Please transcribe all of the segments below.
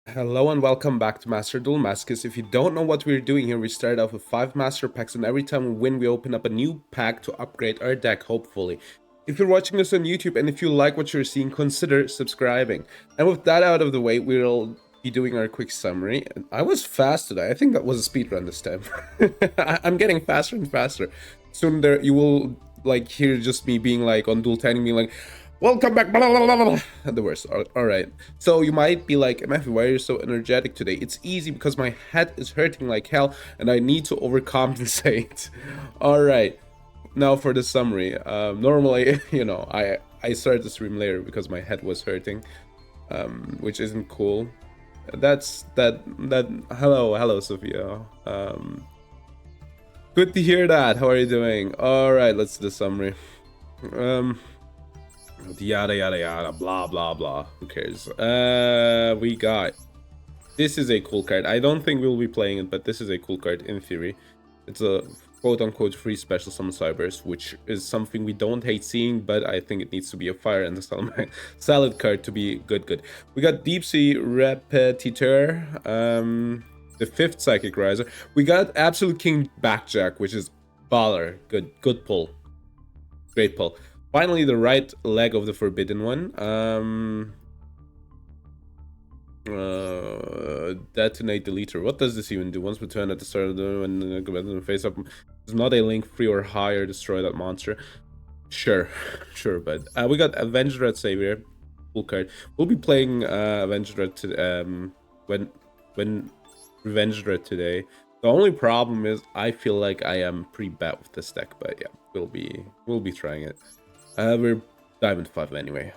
Hello and welcome back to Master Duel Masochist. If you don't know what we're doing here, we start off with 5 Master Packs, and every time we win, we open up a new pack to upgrade our deck, hopefully. If you're watching this on YouTube and if you like what you're seeing, consider subscribing. And with that out of the way, we'll be doing our quick summary. And I was fast today. I think that was a speed run this time. I'm getting faster and faster. Soon there you will like hear just me being like on Duel 10 being like, welcome back, blah, blah, blah, blah. The worst. All right. So you might be like, MF, why are you so energetic today? It's easy because my head is hurting like hell and I need to overcompensate. All right. Now for the summary. Normally, I started the stream later because my head was hurting, which isn't cool. Hello, Sophia. Good to hear that. How are you doing? All right, let's do the summary. Yada yada yada, blah blah blah. Who cares? We got. This is a cool card. I don't think we'll be playing it, but this is a cool card in theory. It's a quote-unquote free special summon Cybers, which is something we don't hate seeing, but I think it needs to be a fire and a salad card to be good. We got Deep Sea Repetiteur, the 5th Psychic Riser. We got Absolute King Backjack, which is baller. Good pull. Great pull. Finally, the right leg of the Forbidden One. Detonate Deleter. What does this even do? Once per turn at the start of the when face up, is not a link 3 or higher. Destroy that monster. Sure, but we got Avenged Red Savior, cool card. We'll be playing Avenged Red when Revenge Red today. The only problem is I feel like I am pretty bad with this deck, but yeah, we'll be trying it. We're Diamond 5 anyway.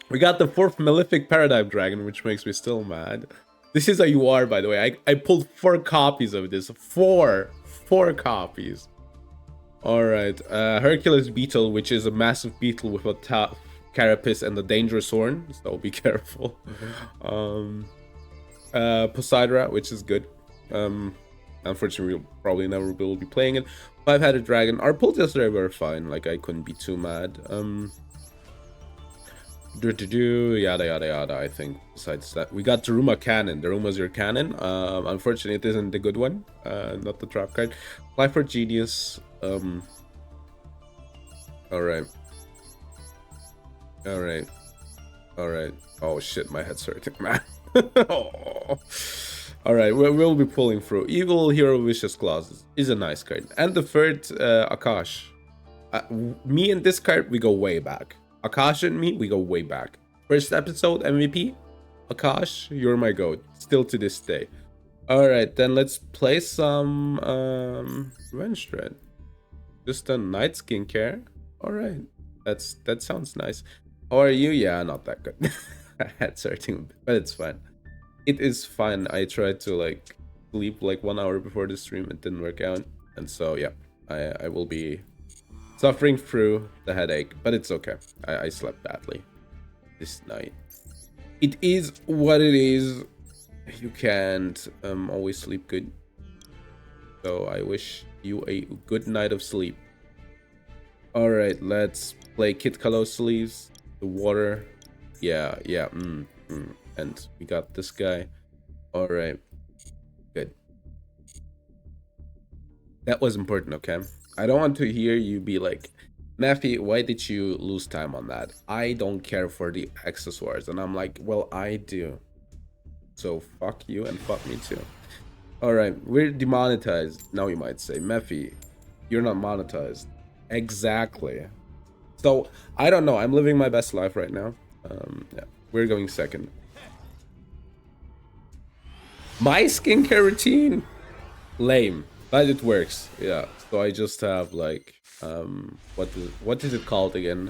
We got the 4th Malefic Paradigm Dragon, which makes me still mad. This is a UR, by the way. I pulled 4 copies of this. 4 copies. Alright. Hercules Beetle, which is a massive beetle with a tough carapace and a dangerous horn, so be careful. Poseidra, which is good. Unfortunately, we'll probably never will be playing it. 5-headed dragon. Our pulls yesterday were fine. Like, I couldn't be too mad. Yada yada yada. I think. Besides that, we got Daruma Cannon. Daruma's your cannon. Unfortunately, it isn't the good one. Not the trap card. Fly for Genius. All right. Oh shit, my head's hurting, man. Oh. Alright, we'll be pulling through. Evil Hero Vicious Clauses is a nice card. And the 3rd, Akash. Me and this card, we go way back. Akash and me, we go way back. First episode, MVP. Akash, you're my goat. Still to this day. Alright, then let's play some Revenge Thread. Just a night skincare. Alright, that sounds nice. How are you? Yeah, not that good. Head's hurting, but it's fine. It is fine. I tried to like sleep like 1 hour before the stream. It didn't work out. And so, yeah, I will be suffering through the headache, but it's okay. I slept badly this night. It is what it is. You can't always sleep good. So I wish you a good night of sleep. All right, let's play Kit Kalos sleeves. The water. Yeah. And we got this guy. All right. Good. That was important, okay? I don't want to hear you be like, Matthew, why did you lose time on that? I don't care for the accessories. And I'm like, well, I do. So fuck you and fuck me too. All right, we're demonetized. Now you might say, Mephi, you're not monetized. Exactly. So I don't know. I'm living my best life right now. Yeah, we're going second. My skincare routine, lame, but it works. Yeah. So I just have like what is it called again?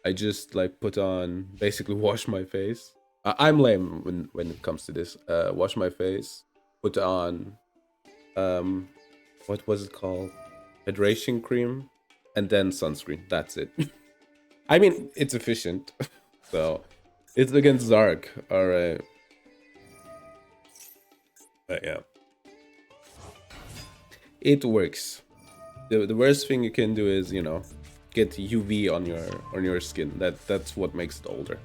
I just like put on, basically wash my face. I'm lame when it comes to this. Wash my face, put on what was it called? Hydration cream, and then sunscreen. That's it. I mean, it's efficient. So it's against Zark. All right. Yeah. It works. The worst thing you can do is, you know, get UV on your skin. That's what makes it older.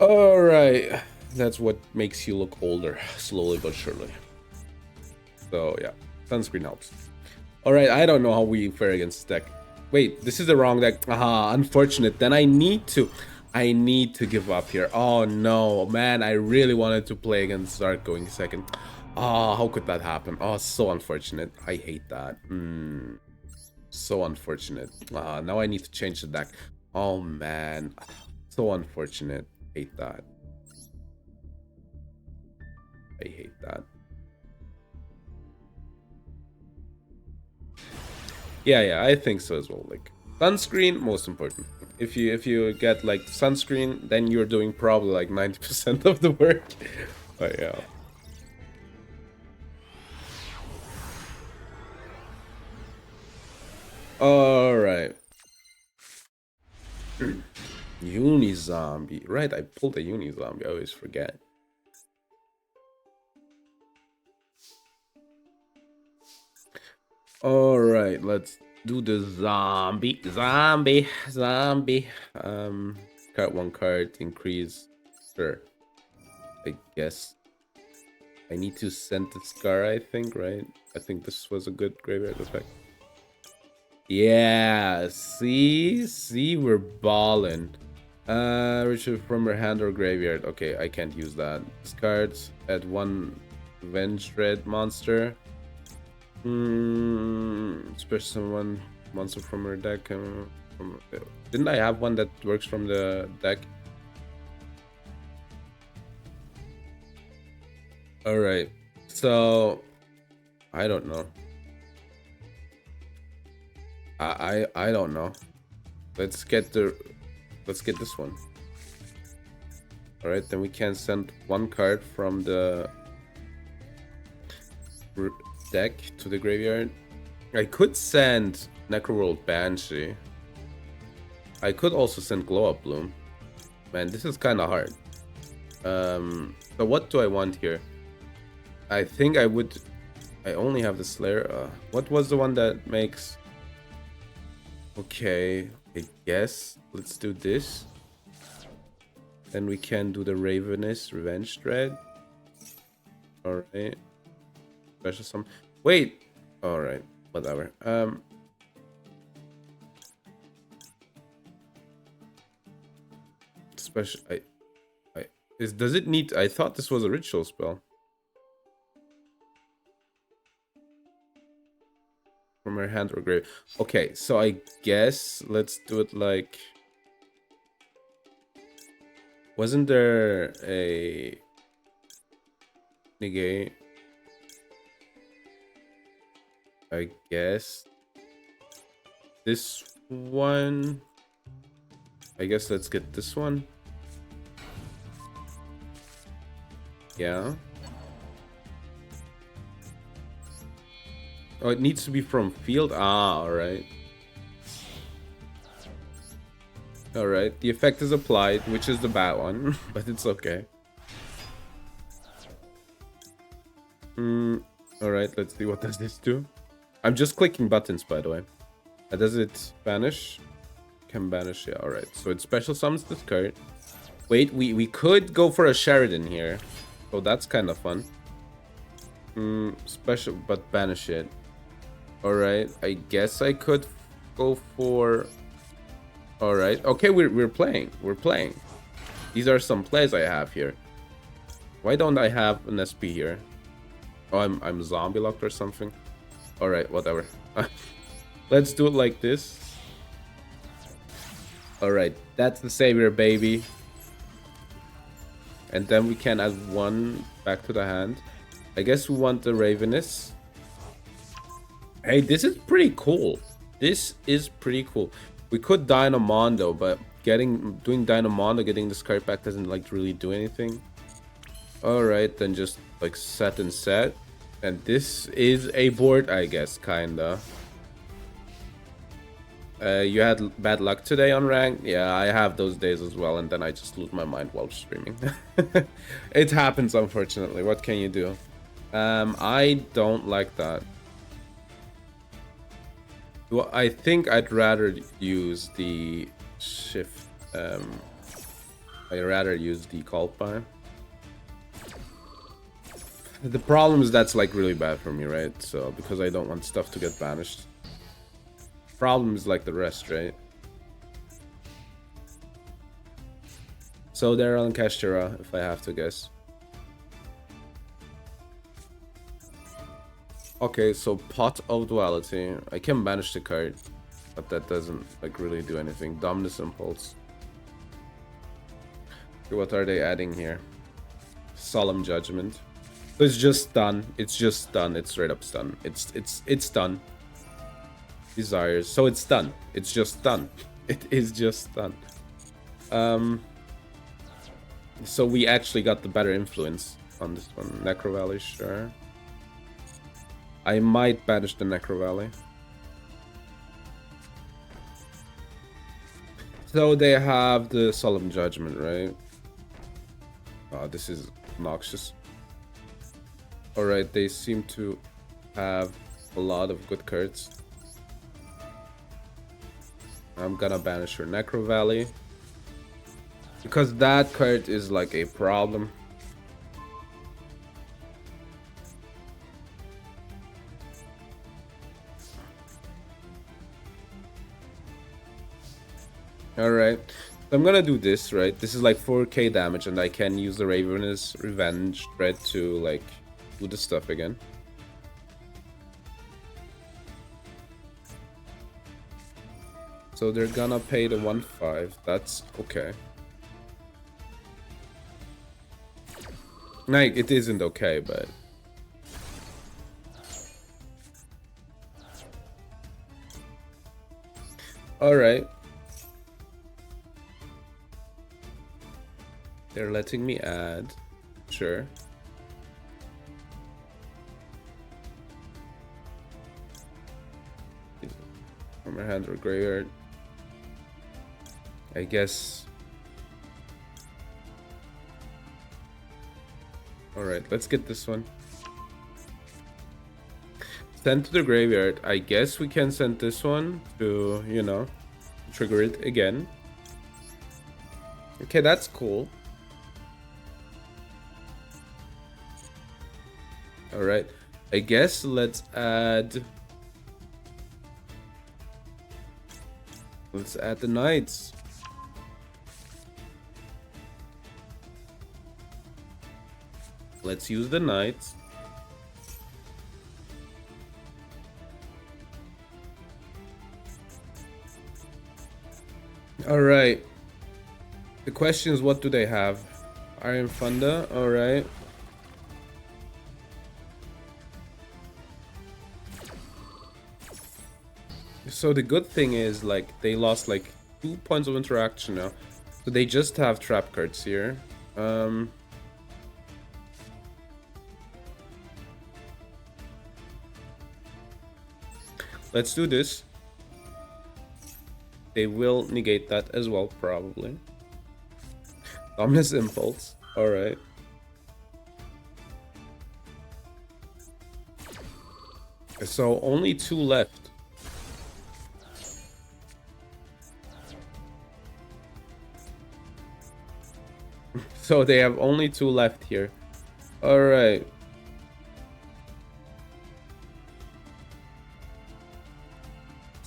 Alright. That's what makes you look older, slowly but surely. So yeah, sunscreen helps. Alright, I don't know how we fare against this deck. Wait, this is the wrong deck. Aha, unfortunate. Then I need to give up here. Oh no, man, I really wanted to play against Zark going second. Oh, how could that happen? Oh, so unfortunate. I hate that. So unfortunate. Now I need to change the deck. Oh man, so unfortunate. Hate that. I hate that. Yeah, I think so as well. Like sunscreen, most important. If you get like sunscreen, then you're doing probably like 90% of the work. But yeah. All right. Uni zombie. Right, I pulled a uni zombie. I always forget. All right, let's do the zombie. Card one card, increase. Sure. I guess. I need to send the scar, I think, right? I think this was a good graveyard effect. Yeah, see, we're balling. Retrieve from your hand or graveyard. Okay, I can't use that. Discard, add one Venge Red monster. Special someone monster from your deck. Didn't I have one that works from the deck? All right, so I don't know. I don't know. Let's get this one. All right, then we can send one card from the deck to the graveyard. I could send Necroworld Banshee. I could also send Glow Up Bloom. Man, this is kind of hard. So what do I want here? I think I only have the Slayer. What was the one that makes? Okay, I guess let's do this. Then we can do the Ravenous Revenge Dread. All right. Special some. Wait. All right. Whatever. Special. Does it need? I thought this was a ritual spell. From her hand or grave. Okay, so I guess let's do it like. Wasn't there a negate? I guess this one. I guess let's get this one. Yeah. Oh, it needs to be from field. Ah, alright. Alright, the effect is applied, which is the bad one, but it's okay. Alright, let's see what does this do. I'm just clicking buttons, by the way. Does it banish? Can banish, yeah, alright. So it special summons this card. Wait, we could go for a Sheridan here. So that's kind of fun. Special, but banish it. Alright, I guess I could go for... Alright, okay, we're playing. We're playing. These are some plays I have here. Why don't I have an SP here? Oh, I'm zombie locked or something. Alright, whatever. Let's do it like this. Alright, that's the savior, baby. And then we can add one back to the hand. I guess we want the Ravenous. Hey, this is pretty cool. This is pretty cool. We could Dynamondo, but doing Dynamondo, getting this card back doesn't like really do anything. Alright, then just like set and set. And this is a board, I guess, kinda. You had bad luck today on rank? Yeah, I have those days as well, and then I just lose my mind while streaming. It happens, unfortunately. What can you do? I don't like that. Well, I think I'd rather use the shift I'd rather use the Cult Pie. The problem is that's like really bad for me, right? So, because I don't want stuff to get banished. Problem is like the rest, right? So they're on Kashtira, if I have to guess. Okay, so Pot of Duality. I can banish the card, but that doesn't like really do anything. Dominus Impulse. Okay, what are they adding here? Solemn Judgment. So it's just stun. It's just stun. It's straight up stun. It's done. Desires. So it's done. It's just done. It is just done. So we actually got the better influence on this one. Necro Valley, sure. I might banish the Necro Valley. So they have the Solemn Judgment, right? Oh, this is obnoxious. Alright, they seem to have a lot of good cards. I'm gonna banish her Necro Valley. Because that card is like a problem. Alright. So I'm gonna do this, right? This is like 4k damage and I can use the Ravenous Revenge, right? To like do the stuff again. So they're gonna pay the 1-5. That's okay. Like, it isn't okay, but... Alright. They're letting me add. Sure. From my hand or graveyard. I guess... Alright, let's get this one. Send to the graveyard. I guess we can send this one to, you know, trigger it again. Okay, that's cool. Alright, I guess let's add... Let's add the Knights. Let's use the Knights. Alright. The question is, what do they have? Iron Thunder, alright. So the good thing is, like, they lost like 2 points of interaction now. So they just have trap cards here. Let's do this. They will negate that as well, probably. Dominus Impulse. Alright. So only 2 left. So they have only 2 left here. Alright.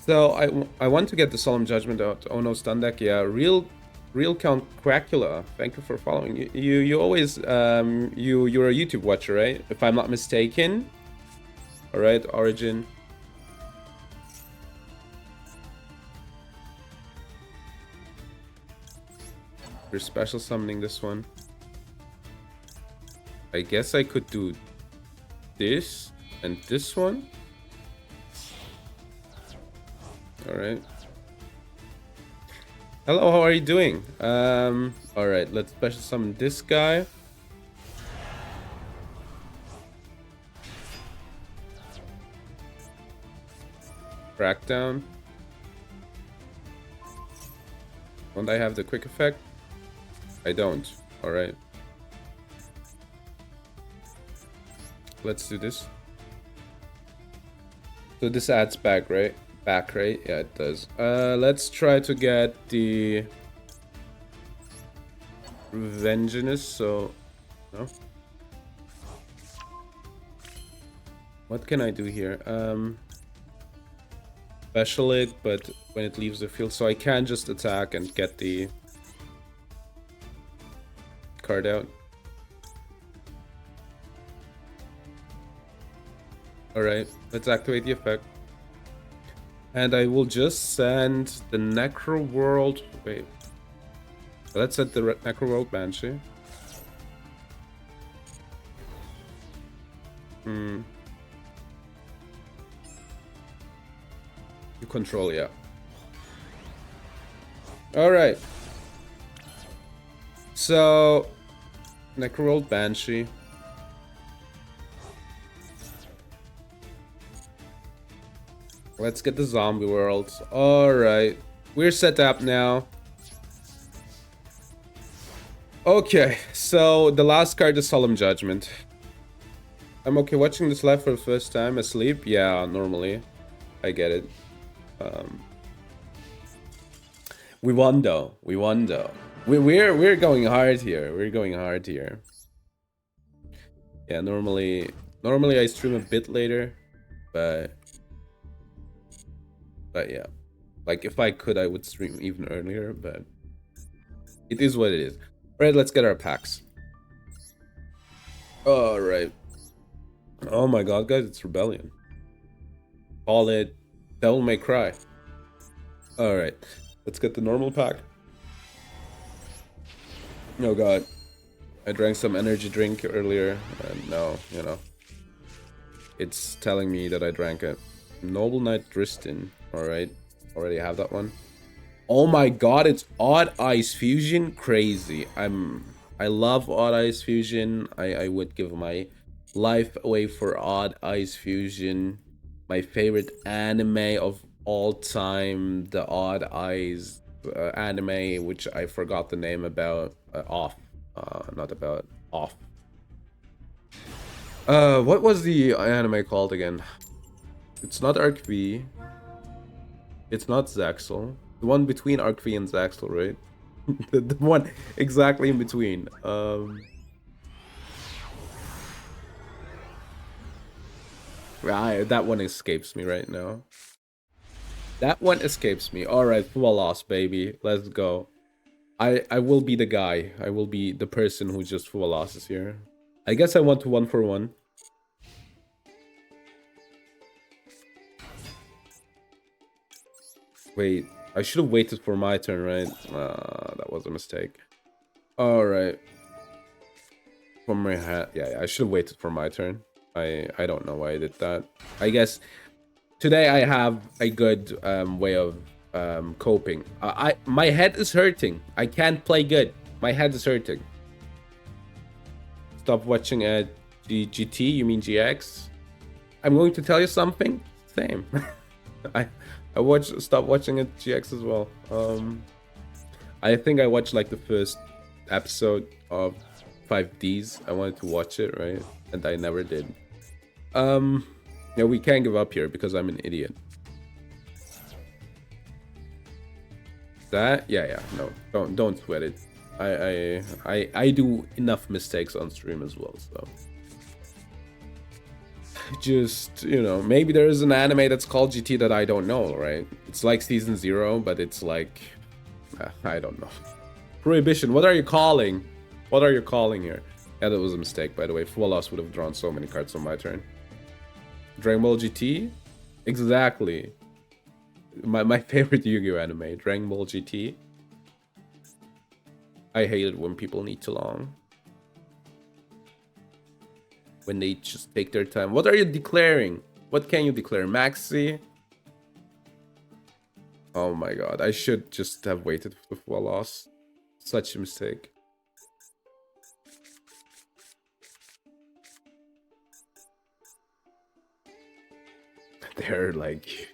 So I want to get the Solemn Judgment out. Oh no, stun deck. Yeah, real Count Quackula. Thank you for following. You always you're a YouTube watcher, right? If I'm not mistaken. All right, Origin. You're special summoning this one. I guess I could do this and this one. Alright. Hello, how are you doing? Alright, let's special summon this guy. Crackdown. Don't I have the quick effect? I don't. Alright. Let's do this. So this adds back, right? Back, right? Yeah, it does. Let's try to get the Revengeance, so no. What can I do here? Special it, but when it leaves the field, so I can just attack and get the card out. Alright, let's activate the effect. And I will just send the Necro World. Wait. Let's set the Necro World Banshee. You control, yeah. Alright. So, Necro World Banshee. Let's get the zombie world. Alright. We're set up now. Okay, so the last card is Solemn Judgment. I'm okay watching this live for the first time. Asleep? Yeah, normally. I get it. We won though. We won though. We're going hard here. We're going hard here. Yeah, normally I stream a bit later, but yeah. Like if I could I would stream even earlier, but it is what it is. Alright, let's get our packs. Alright. Oh my god, guys, it's Rebellion. Call it Devil May Cry. Alright, let's get the normal pack. Oh god. I drank some energy drink earlier, and now, you know. It's telling me that I drank a Noble Knight Dristin. Alright, already have that one. Oh my god, it's Odd Eyes Fusion. Crazy. I love Odd Eyes Fusion. I would give my life away for Odd Eyes Fusion. My favorite anime of all time, the Odd Eyes anime, which I forgot the name about. Not about, Off. What was the anime called again? It's not Arc V. It's not Zaxel. The one between Arc V and Zaxel, right? the one exactly in between. That one escapes me right now. That one escapes me. Alright, full loss, baby. Let's go. I will be the guy. I will be the person who just full losses here. I guess I want to 1-for-1. Wait, I should have waited for my turn, right? That was a mistake. Alright. From my hat. Yeah, I should have waited for my turn. I don't know why I did that. I guess today I have a good way of coping. My head is hurting. I can't play good. My head is hurting. Stop watching at GT, you mean GX? I'm going to tell you something. Same. I stopped watching at GX as well. I think I watched like the first episode of 5Ds. I wanted to watch it, right? And I never did. Yeah, we can't give up here because I'm an idiot. That? Yeah, no, don't sweat it. I do enough mistakes on stream as well, so just, you know, maybe there is an anime that's called GT that I don't know, right? It's like Season 0, but it's like I don't know. Prohibition, what are you calling? What are you calling here? Yeah, that was a mistake, by the way. Full loss would have drawn so many cards on my turn. Dragon Ball GT? Exactly. My favorite Yu-Gi-Oh anime, Dragon Ball GT. I hate it when people need too long. When they just take their time. What are you declaring? What can you declare? Maxi? Oh my god, I should just have waited for full loss. Such a mistake. They're like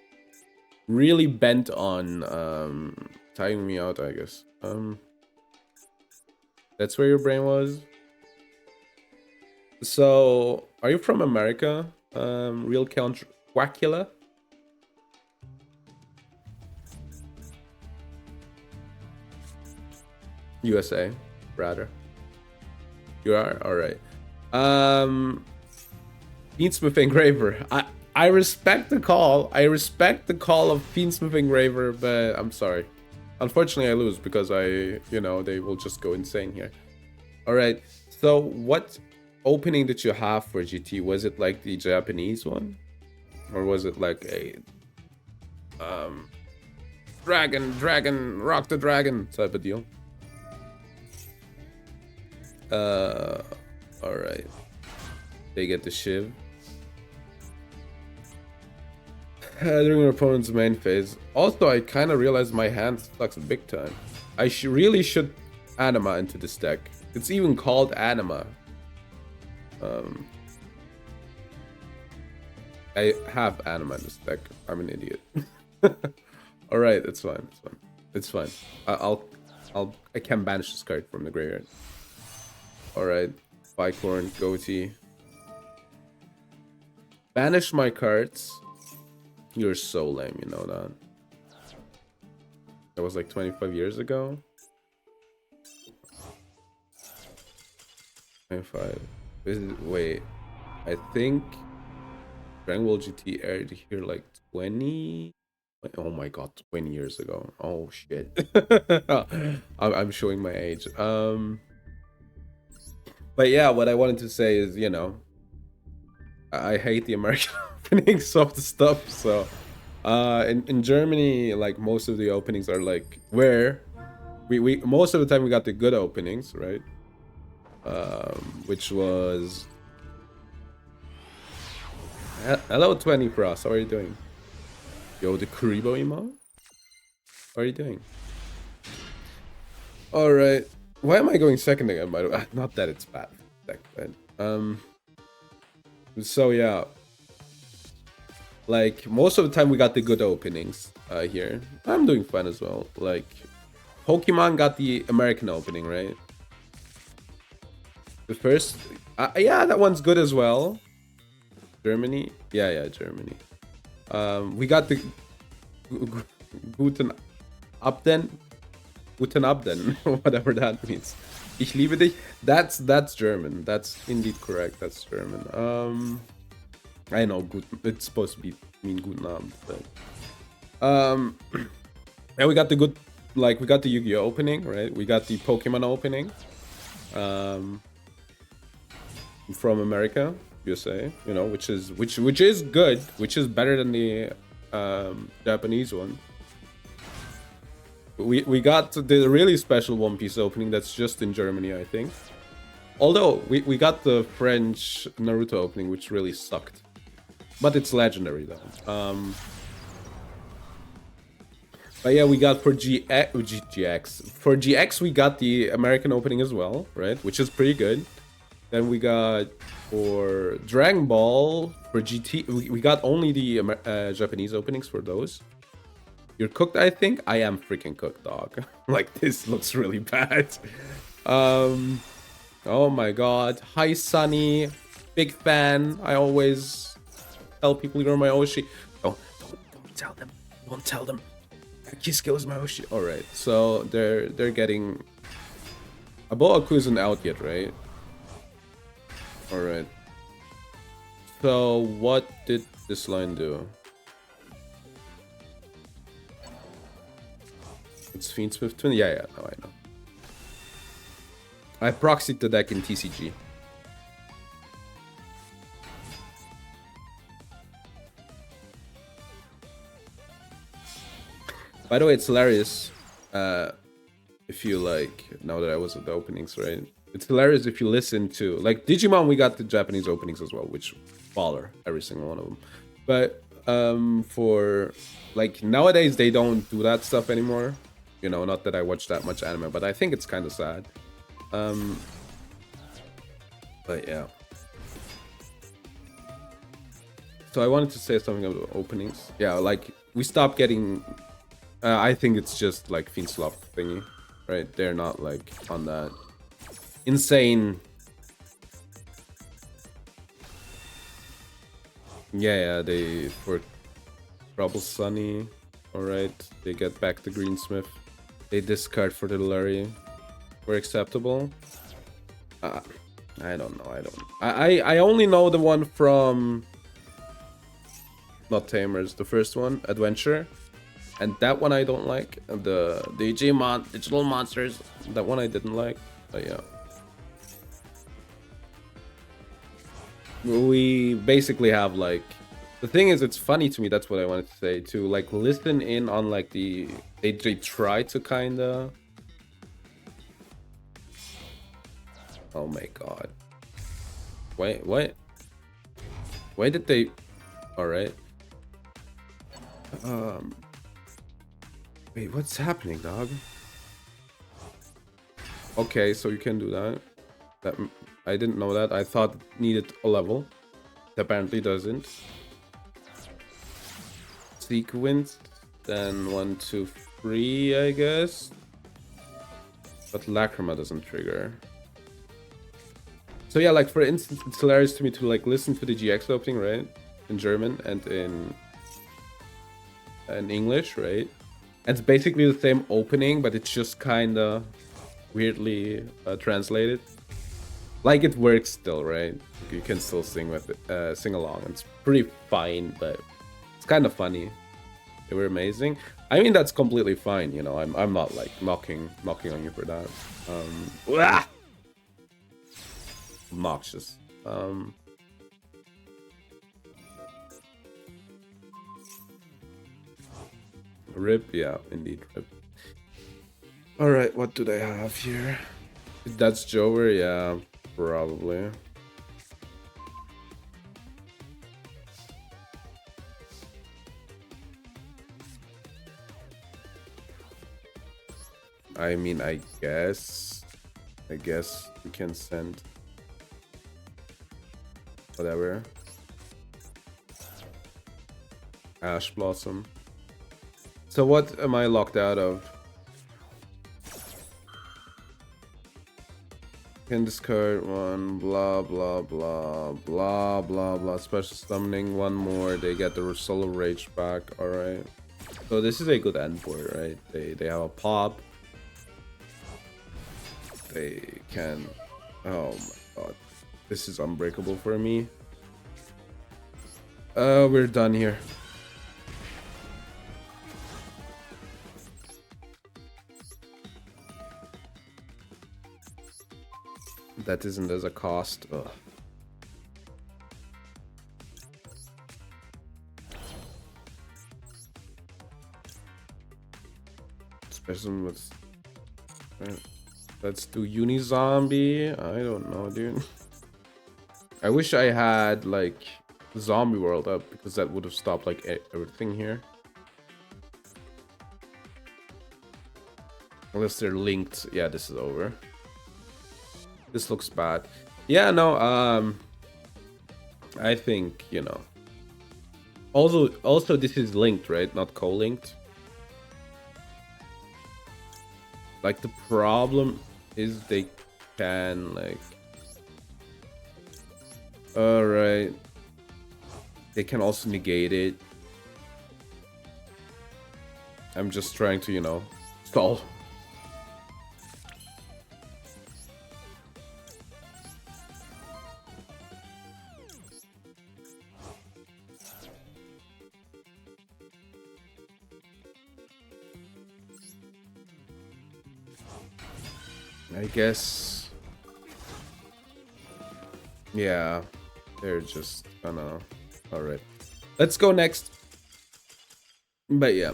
really bent on tying me out, I guess. That's where your brain was. So, are you from America? Real Count Quackula? USA, rather. You are? Alright. Fiendsmith Engraver. I respect the call. I respect the call of Fiendsmith Engraver, but I'm sorry. Unfortunately, I lose because they will just go insane here. Alright, so what opening did you have for GT? Was it like the Japanese one? Or was it like a dragon, rock the dragon type of deal? Alright. They get the Shiv. During your opponent's main phase. Also, I kind of realized my hand sucks big time. I really should Anima into this deck. It's even called Anima. I have Anima in this deck. I'm an idiot. Alright, it's fine. It's fine. It's fine. I can banish this card from the graveyard. Alright. Bicorn, Goatee. Banish my cards. You're so lame, you know that. That was like 25 years ago. 25. Wait. I think Dragon Ball GT aired here like 20. Oh my god, 20 years ago. Oh shit. I'm showing my age. But yeah, what I wanted to say is, I hate the American openings of the stuff. So in Germany, like most of the openings are like where we most of the time we got the good openings, right? Which was hello 20 Pros, how are you doing? Yo, the Kuribo emo? How are you doing? Alright. Why am I going second again, by the way? Not that it's bad. So yeah. Like, most of the time we got the good openings here. I'm doing fine as well. Like, Pokemon got the American opening, right? The first... yeah, that one's good as well. Germany? Yeah, Germany. We got the Guten Abden, whatever that means. Ich liebe dich. That's German. That's indeed correct. That's German. I know it's supposed to mean Guten Abend, but and we got the good, like we got the Yu-Gi-Oh opening, right? We got the Pokemon opening, from America. USA, which is good, which is better than the Japanese one. We got the really special One Piece opening that's just in Germany, I think. Although we got the French Naruto opening, which really sucked, but it's legendary though. But yeah, we got for GX we got the American opening as well, right? Which is pretty good. Then we got for Dragon Ball, for GT, we got only the Japanese openings for those. You're cooked, I think? I am freaking cooked, dog. Like, this looks really bad. Oh my god. Hi, Sunny. Big fan. I always tell people you're my Oshi. Don't tell them. Don't tell them. Kisko is my Oshi. Alright, so they're getting... Aboaku isn't out yet, right? Alright. So, what did this line do? It's Fiendsmith Twin? Yeah, no, I know. I proxied the deck in TCG. By the way, it's hilarious. If you like, now that I was at the openings, right? It's hilarious if you listen to, like, Digimon, we got the Japanese openings as well, which baller, every single one of them. But for, like, nowadays, they don't do that stuff anymore. Not that I watch that much anime, but I think it's kind of sad. But yeah. So I wanted to say something about the openings. Yeah, like, we stopped getting... I think it's just, like, Fiendslop thingy, right? They're not, like, on that insane... Yeah, they... For Trouble Sunny, alright. They get back the Greensmith. They discard for the Lurie. were acceptable. I don't know. I only know the one from not Tamers, the first one, Adventure, and that one I don't like. And the Digital Monsters, that one I didn't like. But yeah, we basically have like, the thing is, it's funny to me. That's what I wanted to say, to like listen in on like they try to kind of. Oh my god. Wait, what? Why did they? All right. Wait, what's happening, dog? Okay, so you can do that. That I didn't know that. I thought it needed a level. It apparently doesn't. Sequence, then 1, 2, 3, I guess. But Lacrima doesn't trigger. So yeah, like for instance, it's hilarious to me to like listen to the GX opening, right? In German and in English, right? And it's basically the same opening, but it's just kind of weirdly translated. Like it works still, right? You can still sing with it, sing along. It's pretty fine, but it's kind of funny. They were amazing. I mean, that's completely fine. You know, I'm not like knocking on you for that. Obnoxious. Rip, yeah, indeed, rip. All right, what do they have here? That's Jover, yeah, probably. I mean, I guess we can send whatever. Ash Blossom. So what am I locked out of? Can discard one, blah blah blah blah blah blah. Special summoning one more. They get the Solar Rage back. All right. So this is a good endboard, right? They have a pop. They can. Oh my god, this is unbreakable for me. We're done here. That isn't as a cost. Ugh. Especially with. Let's do Uni-Zombie. I don't know, dude. I wish I had like Zombie World up, because that would have stopped like everything here. Unless they're linked. Yeah, this is over. This looks bad. Yeah, no, I think, you know. Also this is linked, right? Not co-linked. Like the problem is they can like, all right, they can also negate it. I'm just trying to, you know, stall. I guess. Yeah, they're just gonna. All right, let's go next. But yeah,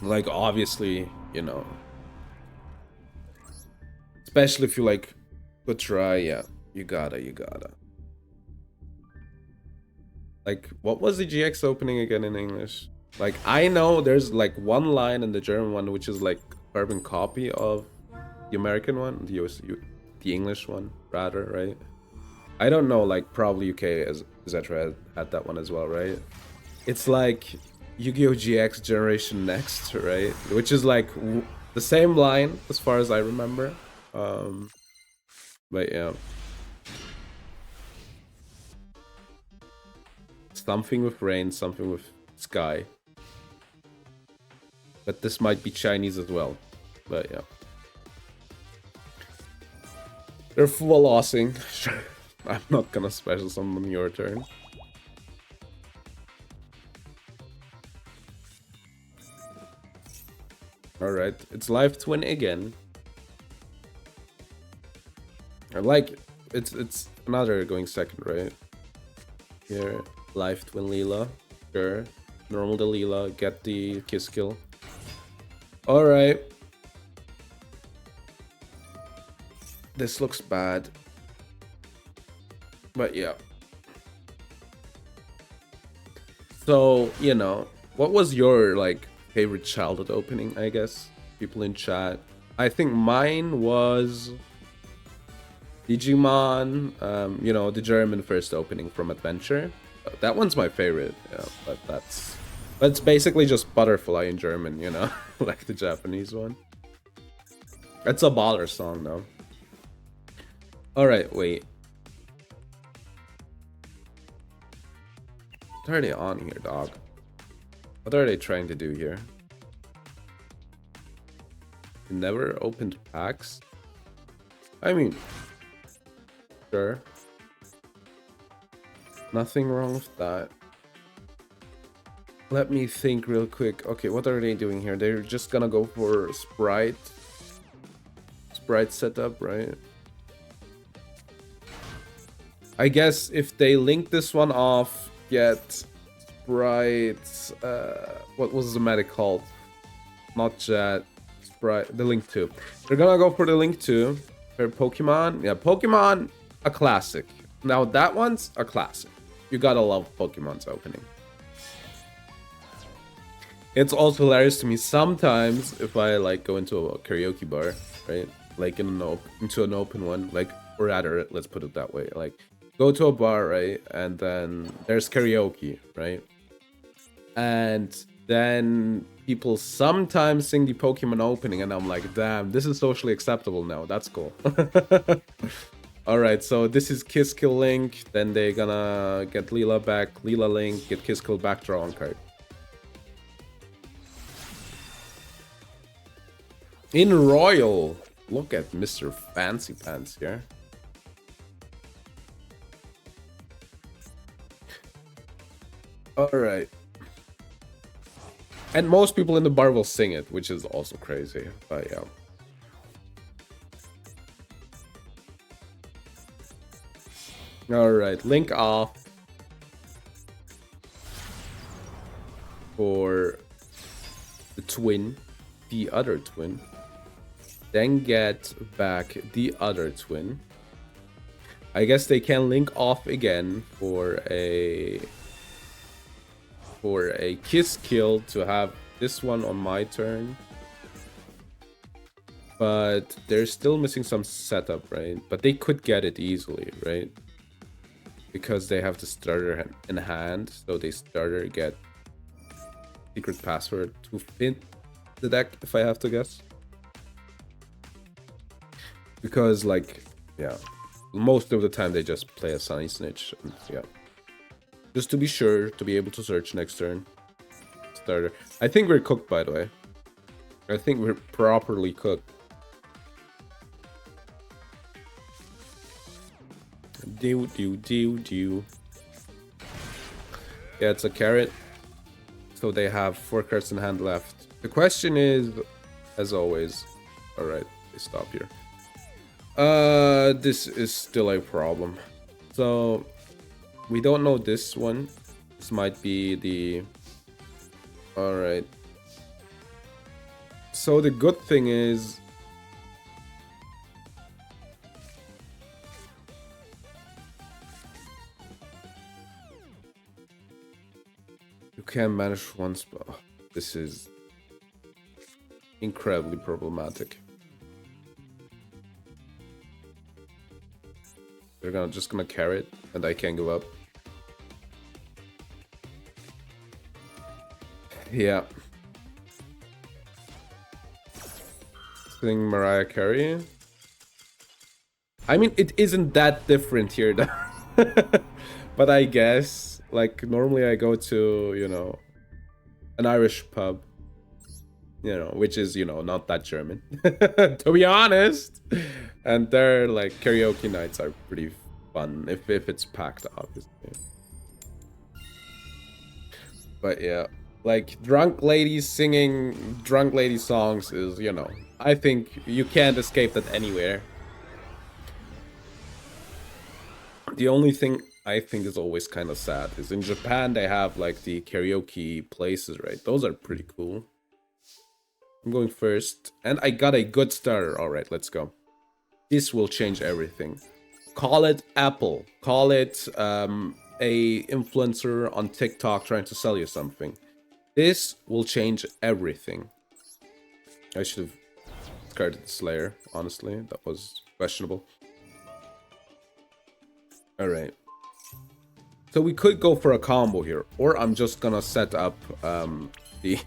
like obviously, you know, especially if you like could try. Yeah, you gotta. Like, what was the GX opening again in English? Like, I know there's like one line in the German one which is like carbon copy of the American one, the English one, rather, right? I don't know, like, probably UK as Zetra had that one as well, right? It's like Yu-Gi-Oh! GX Generation Next, right? Which is like the same line as far as I remember. But yeah. Something with rain, something with sky. But this might be Chinese as well. But yeah. They're full lossing. I'm not gonna special summon your turn. Alright, it's Life Twin again. I like it's another going second, right? Here, Life Twin Leela. Sure. Normal the Leela, get the kiss kill. Alright. This looks bad. But yeah. So, you know, what was your like favorite childhood opening, I guess? People in chat. I think mine was Digimon, you know, the German first opening from Adventure. That one's my favorite, yeah, but that's basically just Butterfly in German, you know, like the Japanese one. It's a baller song though. Alright, wait. What are they on here, dog? What are they trying to do here? Never opened packs? I mean, sure. Nothing wrong with that. Let me think real quick. Okay, what are they doing here? They're just gonna go for Sprite setup, right? I guess if they link this one off, get Sprite, what was the medic called? Not Jet, Sprite, the Link 2. They're gonna go for the Link 2. For Pokemon, yeah, Pokemon, a classic. Now that one's a classic. You gotta love Pokemon's opening. It's also hilarious to me sometimes if I like go into a karaoke bar, right? Like into an open one, like, or rather, let's put it that way, like go to a bar, right? And then there's karaoke, right? And then people sometimes sing the Pokemon opening, and I'm like, damn, this is socially acceptable now. That's cool. Alright, so this is Kiss Kill Link. Then they're gonna get Leela back, Leela Link, get Kiss Kill back, draw on card. In Royal, look at Mr. Fancy Pants here. Alright. And most people in the bar will sing it, which is also crazy, but yeah. Alright, link off for the twin, the other twin. Then get back the other twin. I guess they can link off again for a kiss kill to have this one on my turn. But they're still missing some setup, right? But they could get it easily, right? Because they have the starter in hand, so they starter get secret password to fit the deck, if I have to guess. Because, like, yeah, most of the time they just play a Sunny Snitch, and, yeah. Just to be sure, to be able to search next turn. Starter. I think we're cooked, by the way. I think we're properly cooked. Do. Yeah, it's a carrot. So they have 4 cards in hand left. The question is, as always, alright, they stop here. This is still a problem. So we don't know this one. This might be the... Alright. So the good thing is... You can't manage one spell. This is incredibly problematic. They're just gonna carry it, and I can't give up. Yeah. Thing Mariah Carey. I mean, it isn't that different here, but I guess, like, normally I go to, you know, an Irish pub, you know, which is, you know, not that German, to be honest. And their like karaoke nights are pretty fun if it's packed, obviously. But yeah, like drunk ladies singing drunk lady songs is, you know, I think you can't escape that anywhere. The only thing I think is always kind of sad is in Japan they have like the karaoke places, right? Those are pretty cool. I'm going first, and I got a good starter. All right, let's go. This will change everything. Call it Apple. Call it a influencer on TikTok trying to sell you something. This will change everything. I should have discarded the Slayer, honestly. That was questionable. Alright. So we could go for a combo here. Or I'm just gonna set up the...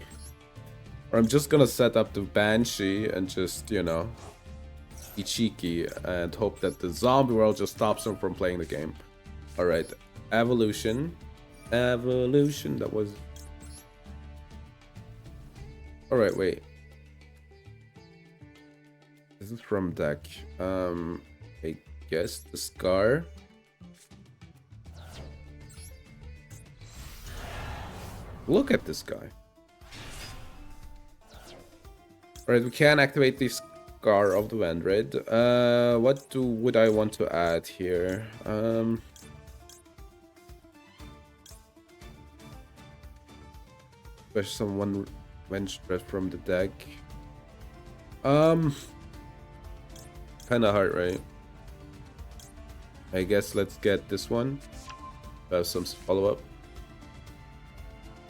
Or I'm just gonna set up the Banshee and just, you know, be cheeky and hope that the zombie world just stops him from playing the game. Alright. Evolution. Evolution. That was... Alright, wait. This is from deck. I guess the Scar. Look at this guy. Alright, we can activate the Scar of the Vendred. What would I want to add here? Special someone went straight from the deck. Kinda hard, right? I guess let's get this one. Some follow-up.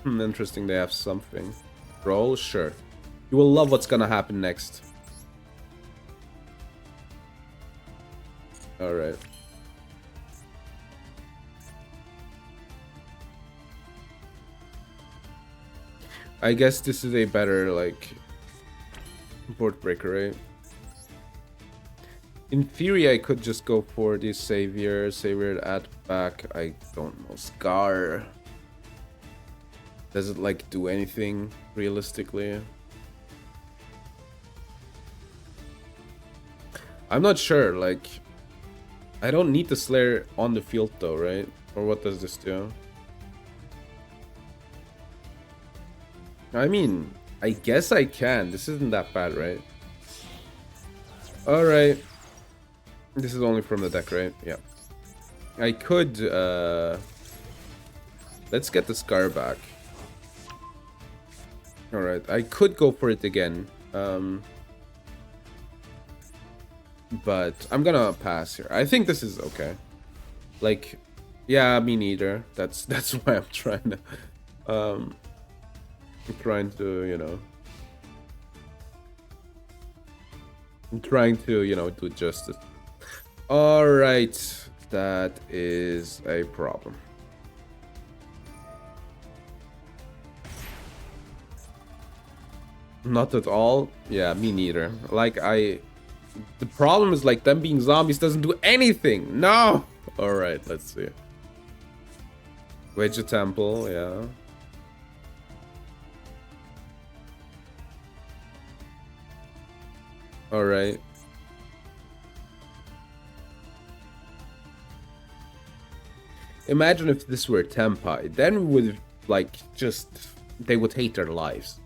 Interesting, they have something. Roll? Sure. You will love what's gonna happen next. Alright. I guess this is a better, like, board breaker, right? In theory, I could just go for the Savior. Savior at back. I don't know. Scar. Does it, like, do anything realistically? I'm not sure. Like, I don't need the Slayer on the field, though, right? Or what does this do? I mean, I guess I can. This isn't that bad, right? Alright. This is only from the deck, right? Yeah. I could, let's get the Scar back. Alright, I could go for it again. But I'm gonna pass here. I think this is okay. Like, yeah, me neither. That's why I'm trying to, you know... I'm trying to, you know, do justice. Alright, that is a problem. Not at all. Yeah, me neither. Like, the problem is, like, them being zombies doesn't do anything. No! Alright, let's see. Wedge a temple, yeah. Alright. Imagine if this were Tempai. Then we would, like, just... They would hate their lives.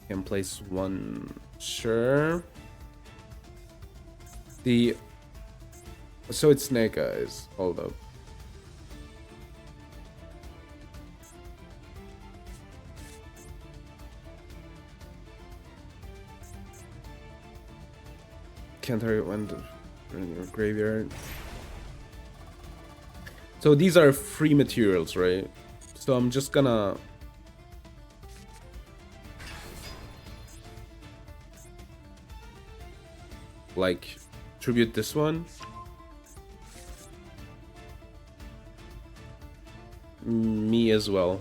Can place one... Sure. So it's Snake Eyes. Hold up. Can't target one in your graveyard. So these are free materials, right? So I'm just gonna... like, tribute this one. Me as well.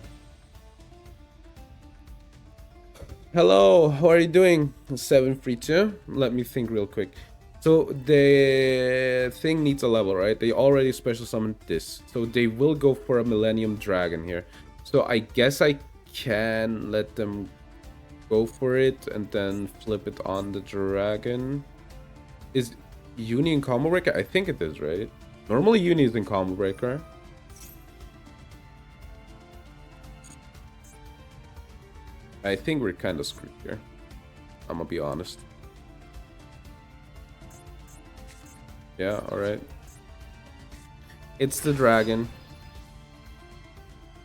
Hello, how are you doing? 732. Let me think real quick. So the thing needs a level, right? They already special summoned this. So they will go for a Millennium Dragon here. So I guess I can let them go for it and then flip it on the dragon. Is Uni in combo breaker? I think it is, right? Normally Uni is in combo breaker. I think we're kind of screwed here. I'm gonna be honest. Yeah, alright. It's the dragon.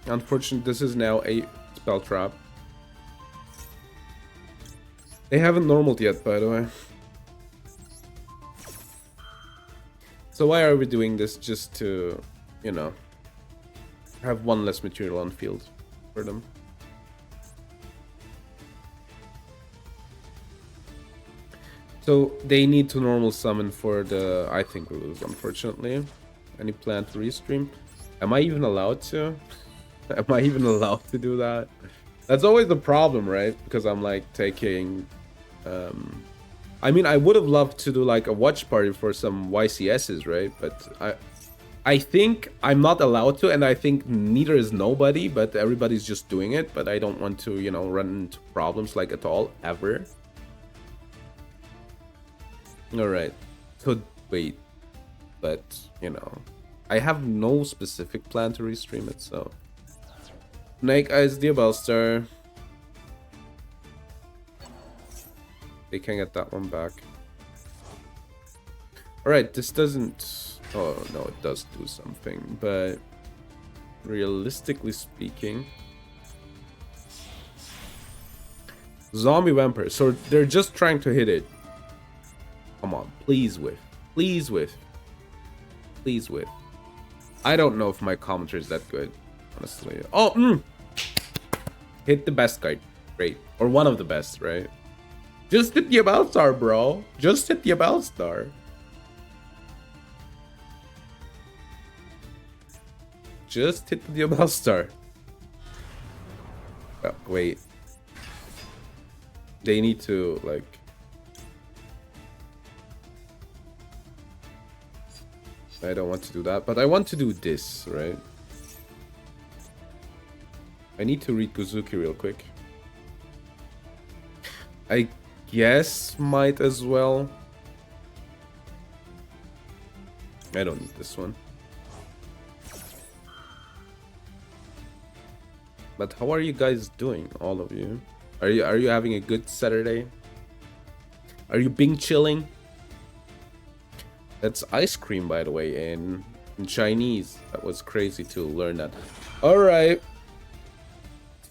Unfortunately, this is now a spell trap. They haven't normaled yet, by the way. So why are we doing this? Just to, you know, have one less material on field for them. So they need to normal summon for the, I think we lose, unfortunately. Any plan to restream? Am I even allowed to? Am I even allowed to do that? That's always the problem, right? Because I'm like taking... I mean, I would have loved to do like a watch party for some YCSs, right? But I think I'm not allowed to, and I think neither is nobody, but everybody's just doing it. But I don't want to, you know, run into problems like at all, ever. Alright. So, wait. But, you know, I have no specific plan to restream it, so... Snake Eyes Diabellstar. They can get that one back. Alright, this doesn't... Oh, no, it does do something, but... Realistically speaking... Zombie Vampire. So they're just trying to hit it. Come on, please whiff. Please whiff. Please whiff. I don't know if my commentary is that good, honestly. Oh, hit the best card. Great. Or one of the best, right? Just hit the Diabellstar, bro. Just hit the Diabellstar. Just hit the Diabellstar. Oh, wait. They need to, like... I don't want to do that, but I want to do this, right? I need to read Guzuki real quick. I guess might as well. I don't need this one. But how are you guys doing, all of you? Are you having a good Saturday? Are you being chilling? That's ice cream, by the way, in Chinese. That was crazy to learn that. Alright.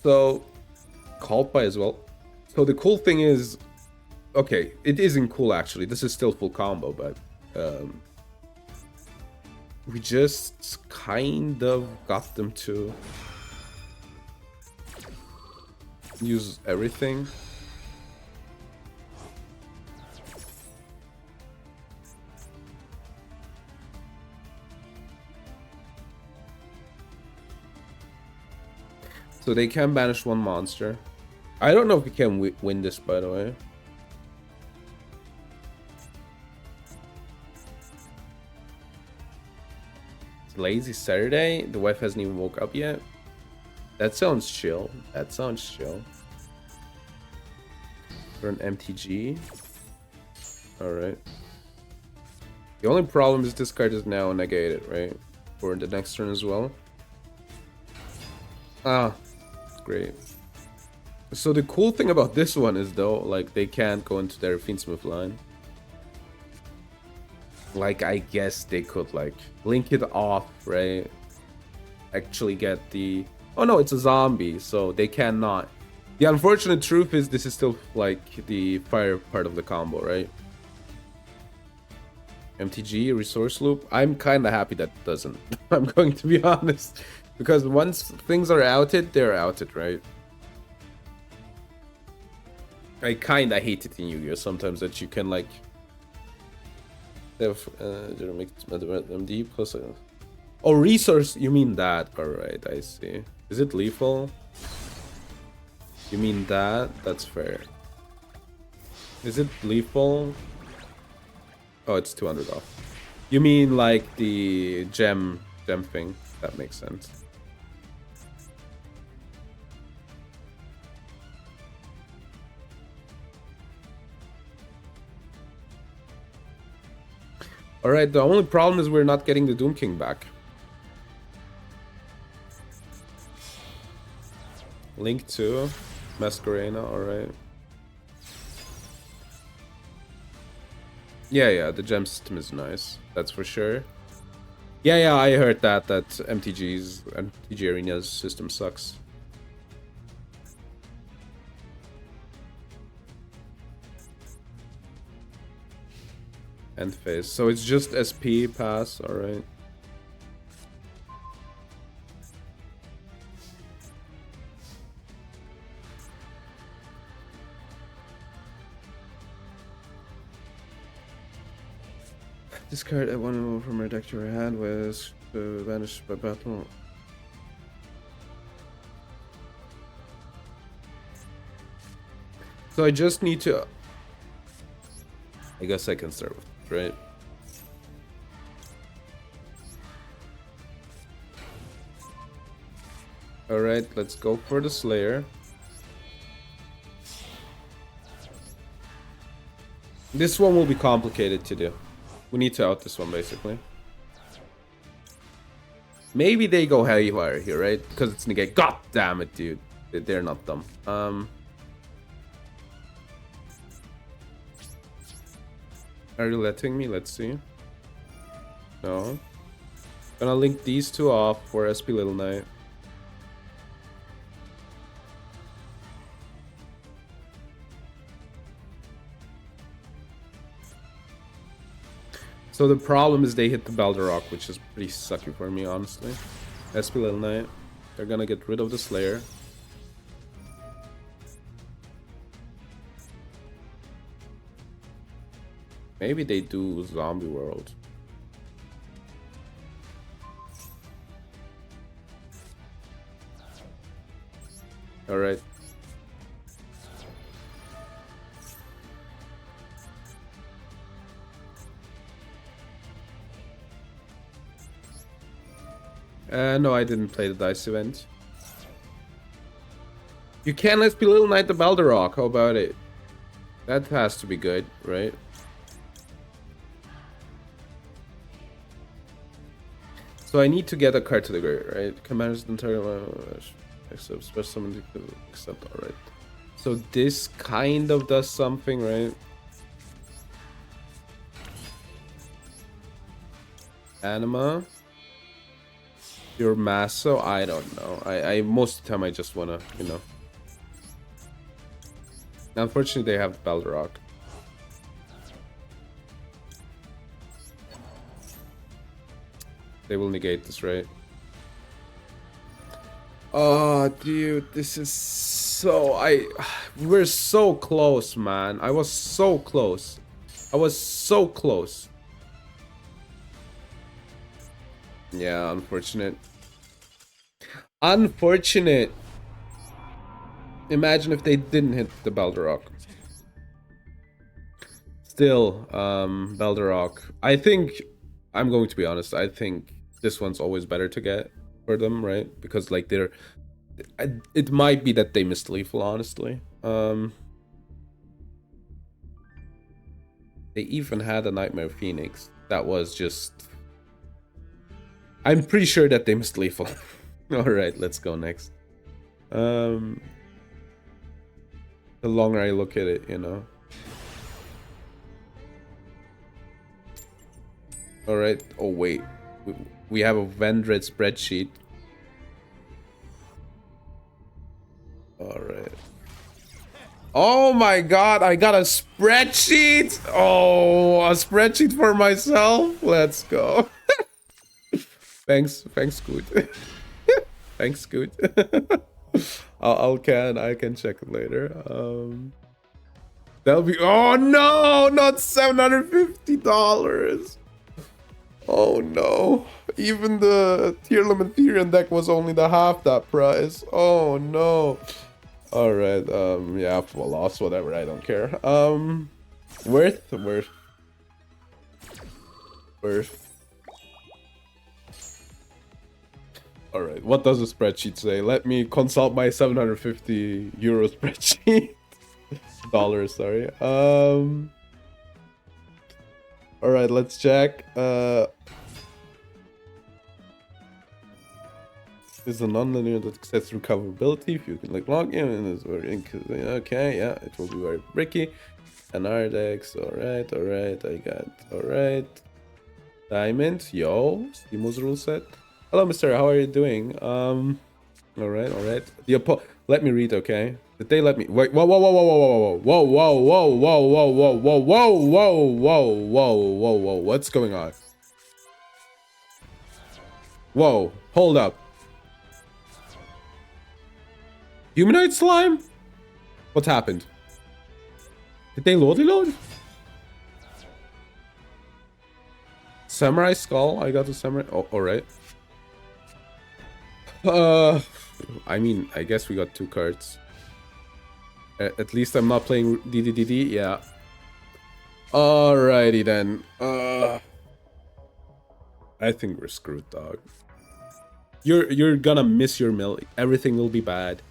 So, Kalpa as well. So the cool thing is... Okay, it isn't cool actually. This is still full combo, but... we just kind of got them to... use everything. So they can banish one monster. I don't know if we can win this, by the way. It's lazy Saturday. The wife hasn't even woke up yet. That sounds chill. That sounds chill. For an MTG. Alright. The only problem is this card is now negated, right? For the next turn as well. Ah. Great. So the cool thing about this one is though, like they can't go into their Fiendsmith line. Like I guess they could like link it off, right? Actually get the... Oh no, it's a zombie, so they cannot. The unfortunate truth is this is still like the fire part of the combo, right? MTG, resource loop. I'm kind of happy that doesn't. I'm going to be honest. Because once things are outed, they're outed, right? I kinda hate it in Yu-Gi-Oh! Sometimes that you can like... MD plus... Oh, resource, you mean that? Alright, I see. Is it lethal? You mean that? That's fair. Is it lethal? Oh, it's 200 off. You mean like the gem thing? That makes sense. Alright, the only problem is we're not getting the Doom King back. Link 2. Masquerena, alright. Yeah, the gem system is nice. That's for sure. Yeah, I heard that MTG Arena's system sucks. End phase. So it's just SP pass, alright. Discard at one removal from your deck to your hand was vanished by battle. So I just need to... I guess I can start with it, right? Alright, let's go for the Slayer. This one will be complicated to do. We need to out this one, basically. Maybe they go Haywire here, right? Because it's negate. God damn it, dude. They're not dumb. Are you letting me? Let's see. No. Gonna link these two off for SP Little Knight. So the problem is they hit the Balderrock, which is pretty sucky for me, honestly. SP Little Knight. They're gonna get rid of the Slayer. Maybe they do Zombie World. Alright. No, I didn't play the dice event. You can SP Little Knight the Balderrock, how about it? That has to be good, right? So I need to get a card to the grave, right? Commanders the entire except special summon except alright. So this kind of does something, right? Anima. Your Maso, I don't know. I most of the time I just wanna, you know. Unfortunately they have Balderrock. They will negate this, right? Oh, dude, this is so... We're so close, man. I was so close. I was so close. Yeah, unfortunate. Unfortunate. Imagine if they didn't hit the Balderrock. Still, Balderrock. I think... I'm going to be honest. I think this one's always better to get for them, right? Because like they're, it might be that they missed lethal, honestly. They even had a Nightmare Phoenix that was just. I'm pretty sure that they missed lethal. All right, let's go next. The longer I look at it, you know. All right. Oh wait. We have a Vendred spreadsheet. Alright. Oh my god, I got a spreadsheet! Oh, a spreadsheet for myself? Let's go. Thanks, Scoot. Thanks, Scoot. I can check it later. That'll be... Oh no, not $750! Oh no, even the Tier Limit Therian deck was only the half that price. Oh no. Alright, yeah, well, loss, whatever, I don't care. Worth. Alright, what does the spreadsheet say? Let me consult my 750 euro spreadsheet. Dollars, sorry. All right, let's check. Is a non-linear that accepts recoverability. If you can like log in, and it's very okay. Yeah, it will be very bricky. An Ardex. All right. I got all right. Diamond. Yo, Stemo's rule set. Hello, Mister. How are you doing? All right. Let me read. Okay. Did they let me? Wait. Whoa. What's going on? Whoa. Hold up. Humanoid slime? What happened? Did they load? Samurai skull? I got the samurai. Oh, alright. I mean, I guess we got 2 cards. At least I'm not playing DDDD. Yeah. Alrighty then. I think we're screwed, dog. You're gonna miss your mill. Everything will be bad.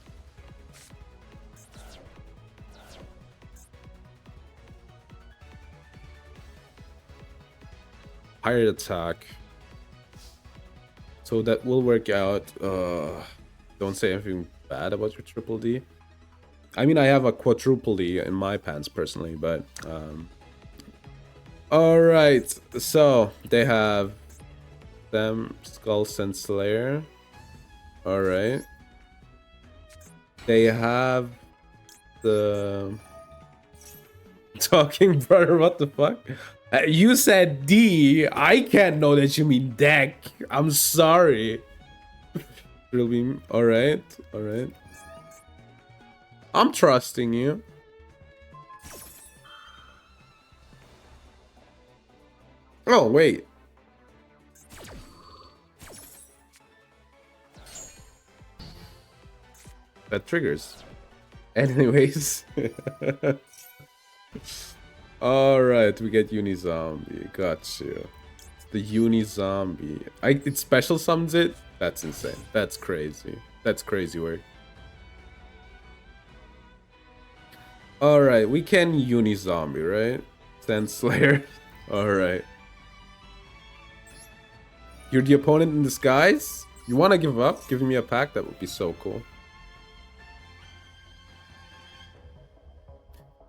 Higher attack. So that will work out. Don't say anything bad about your triple D. I mean, I have a quadruple D in my pants personally, but all right. So they have them Skull Send Slayer. All right. They have the talking brother. What the fuck? You said D. I can't know that you mean deck. I'm sorry. Drill beam. All right. I'm trusting you. Oh, wait. That triggers. Anyways. Alright, we get Uni Zombie. Got you. The Uni Zombie. It special summons it? That's insane. That's crazy. That's crazy work. Alright, we can Uni Zombie, right? Sand Slayer. Alright. You're the opponent in disguise? You wanna give up? Giving me a pack? That would be so cool.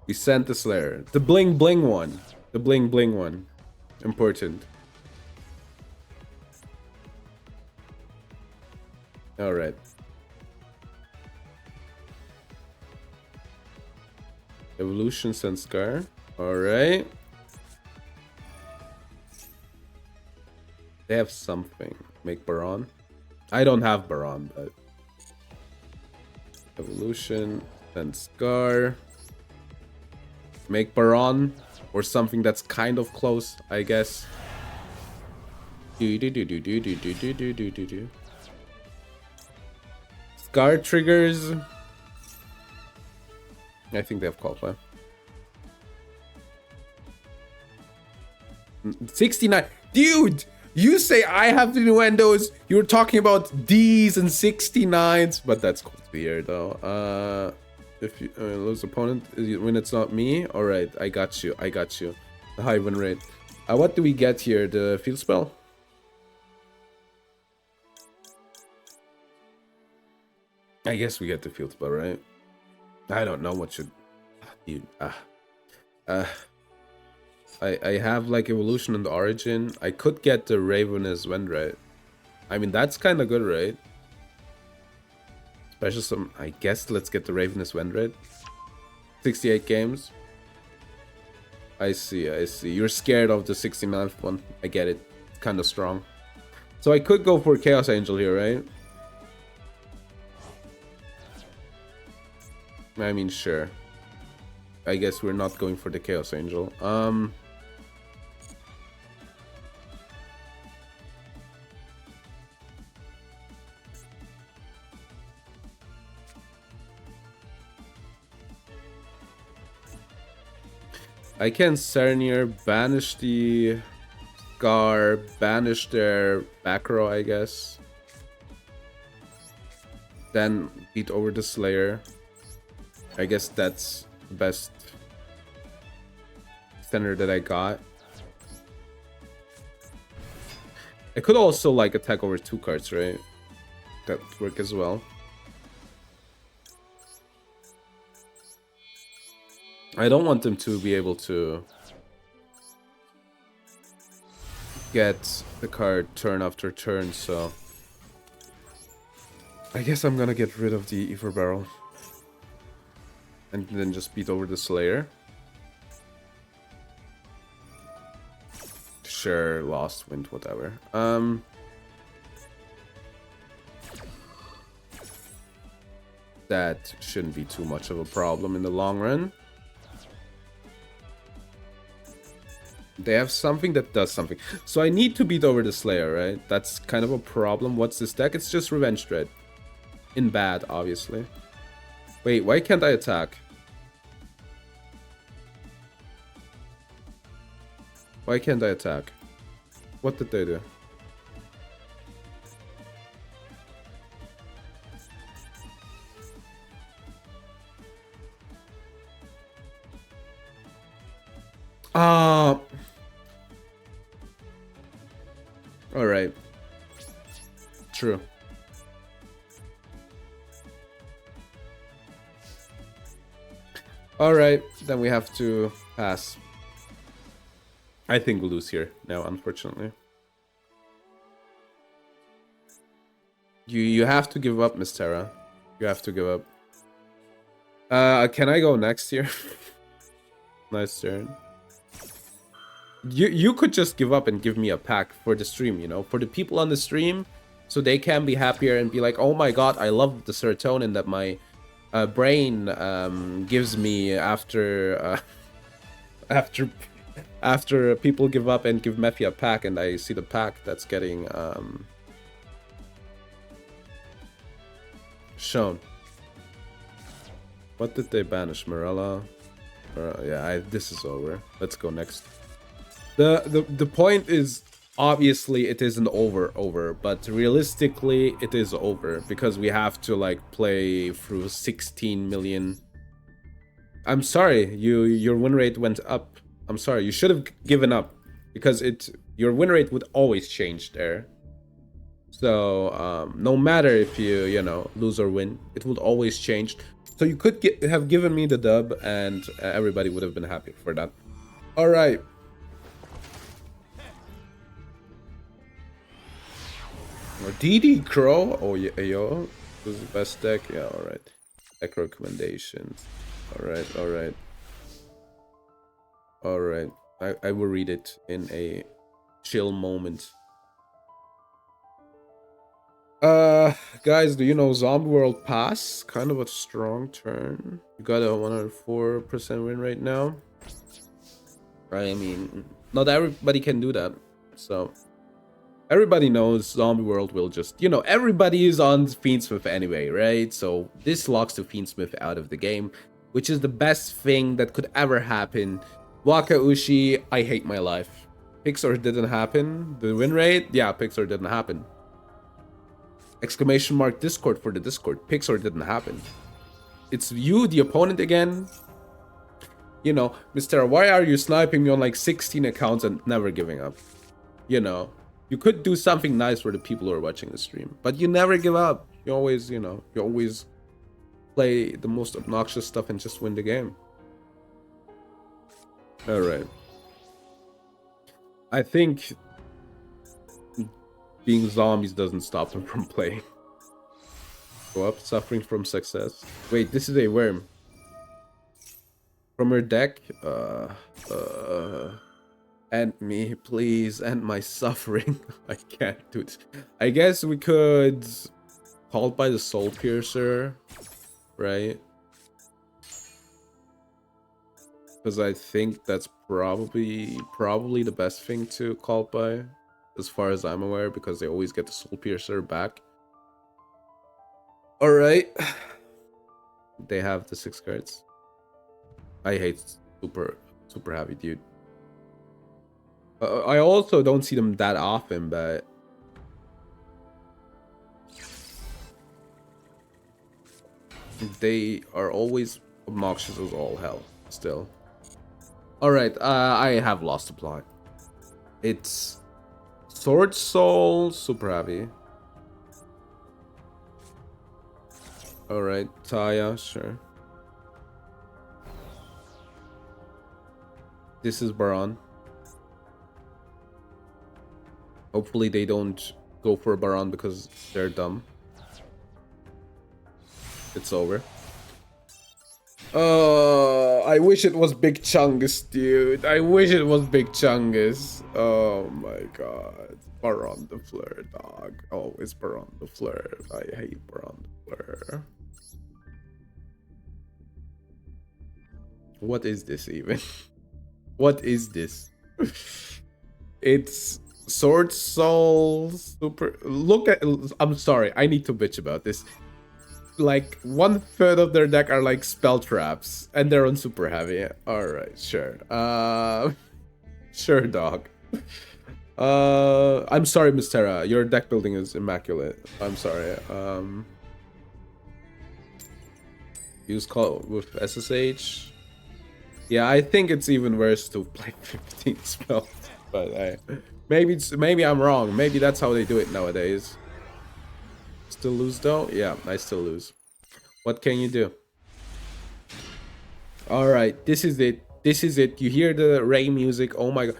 We sent the Slayer. The bling bling one. The bling bling one. Important. Alright. Evolution Scar. Alright. They have something. Make Baron. I don't have Baron, but Evolution Scar. Make Baron or something that's kind of close, I guess. Scar triggers. I think they have call play. 69. Dude, you say I have innuendos. You were talking about D's and 69s, but that's cool to hear though. If you lose opponent when it's not me, all right, I got you. The high win rate. What do we get here? The field spell. I guess we get the field spell, right? I don't know what should. Dude, I have like evolution in the origin. I could get the Ravenous Wind, right? I mean that's kind of good, right? Special some, I guess. Let's get the Ravenous Wind rate. 68 games. I see. You're scared of the 69th one. I get it. It's kind of strong. So I could go for Chaos Angel here, right? I mean, sure. I guess we're not going for the Chaos Angel. I can Sernier, banish the Scar, banish their back row, I guess. Then beat over the Slayer. I guess that's the best standard that I got. I could also like attack over 2 cards, right? That would work as well. I don't want them to be able to get the card turn after turn, so I guess I'm gonna get rid of the Ether Barrel and then just beat over the Slayer. Sure, Lost Wind, whatever. That shouldn't be too much of a problem in the long run. They have something that does something. So I need to beat over the Slayer, right? That's kind of a problem. What's this deck? It's just Revenge Dread. In bad, obviously. Wait, why can't I attack? Why can't I attack? What did they do? Alright. True. Alright, then we have to pass. I think we'll lose here now, unfortunately. You have to give up, Miss Terra. You have to give up. Can I go next here? Nice turn. You could just give up and give me a pack for the stream, you know, for the people on the stream, so they can be happier and be like, oh my god, I love the serotonin that my brain gives me after after people give up and give Mephi a pack, and I see the pack that's getting shown. What did they banish? Morella? Yeah, this is over. Let's go next. The point is, obviously it isn't over, but realistically it is over because we have to like play through 16 million. I'm sorry, your win rate went up. I'm sorry, you should have given up because your win rate would always change there. So no matter if you know, lose or win, it would always change. So you could have given me the dub and everybody would have been happy for that. All right. DD Crow? Oh, yeah, yo. This is the best deck? Yeah, alright. Deck recommendations. Alright, alright. Alright. I will read it in a chill moment. Guys, do you know Zombie World Pass? Kind of a strong turn. You got a 104% win rate now. I mean, not everybody can do that. So... everybody knows Zombie World will just, you know, everybody is on Fiendsmith anyway, right? So this locks the Fiendsmith out of the game, which is the best thing that could ever happen. Waka Ushi, I hate my life. Pixar didn't happen. The win rate, yeah, Pixar didn't happen. Exclamation mark Discord for the Discord. Pixar didn't happen. It's you, the opponent again. You know, Mr. Why are you sniping me on like 16 accounts and never giving up? You know. You could do something nice for the people who are watching the stream, but you never give up. You always, you know, you always play the most obnoxious stuff and just win the game. All right. I think being zombies doesn't stop them from playing. Go up, suffering from success. Wait, this is a worm. From her deck, end me, please, end my suffering. I can't do this. I guess we could called by the Soul Piercer, right? Because I think that's probably the best thing to call by, as far as I'm aware, because they always get the Soul Piercer back. All right, they have the 6 cards. I hate super heavy, dude. I also don't see them that often, but they are always obnoxious as all hell, still. Alright, I have lost the plot. It's Sword Soul, super heavy. Alright, Taya, sure. This is Baron. Hopefully they don't go for a Baron because they're dumb. It's over. I wish it was Big Chungus, dude. I wish it was Big Chungus. Oh my god. Baron the Fleur, dog. Always Baron the Fleur. I hate Baron the Fleur. What is this even? What is this? It's Sword Soul super. Look at. I'm sorry. I need to bitch about this. Like 1/3 of their deck are like spell traps, and they're on super heavy. All right, sure. Sure, dog. I'm sorry, Miss Terra. Your deck building is immaculate. I'm sorry. Use call with SSH. Yeah, I think it's even worse to play 15 spells, but maybe I'm wrong. Maybe that's how they do it nowadays. Still lose though? Yeah, I still lose. What can you do? All right, this is it. This is it. You hear the Ray music? Oh my god.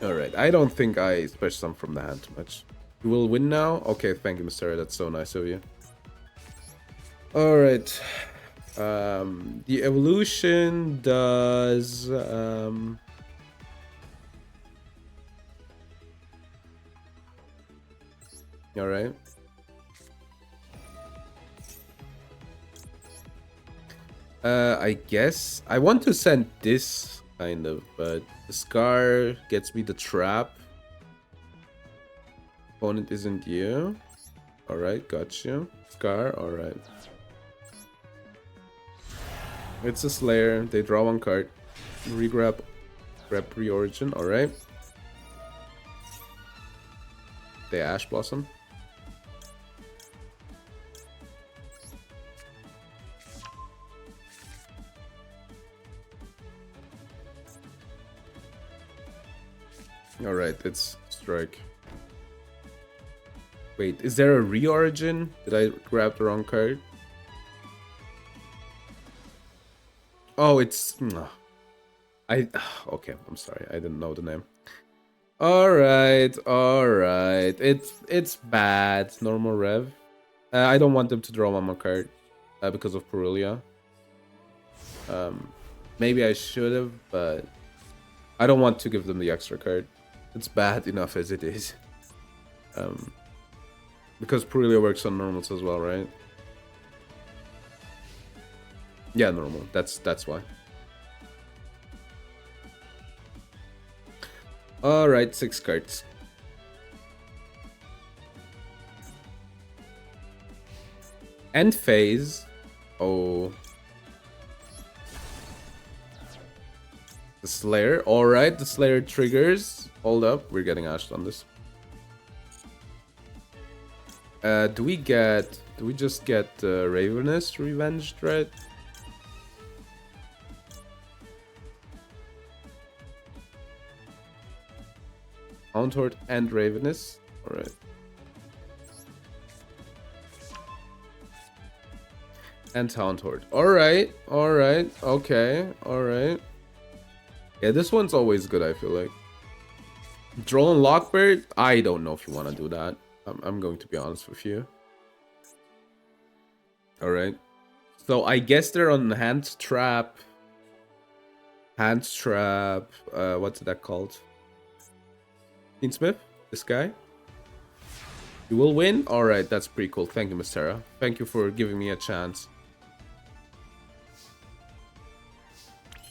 All right, I don't think I special some from the hand too much. You will win now? Okay, thank you, Mr. That's so nice of you. All right. The evolution does all right. I guess I want to send this kind of, but the Scar gets me the trap. Opponent isn't you. All right, got you. Scar, all right. It's a Slayer. They draw one card. Regrab, grab Reorigin. All right. They Ash Blossom. All right, let's strike. Wait, is there a Reorigin? Did I grab the wrong card? Oh, it's... Okay, I'm sorry. I didn't know the name. Alright, alright. It's bad. Normal rev. I don't want them to draw one more card because of Purulia. Maybe I should have, but I don't want to give them the extra card. It's bad enough as it is. Because Purulia works on normals as well, right? Yeah, normal. That's why. All right, 6 cards. End phase. Oh. The Slayer. All right, the Slayer triggers. Hold up, we're getting ashed on this. Do we just get Ravenous Revenged, right? Houndhorde and Ravenous. Alright. And Houndhorde. Alright, alright, okay, alright. Yeah, this one's always good, I feel like. Droll and Lockbird? I don't know if you want to do that. I'm going to be honest with you. Alright. So I guess they're on Hand Trap. Hand Trap. What's that called? Smith, this guy. You will win? Alright, that's pretty cool. Thank you, Miss Terra. Thank you for giving me a chance.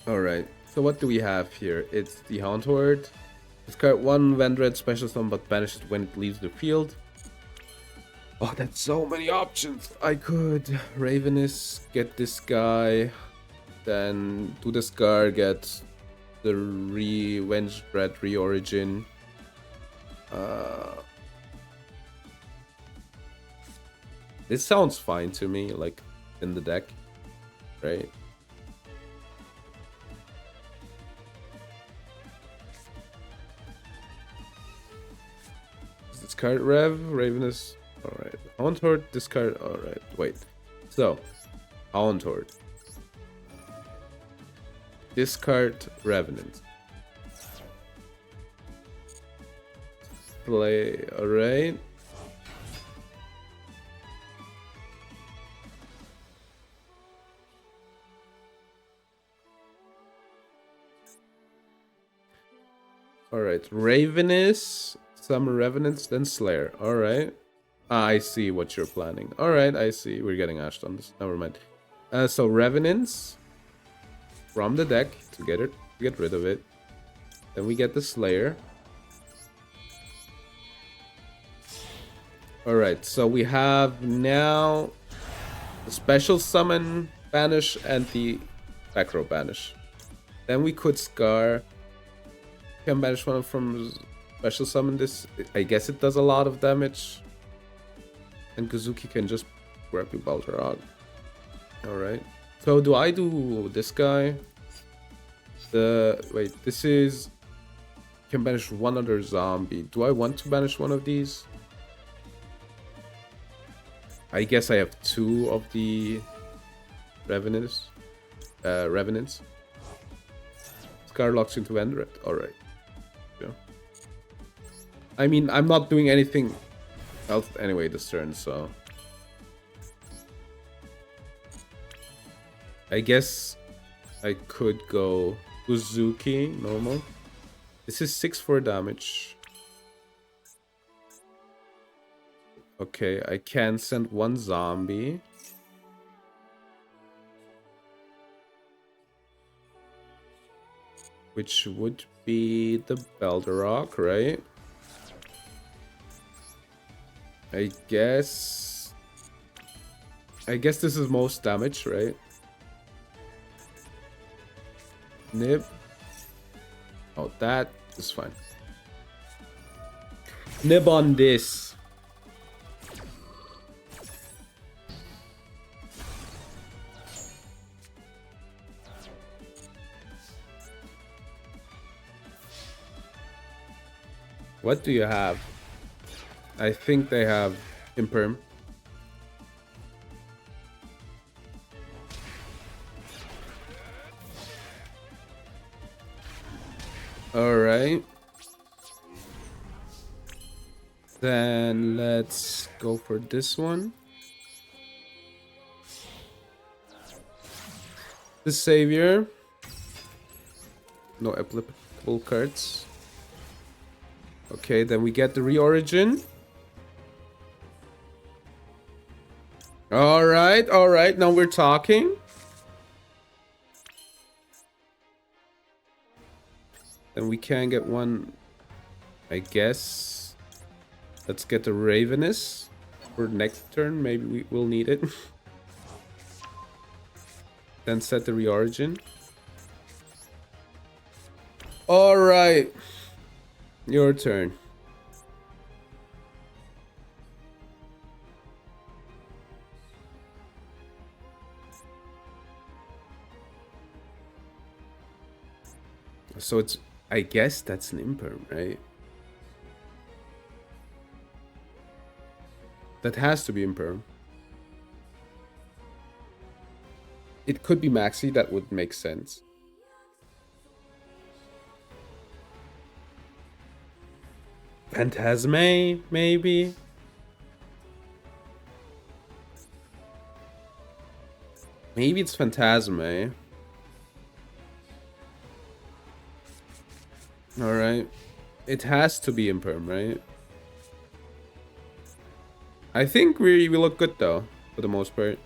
Alright, so what do we have here? It's the Houndhorde. Discard 1 Vendred special summon but banish it when it leaves the field. Oh, that's so many options. I could Ravenous, get this guy, then do the Scar, get the Revenge Dread Reorigin. This sounds fine to me, like in the deck, right? discard Ravenous. Alright. Hound Horde, discard. Alright, wait. So, Hound Horde. Discard Revenant. Play. Alright. Alright, Ravenous, some Revenants, then Slayer. Alright. I see what you're planning. Alright, I see. We're getting ashed on this. Never mind. So Revenants from the deck to get rid of it. Then we get the Slayer. Alright, so we have now the Special Summon Banish and the Back Row Banish. Then we could Scar. Can banish one from Special Summon this. I guess it does a lot of damage. And Kazuki can just grab you Baltarog. Alright. So do I do this guy? Wait, this is... Can banish one other zombie. Do I want to banish one of these? I guess I have two of the Revenants. Scar locks into Endred. Alright. Yeah. I mean, I'm not doing anything else anyway this turn, so... I guess I could go Uzuki, normal. This is 6-4 damage. Okay, I can send one zombie. Which would be the Baldarok, right? I guess this is most damage, right? Nib. Oh, that is fine. Nib on this. What do you have? I think they have Imperm. Alright. Then let's go for this one. The Savior. No applicable cards. Okay, then we get the Reorigin. Alright, now we're talking. Then we can get one, I guess. Let's get the Ravenous for next turn. Maybe we will need it. Then set the Reorigin. Alright. Your turn. So it's... I guess that's an Imperm, right? That has to be Imperm. It could be Maxi, that would make sense. Phantasme, maybe? Maybe it's Phantasme. Alright. It has to be Imperm, right? I think we look good though, for the most part.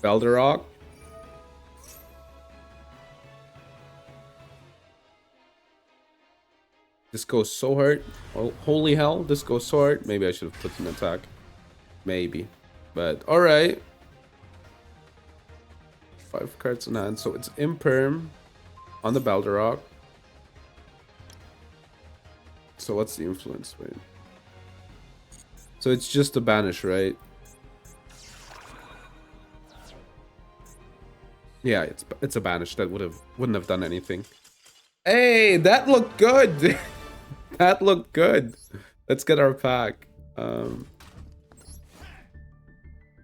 Baldarok. This goes so hard. Oh, holy hell, this goes so hard. Maybe I should have put an attack. Maybe. But, alright. 5 cards in hand. So it's Imperm on the Baldarok. So what's the influence? Wait. So it's just a banish, right? Yeah, it's a banish that wouldn't have done anything. Hey, that looked good. That looked good. Let's get our pack.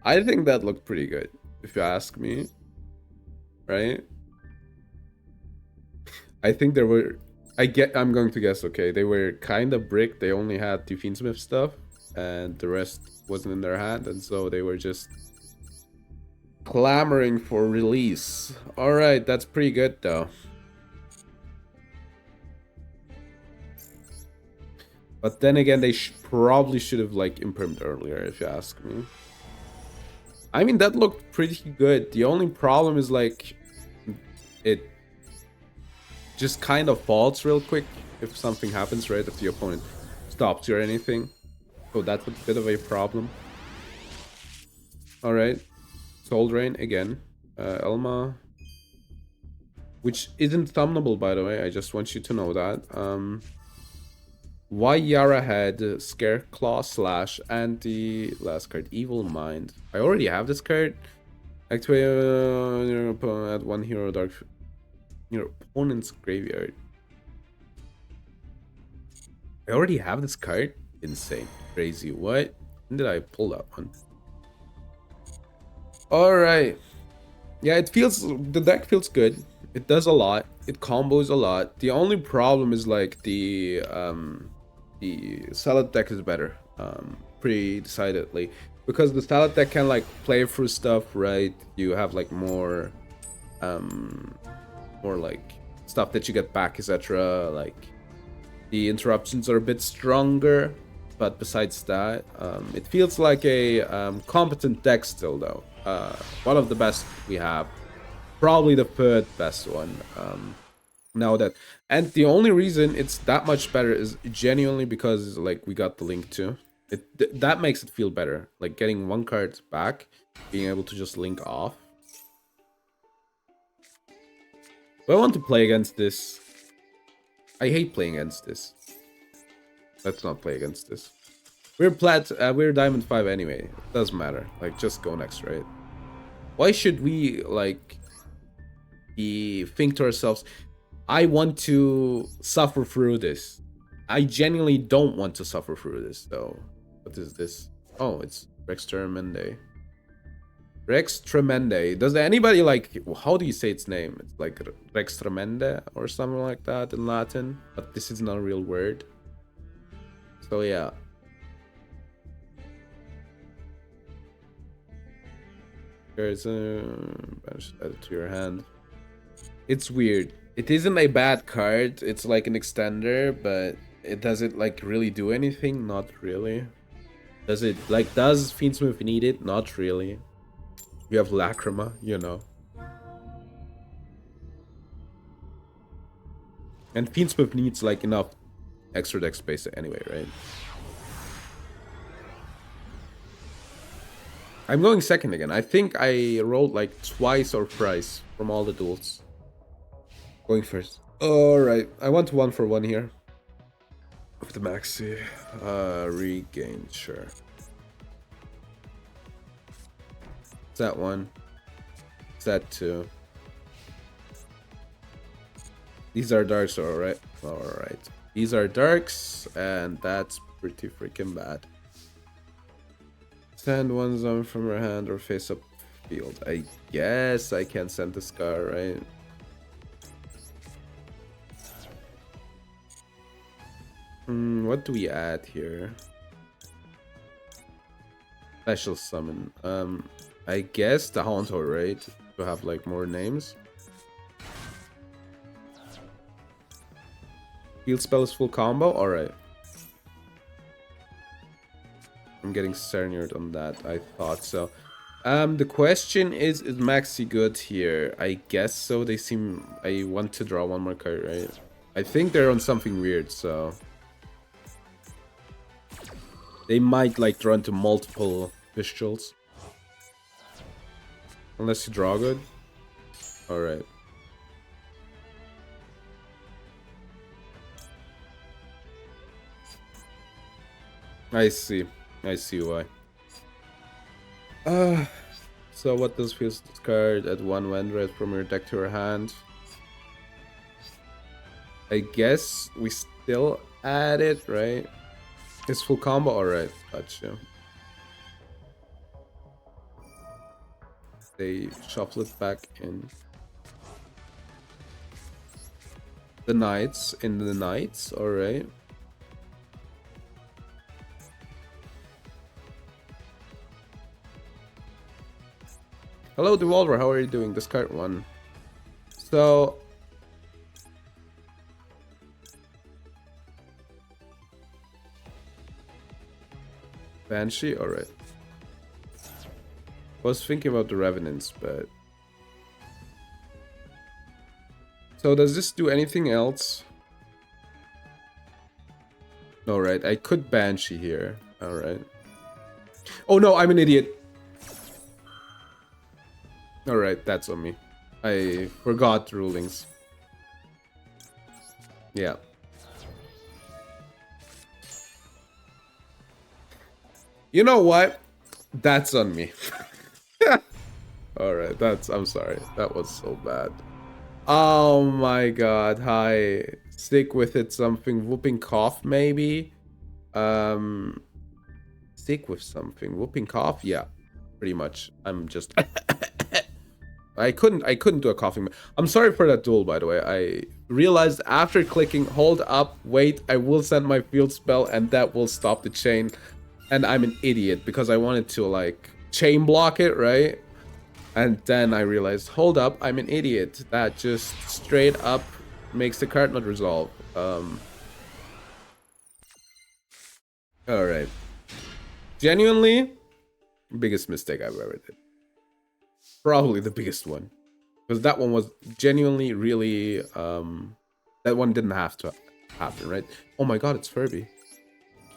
I think that looked pretty good, if you ask me. Right? I think there were. I'm going to guess. Okay, they were kind of brick. They only had the Fiendsmith stuff, and the rest wasn't in their hand, and so they were just clamoring for release. All right, that's pretty good though. But then again, they probably should have like imprimed earlier, if you ask me. I mean, that looked pretty good. The only problem is like it just kind of falls real quick if something happens, right? If the opponent stops you or anything. So that's a bit of a problem. All right, Soul Drain again. Elma, which isn't thumbnable, by the way. I just want you to know that. Why Yara had Scareclaw Slash and the last card, Evil Mind. I already have this card. Activate your opponent, add one hero dark your opponent's graveyard. I already have this card? Insane. Crazy. What? When did I pull that one? Alright. Yeah, it feels... The deck feels good. It does a lot. It combos a lot. The only problem is like the salad deck is better. Pretty decidedly. Because the salad deck can like play through stuff, right? You have like more like stuff that you get back, etc. Like the interruptions are a bit stronger, but besides that, it feels like a competent deck still though. One of the best we have, probably the third best one. Now that, and the only reason it's that much better is genuinely because like we got the link too. That makes it feel better, like getting one card back, being able to just link off. Do I want to play against this? I hate playing against this. Let's not play against this. We're we're Diamond 5 anyway. It doesn't matter. Like, just go next, right? Why should we, like, think to ourselves, I want to suffer through this. I genuinely don't want to suffer through this, though. What is this? Oh, it's Rex Tremende. Rex Tremende. Does anybody like... How do you say its name? It's like Rex Tremende or something like that in Latin. But this is not a real word. So, yeah. There's a... Add it to your hand. It's weird. It isn't a bad card. It's like an extender, but does it like really do anything? Not really. Does it like, does Fiendsmith need it? Not really. You have Lacrima, you know. And Fiendsmith needs like enough extra deck space anyway, right? I'm going second again. I think I rolled like twice or thrice from all the duels. Going first. Alright, I want 1-for-1 here. With the maxi. Regain, sure. Is that one? Is that two? These are darks, alright. Alright. These are darks, and that's pretty freaking bad. Send one zone from her hand or face up field. I guess I can send the Scar, right? What do we add here? Special summon. I guess the Haunter, right? To have like more names. Field spell is full combo? Alright. I'm getting Serenade on that. I thought so. The question is Maxi good here? I guess so. They seem... I want to draw one more card, right? I think they're on something weird, so... They might like draw into multiple visuals. Unless you draw good. Alright. I see. I see why. So what does feels discard at one when right from your deck to your hand? I guess we still add it, right? It's full combo? Alright, gotcha. They shuffle it back in. The knights, alright. Hello, Devolver, how are you doing? Discard one. So... Banshee? Alright. Was thinking about the Revenants, but... So does this do anything else? No, right. I could Banshee here. Alright. Oh no, I'm an idiot. Alright, that's on me. I forgot rulings. Yeah. You know what? That's on me. Alright, I'm sorry. That was so bad. Oh my god, hi. Stick with it something. Whooping cough, maybe? Stick with something. Whooping cough? Yeah, pretty much. I'm just... I couldn't do a coughing. I'm sorry for that duel, by the way. I realized after clicking hold up, wait, I will send my field spell and that will stop the chain. And I'm an idiot because I wanted to like chain block it, right? And then I realized, hold up, I'm an idiot. That just straight up makes the card not resolve. Alright. Genuinely, biggest mistake I've ever did. Probably the biggest one. Because that one was genuinely really... that one didn't have to happen, right? Oh my god, it's Furby.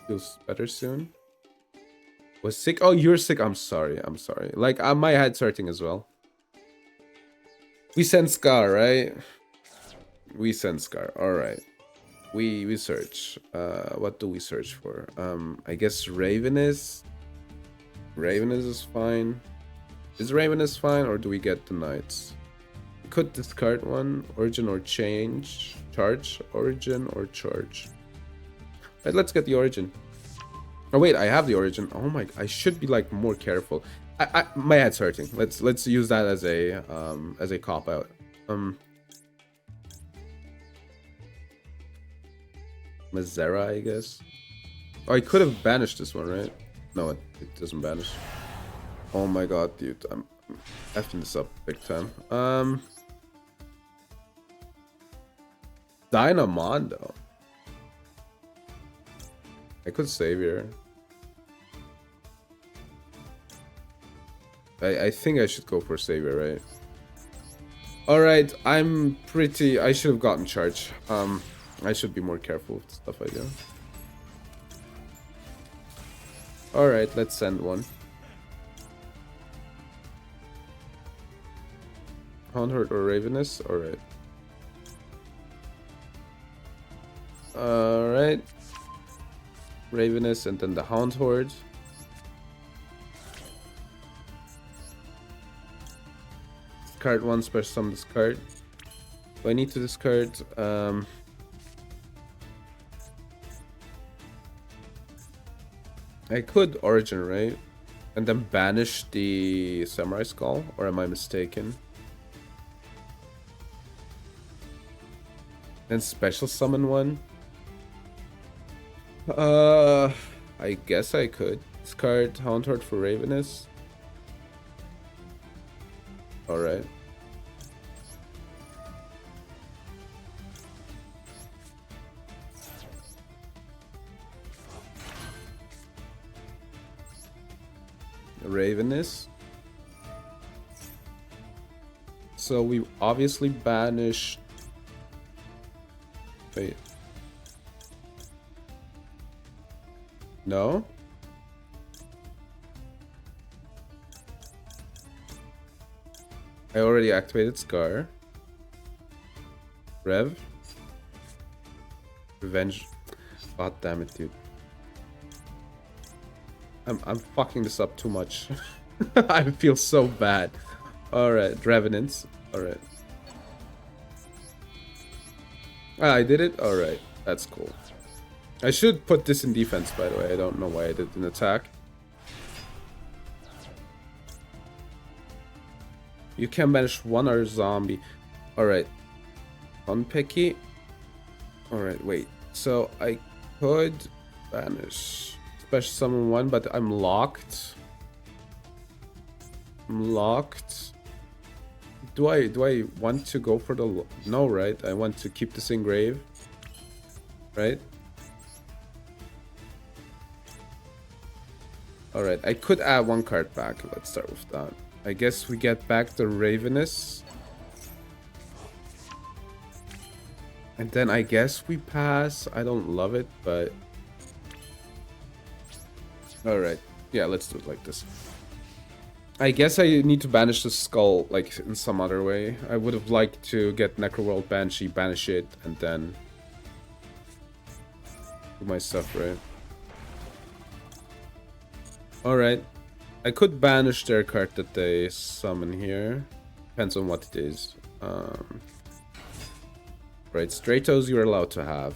Feels better soon. Was sick? Oh, you're sick. I'm sorry. Like, my head's hurting as well. We send Scar, right? We send Scar. Alright. We search. What do we search for? I guess Ravenous. Ravenous is fine. Is Ravenous fine, or do we get the Knights? We could discard one. Origin or change. Charge. Origin or charge. Right, let's get the Origin. Oh wait, I have the Origin. Oh my, I should be like more careful. My head's hurting. Let's use that as a cop out. Mazera, I guess. Oh, I could have banished this one, right? No, it doesn't banish. Oh my god, dude, I'm effing this up big time. Dynamondo. I could save here. I think I should go for Savior, right? Alright, I should have gotten charge. I should be more careful with the stuff I do. Alright, let's send one. Houndherd or Ravenous? Alright. Alright. Ravenous and then the Houndherd. Discard one, special summon discard. Do I need to discard? I could Origin, right? And then banish the Samurai Skull? Or am I mistaken? Then special summon one? I guess I could. Discard Houndherd for Ravenous. Alright. Ravenous. So we obviously banished... Wait. No? I already activated Scar. Rev. Revenge. God damn it, dude. I'm fucking this up too much. I feel so bad. Alright, Revenants. Alright. Ah, I did it? Alright, that's cool. I should put this in defense, by the way. I don't know why I did an attack. You can banish one other zombie. Alright. Unpicky. Alright, wait. So I could banish special summon one, but I'm locked. I'm locked. Do I want to go for the... No, right? I want to keep this engrave. Right? Alright, I could add one card back. Let's start with that. I guess we get back the Ravenous. And then I guess we pass. I don't love it, but... Alright. Yeah, let's do it like this. I guess I need to banish the skull, like, in some other way. I would have liked to get Necroworld Banshee, banish it, and then... do my stuff, right? Alright. I could banish their card that they summon here. Depends on what it is. Right, Stratos you're allowed to have.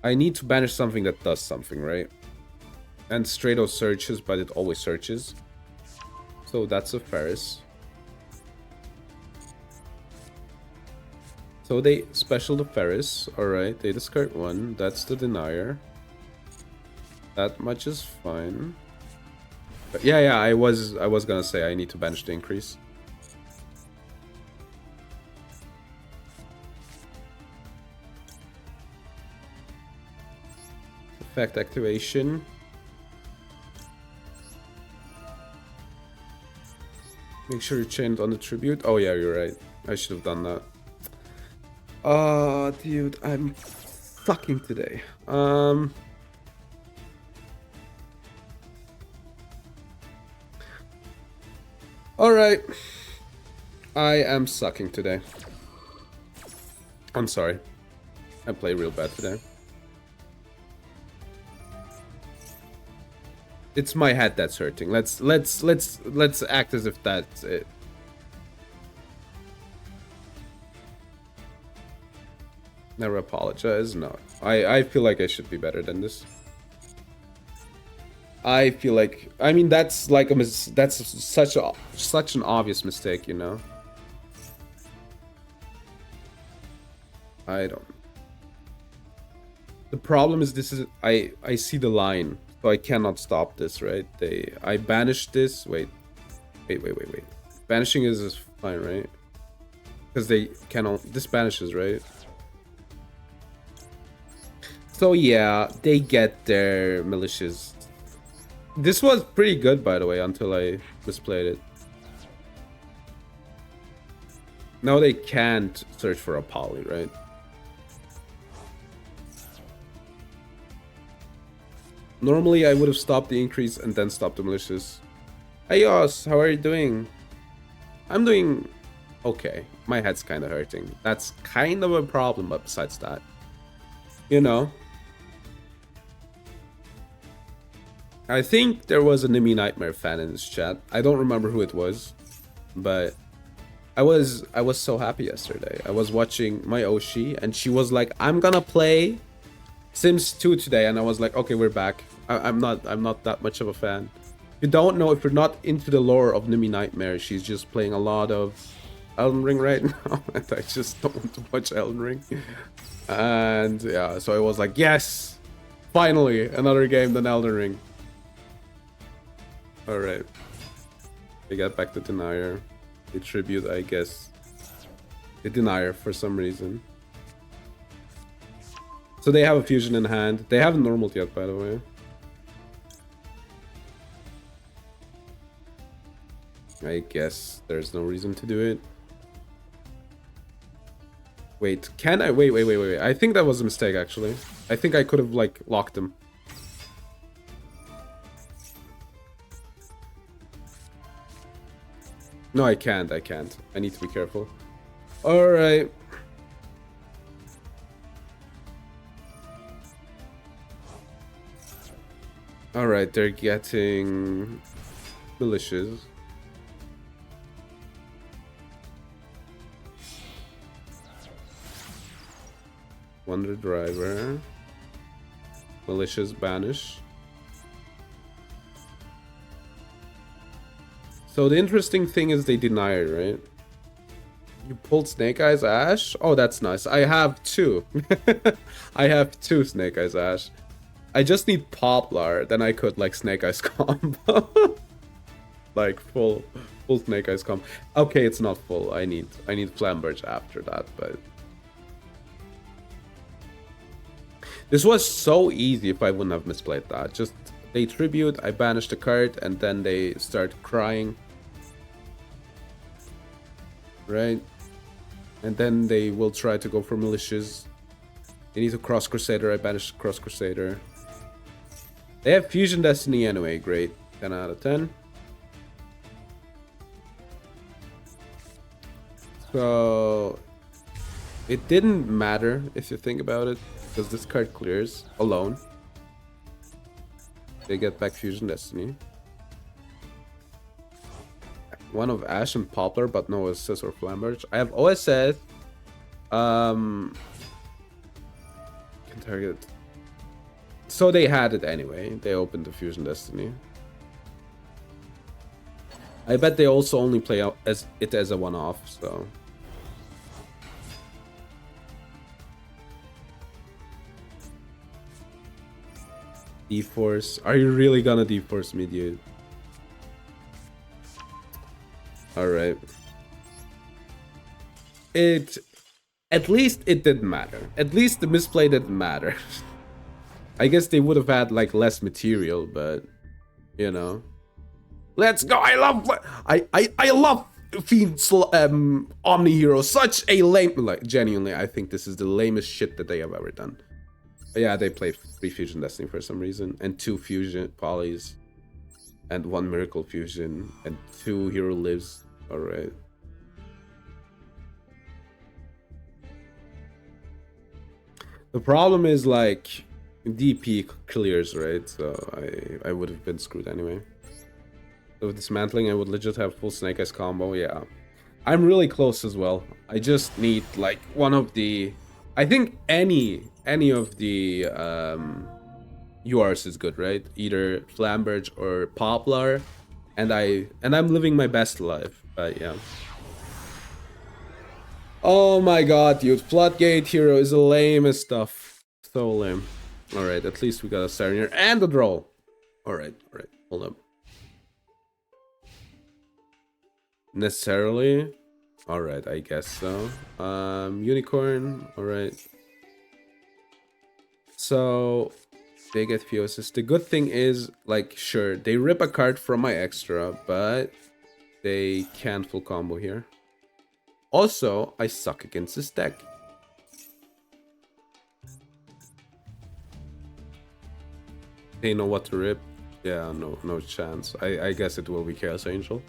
I need to banish something that does something, right? And Stratos searches, but it always searches. So that's a Ferris. So they special the Ferris. Alright, they discard one. That's the Denier. That much is fine. But yeah, I was gonna say I need to banish the increase. Effect activation. Make sure you chain it on the tribute. Oh yeah, you're right. I should have done that. Oh, dude, I'm fucking today. Alright. I am sucking today. I'm sorry. I play real bad today. It's my head that's hurting. Let's act as if that's it. Never apologize. No. I feel like I should be better than this. I feel like, I mean, that's like that's such an obvious mistake, you know. I don't. The problem is this is I see the line, so I cannot stop this, right? I banished this. Wait. Banishing is fine, right? Because they cannot. This banishes, right? So yeah, they get their malicious. This was pretty good, by the way, until I misplayed it. Now they can't search for a poly, right? Normally, I would have stopped the increase and then stopped the malicious. Hey, Yos, how are you doing? I'm doing okay. My head's kind of hurting. That's kind of a problem, but besides that, you know. I think there was a Nimi Nightmare fan in this chat. I don't remember who it was, but I was so happy yesterday. I was watching my Oshi, and she was like, "I'm gonna play Sims 2 today," and I was like, "Okay, we're back." I'm not that much of a fan. If you don't know, if you're not into the lore of Nimi Nightmare, she's just playing a lot of Elden Ring right now, and I just don't want to watch Elden Ring. And yeah, so I was like, "Yes, finally another game than Elden Ring." Alright. We got back to Denier. They tribute, I guess. The Denier for some reason. So they have a fusion in hand. They haven't normaled yet, by the way. I guess there's no reason to do it. Wait, can I? Wait. I think that was a mistake, actually. I think I could have, like, locked him. No, I can't. I need to be careful. Alright. Alright, they're getting malicious. Wonder Driver. Malicious Banish. So the interesting thing is they deny it, right? You pulled Snake Eyes Ash? Oh, that's nice. I have 2. I have 2 Snake Eyes Ash. I just need Poplar, then I could like Snake Eyes combo. Like full Snake Eyes combo. Okay, it's not full. I need Flamberge after that, but this was so easy if I wouldn't have misplayed that. Just they tribute, I banish the card, and then they start crying. Right? And then they will try to go for Malicious. They need to Cross Crusader, I banish Cross Crusader. They have Fusion Destiny anyway, great. 10 out of 10. So it didn't matter if you think about it, because this card clears alone. They get back Fusion Destiny. One of Ash and Poplar, but no OSS or Flamberge. I have OSS. Can target. So they had it anyway. They opened the Fusion Destiny. I bet they also only play out as a one-off, so. D-Force. Are you really gonna D-Force me, dude? Alright. At least it didn't matter. At least the misplay didn't matter. I guess they would have had like less material, but you know. Let's go! I love Fiend Omni Hero. Such a lame, like genuinely, I think this is the lamest shit that they have ever done. But yeah, they play 3 Fusion Destiny for some reason, and 2 Fusion Polys, and 1 Miracle Fusion, and 2 Hero Lives. Alright. The problem is like DP clears, right? So I would have been screwed anyway. So with dismantling, I would legit have full Snake Eyes combo. Yeah, I'm really close as well. I just need like one of the. I think any of the URs is good, right? Either Flamberge or Poplar, and I'm living my best life. But yeah. Oh my god, dude. Floodgate Hero is the lamest stuff. So lame. Alright, at least we got a Serenir and a draw. Alright, hold up. Necessarily? Alright, I guess so. Unicorn, alright. So they get Theosis. The good thing is, like, sure, they rip a card from my extra, but they can't full combo here. Also, I suck against this deck. They know what to rip. Yeah, no chance. I guess it will be Chaos Angel.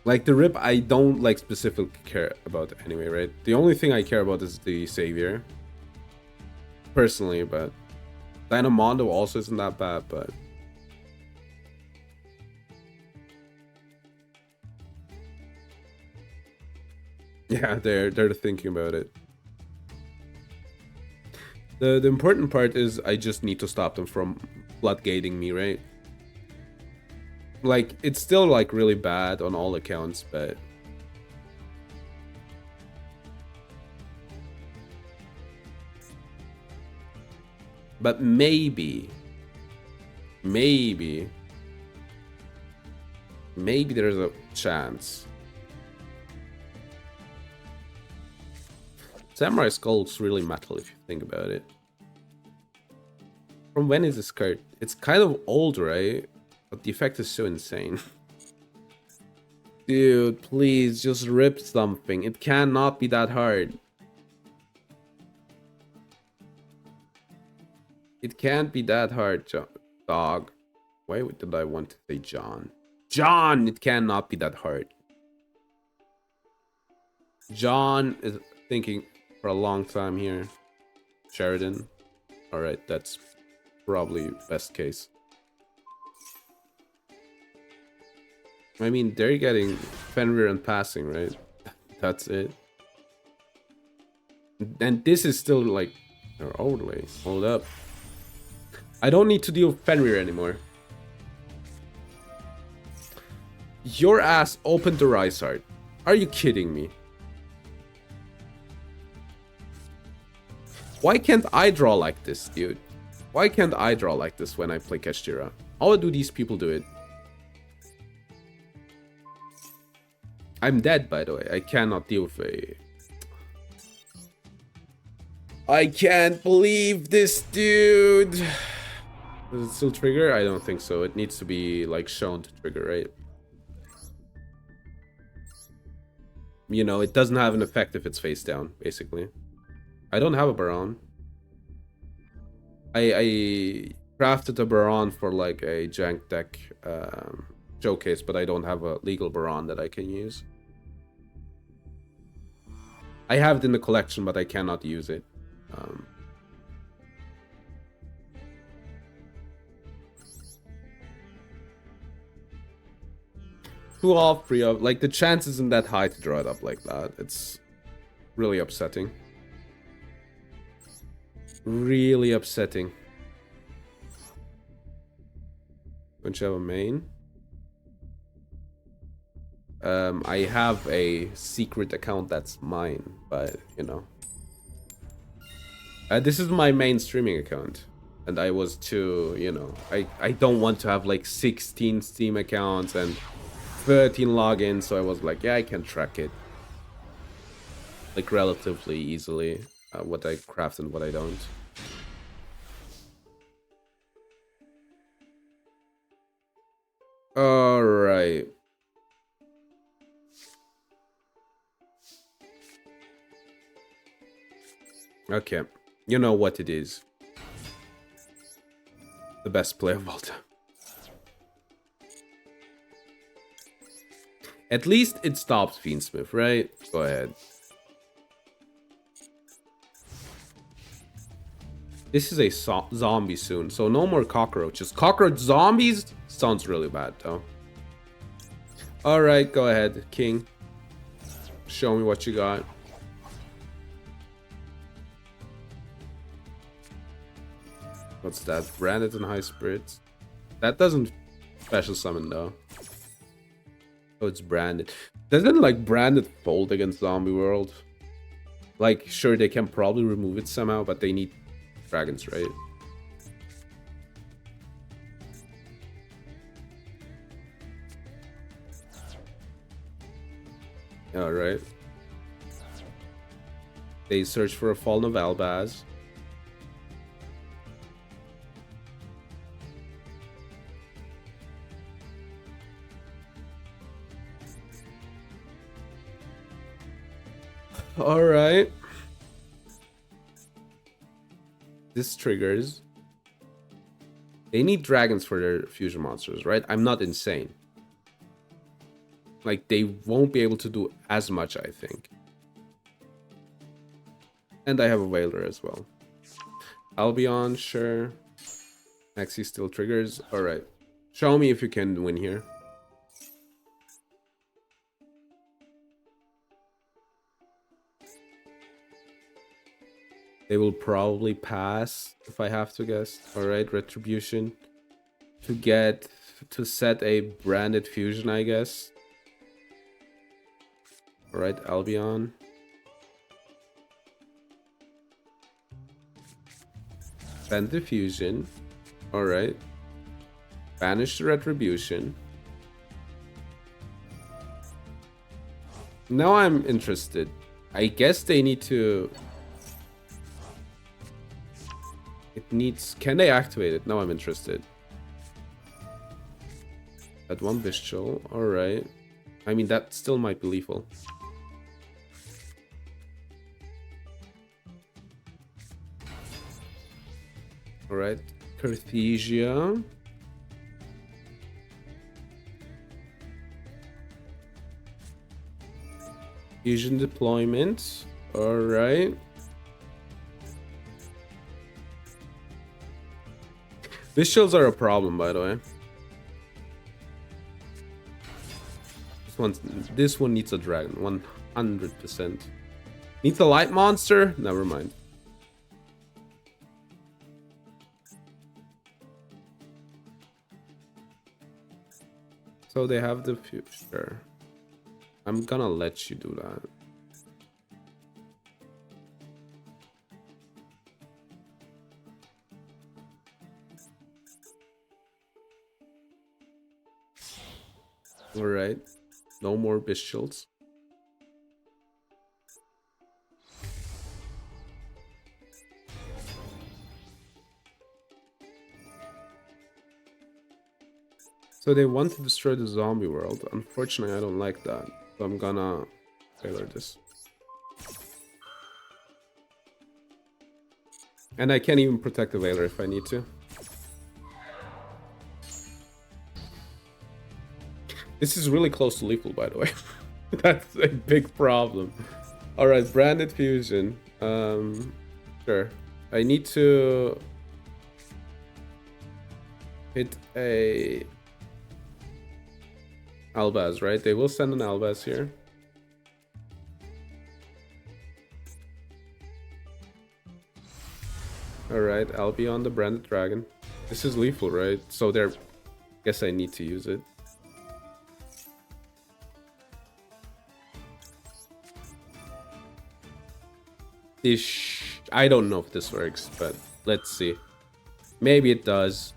Like the rip, I don't like specifically care about anyway, right? The only thing I care about is the Savior. Personally, but Dynamondo also isn't that bad, but yeah, they're thinking about it. The important part is I just need to stop them from floodgating me, right? Like, it's still like really bad on all accounts, but maybe there's a chance. Samurai Skull's really metal if you think about it. From when is this card? It's kind of old, right? But the effect is so insane. Dude, please just rip something. It cannot be that hard. It can't be that hard, dog. Why did I want to say John? John! It cannot be that hard. John is thinking for a long time here. Sheridan. Alright, that's probably best case. I mean, they're getting Fenrir and passing, right? That's it. And this is still like their overlay. Hold up. I don't need to deal with Fenrir anymore. Your ass opened the Rysart. Are you kidding me? Why can't I draw like this, dude? Why can't I draw like this when I play Kashtira? How do these people do it? I'm dead, by the way. I cannot deal with a... I can't believe this, dude. Does it still trigger? I don't think so. It needs to be, like, shown to trigger, right? You know, it doesn't have an effect if it's face down, basically. I don't have a Baron. I crafted a Baron for, like, a jank deck showcase, but I don't have a legal Baron that I can use. I have it in the collection, but I cannot use it. 2 off, 3 off. Like, the chance isn't that high to draw it up like that. It's really upsetting. Really upsetting. Don't you have a main? I have a secret account that's mine, but, you know. This is my main streaming account. And I was too, you know, I don't want to have like 16 Steam accounts and 13 logins, so I was like, yeah, I can track it. Like, relatively easily, what I craft and what I don't. Alright. Okay. You know what it is. The best play of all time. At least it stops Fiendsmith, right? Go ahead. This is a zombie soon, so no more cockroaches. Cockroach zombies sounds really bad, though. Alright, go ahead, King. Show me what you got. What's that? Branded and High Spirits. That doesn't special summon, though. Oh, it's branded. Doesn't, like, branded fold against Zombie World? Like, sure, they can probably remove it somehow, but they need dragons, right? Alright. They search for a Fallen of Albaz. Alright. This triggers. They need dragons for their fusion monsters, right? I'm not insane. Like, they won't be able to do as much, I think. And I have a Whaler as well. Albion, sure. Maxi still triggers. Alright. Show me if you can win here. They will probably pass, if I have to guess. Alright, Retribution. To set a branded fusion, I guess. Alright, Albion. Send the fusion. Alright. Banish the Retribution. Now I'm interested. I guess they need to... It needs... Can they activate it? Now I'm interested. That one Bestial. Alright. I mean, that still might be lethal. Alright. Cartesia. Fusion deployment. Alright. Bestials are a problem, by the way. This one needs a dragon, 100%. Needs a light monster? Never mind. So they have the future. I'm gonna let you do that. Alright. No more bestials. So they want to destroy the zombie world. Unfortunately, I don't like that. So I'm gonna tailor this. And I can't even protect the Veiler if I need to. This is really close to lethal, by the way. That's a big problem. Alright, branded fusion. Sure. I need to hit a Albaz, right? They will send an Albaz here. Alright, I'll be on the branded dragon. This is lethal, right? So there, guess I need to use it. I don't know if this works, but let's see. Maybe it does.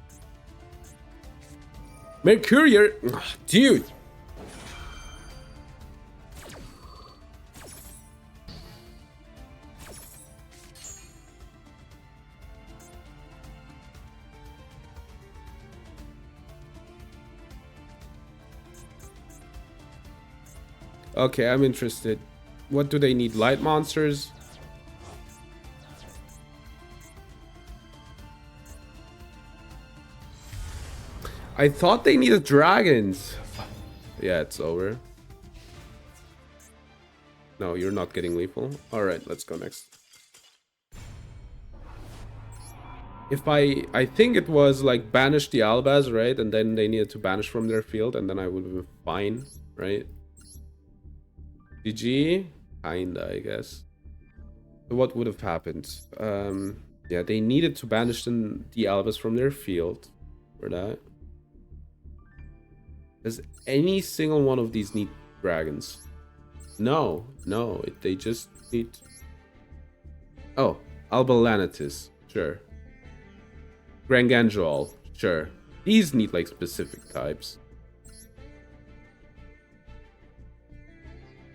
Mercurier, dude. Okay, I'm interested. What do they need? Light monsters? I thought they needed dragons. Yeah, it's over. No, you're not getting lethal. Alright, let's go next. If I think it was like banish the Albaz, right? And then they needed to banish from their field, and then I would have been fine, right? GG? Kinda, I guess. So what would have happened? Yeah, they needed to banish the Albaz from their field for that. Does any single one of these need dragons? No, no, they just need... Oh, Albalanitis, sure. Grangangel, sure. These need like specific types.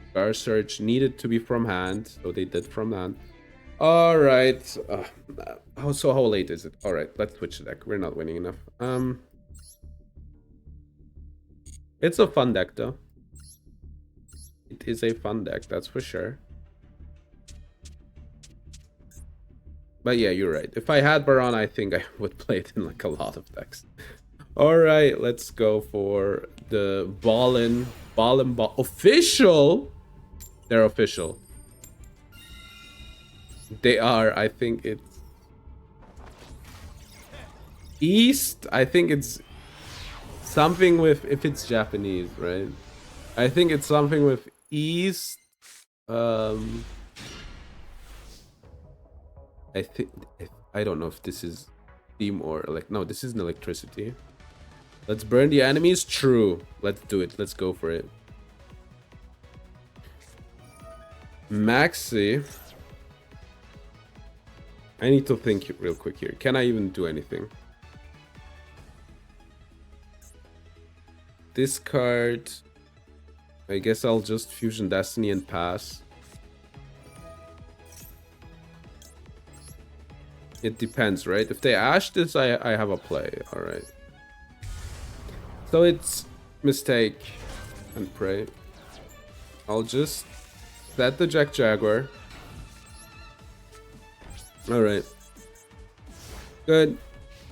Star Search needed to be from hand, so they did from hand. Alright. So how late is it? Alright, let's switch the deck. We're not winning enough. It's a fun deck, though. It is a fun deck, that's for sure. But yeah, you're right. If I had Baron, I think I would play it in like a lot of decks. Alright, let's go for the Ballin. Official! They're official. They are, I think it's... East? I think it's... something with, if it's Japanese, right? I think it's something with East. I think I don't know if this is steam or like no, this isn't electricity. Let's burn the enemies. True. Let's do it. Let's go for it. Maxi. I need to think real quick here. Can I even do anything? Discard. I guess I'll just Fusion Destiny and pass. It depends, right? If they ash this, I have a play. Alright. So it's mistake and pray. I'll just set the Jack Jaguar. Alright. Good.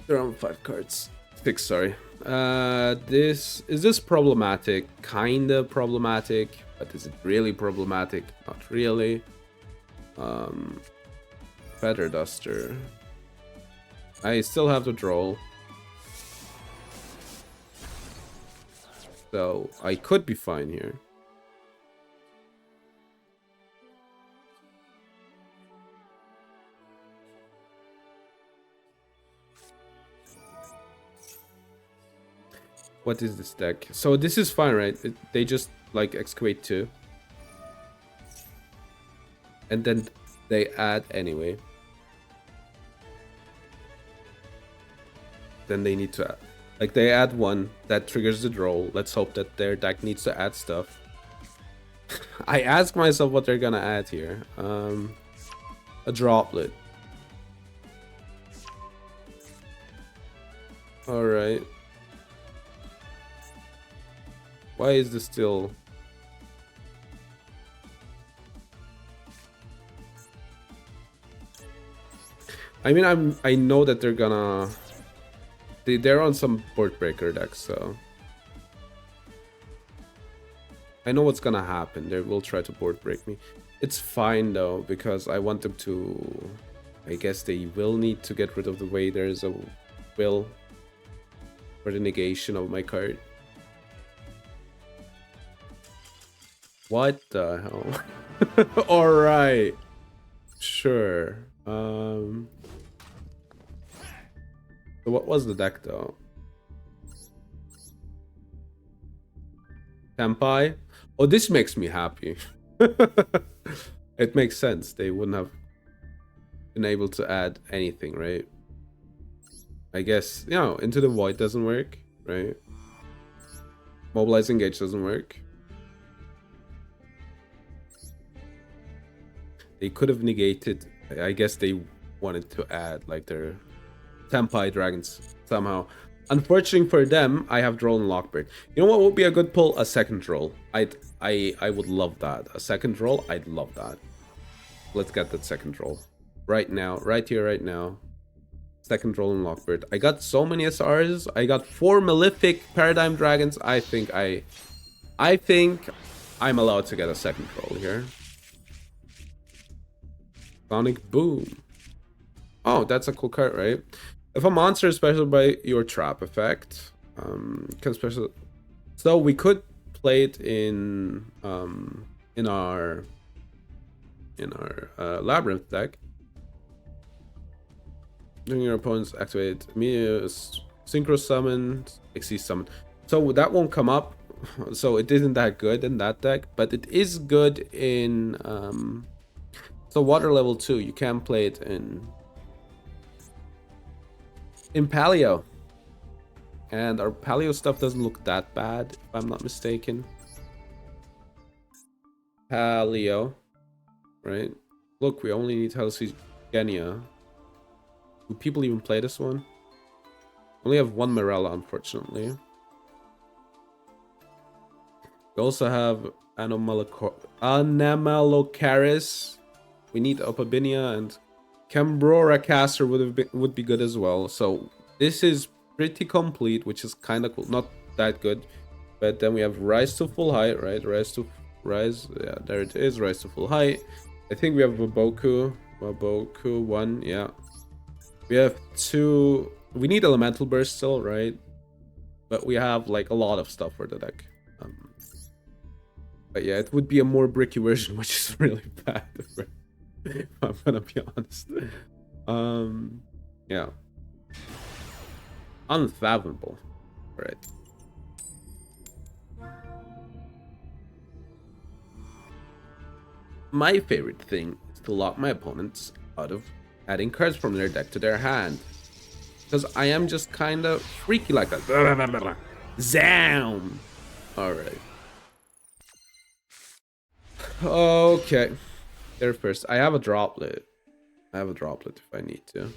They're on 5 cards. 6, sorry. Is this problematic? Kinda problematic, but is it really problematic? Not really. Feather Duster. I still have the draw. So I could be fine here. What is this deck? So this is fine, right? They just like excavate 2. And then they add anyway. Then they need to add. Like they add 1, that triggers the draw. Let's hope that their deck needs to add stuff. I ask myself what they're gonna add here. A droplet. Alright. Why is this still... I mean, I know that they're gonna... They're on some board breaker decks, so... I know what's gonna happen. They will try to board break me. It's fine though, because I want them to... I guess they will need to get rid of the way there's a will for the negation of my card. What the hell? Alright. Sure. So what was the deck though? Tempai? Oh, this makes me happy. It makes sense. They wouldn't have been able to add anything, right? I guess, you know, Into the Void doesn't work, right? Mobilize Engage doesn't work. They could have negated. I guess they wanted to add like their Tempai dragons somehow. Unfortunately for them, I have Droll and Lockbird. You know what would be a good pull? A second Droll. I would love that. A second Droll, I'd love that. Let's get that second Droll. Right now. Right here, right now. Second Droll and Lockbird. I got so many SRs. I got 4 Malefic Paradigm Dragons. I think I'm allowed to get a second Droll here. Sonic Boom. Oh, that's a cool card, right? If a monster is special by your trap effect, can special. So we could play it in our labyrinth deck. During your opponent's activate synchro summon, XC summon. So that won't come up. So it isn't that good in that deck, but it is good in so water level 2. You can play it in Paleo, and our Paleo stuff doesn't look that bad if I'm not mistaken. Paleo, right? Look, we only need Halcygenia. Do people even play this one? Only have 1 Morella, unfortunately. We also have Anomalocaris. We need Opabinia, and Cambrora Caster would be good as well. So this is pretty complete, which is kind of cool. Not that good, but then we have Rise to Full Height, right? Rise. Yeah, there it is. Rise to Full Height. I think we have Waboku 1. Yeah, we have 2. We need Elemental Burst still, right? But we have like a lot of stuff for the deck. But yeah, it would be a more bricky version, which is really bad. If I'm gonna be honest. Yeah. Unfathomable. Right. My favorite thing is to lock my opponents out of adding cards from their deck to their hand. Because I am just kind of freaky like that. Zam! Alright. Okay. There first. I have a droplet. If I need to.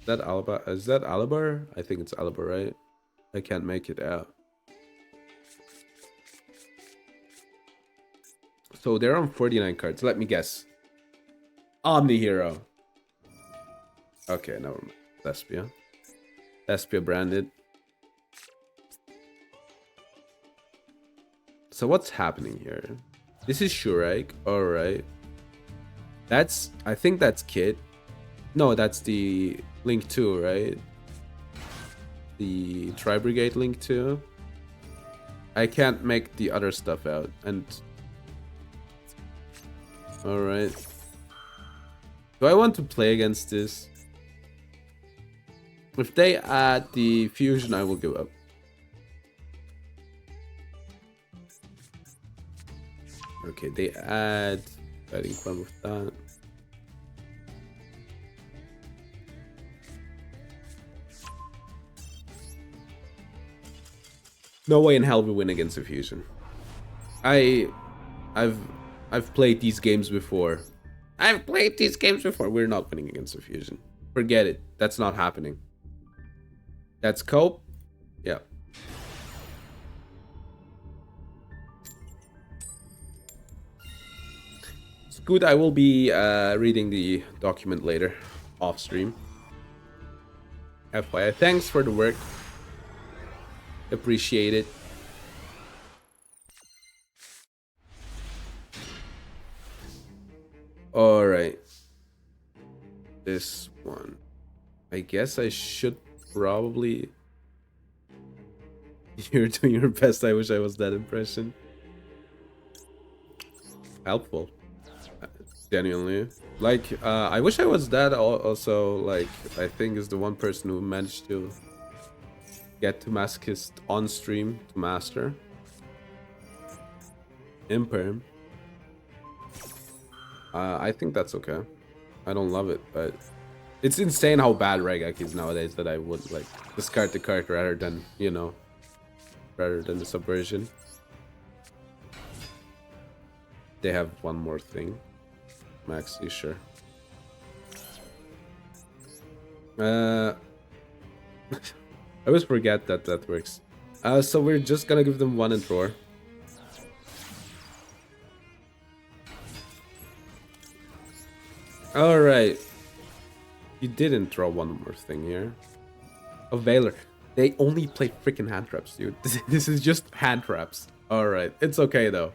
Is that Alabar? I think it's Alabar, right? I can't make it out. So they're on 49 cards. Let me guess. Omni Hero. Okay, never mind. Thespia. Thespia branded. So what's happening here? This is Shurike. Alright. I think that's Kit. No, that's the Link 2, right? The Tri-Brigade Link 2. I can't make the other stuff out. And alright. Do I want to play against this? If they add the fusion, I will give up. Okay, they add betting club with that. No way in hell we win against a fusion. I've played these games before. We're not winning against a fusion. Forget it. That's not happening. That's cope. Yeah. It's good. I will be reading the document later, off stream. FYI, thanks for the work. Appreciate it. All right. This one. I guess I should probably... You're doing your best. I wish I was that impression. Helpful. Genuinely. Like, I wish I was that also, like, I think is the one person who managed to get to Masochist on stream to master. Imperm. I think that's okay. I don't love it, but it's insane how bad Regak is nowadays that I would, like, discard the card rather than, you know, rather than the subversion. They have one more thing. Max, you sure? I always forget that that works. So we're just gonna give them one and draw. Alright. You didn't draw one more thing here. Oh, Valor. They only play freaking hand traps, dude. This is just hand traps. Alright. It's okay, though.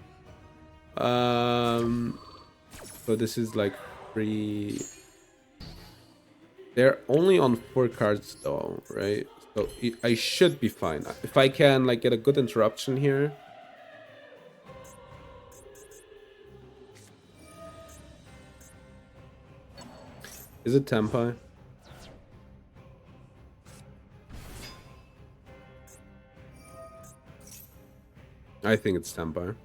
So this is like 3... They're only on 4 cards, though, right? So I should be fine. If I can, like, get a good interruption here. Is it Tempai? I think it's Tempai.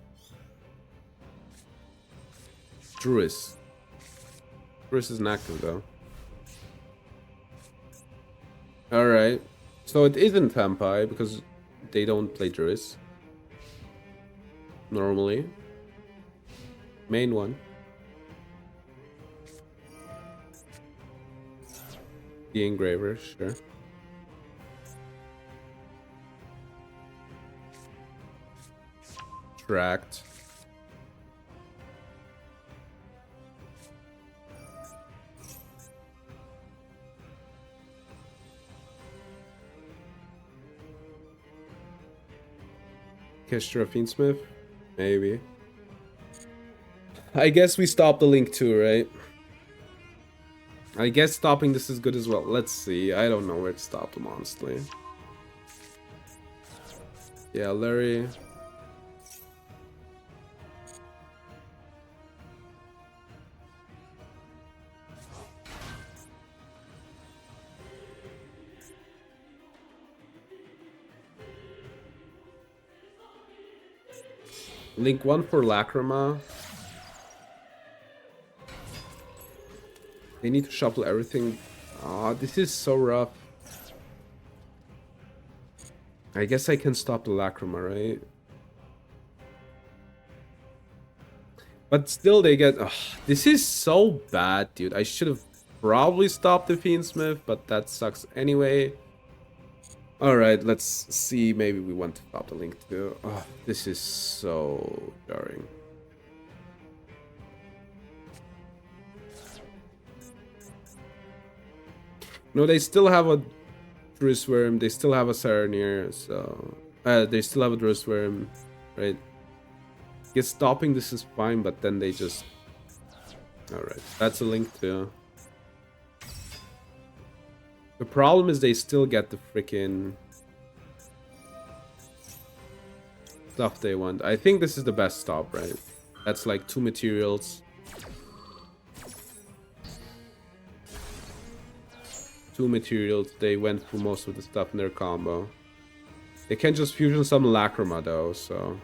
Druis. Druis is inactive, though. Alright. So it isn't Tempai, because they don't play Druis. Normally. Main one. The Engraver, sure. Tracked. Kestra Fiendsmith? Maybe. I guess we stop the link too, right? I guess stopping this is good as well. Let's see. I don't know where to stop them, honestly. Yeah, Larry. Link 1 for Lacrima. They need to shuffle everything. Ah, this is so rough. I guess I can stop the Lacrima, right? But still they get... Ugh, this is so bad, dude. I should have probably stopped the Fiendsmith, but that sucks anyway. Alright, let's see. Maybe we want to stop the link too. Oh, this is so jarring. No, they still have a Druis Worm. They still have a Saranir, so... they still have a Druis Worm, right? Guess stopping this is fine, but then they just... Alright, that's a link too. The problem is they still get the freaking stuff they want. I think this is the best stop, right? That's like 2 materials. 2 materials. They went through most of the stuff in their combo. They can just fusion some Lacrima though, so...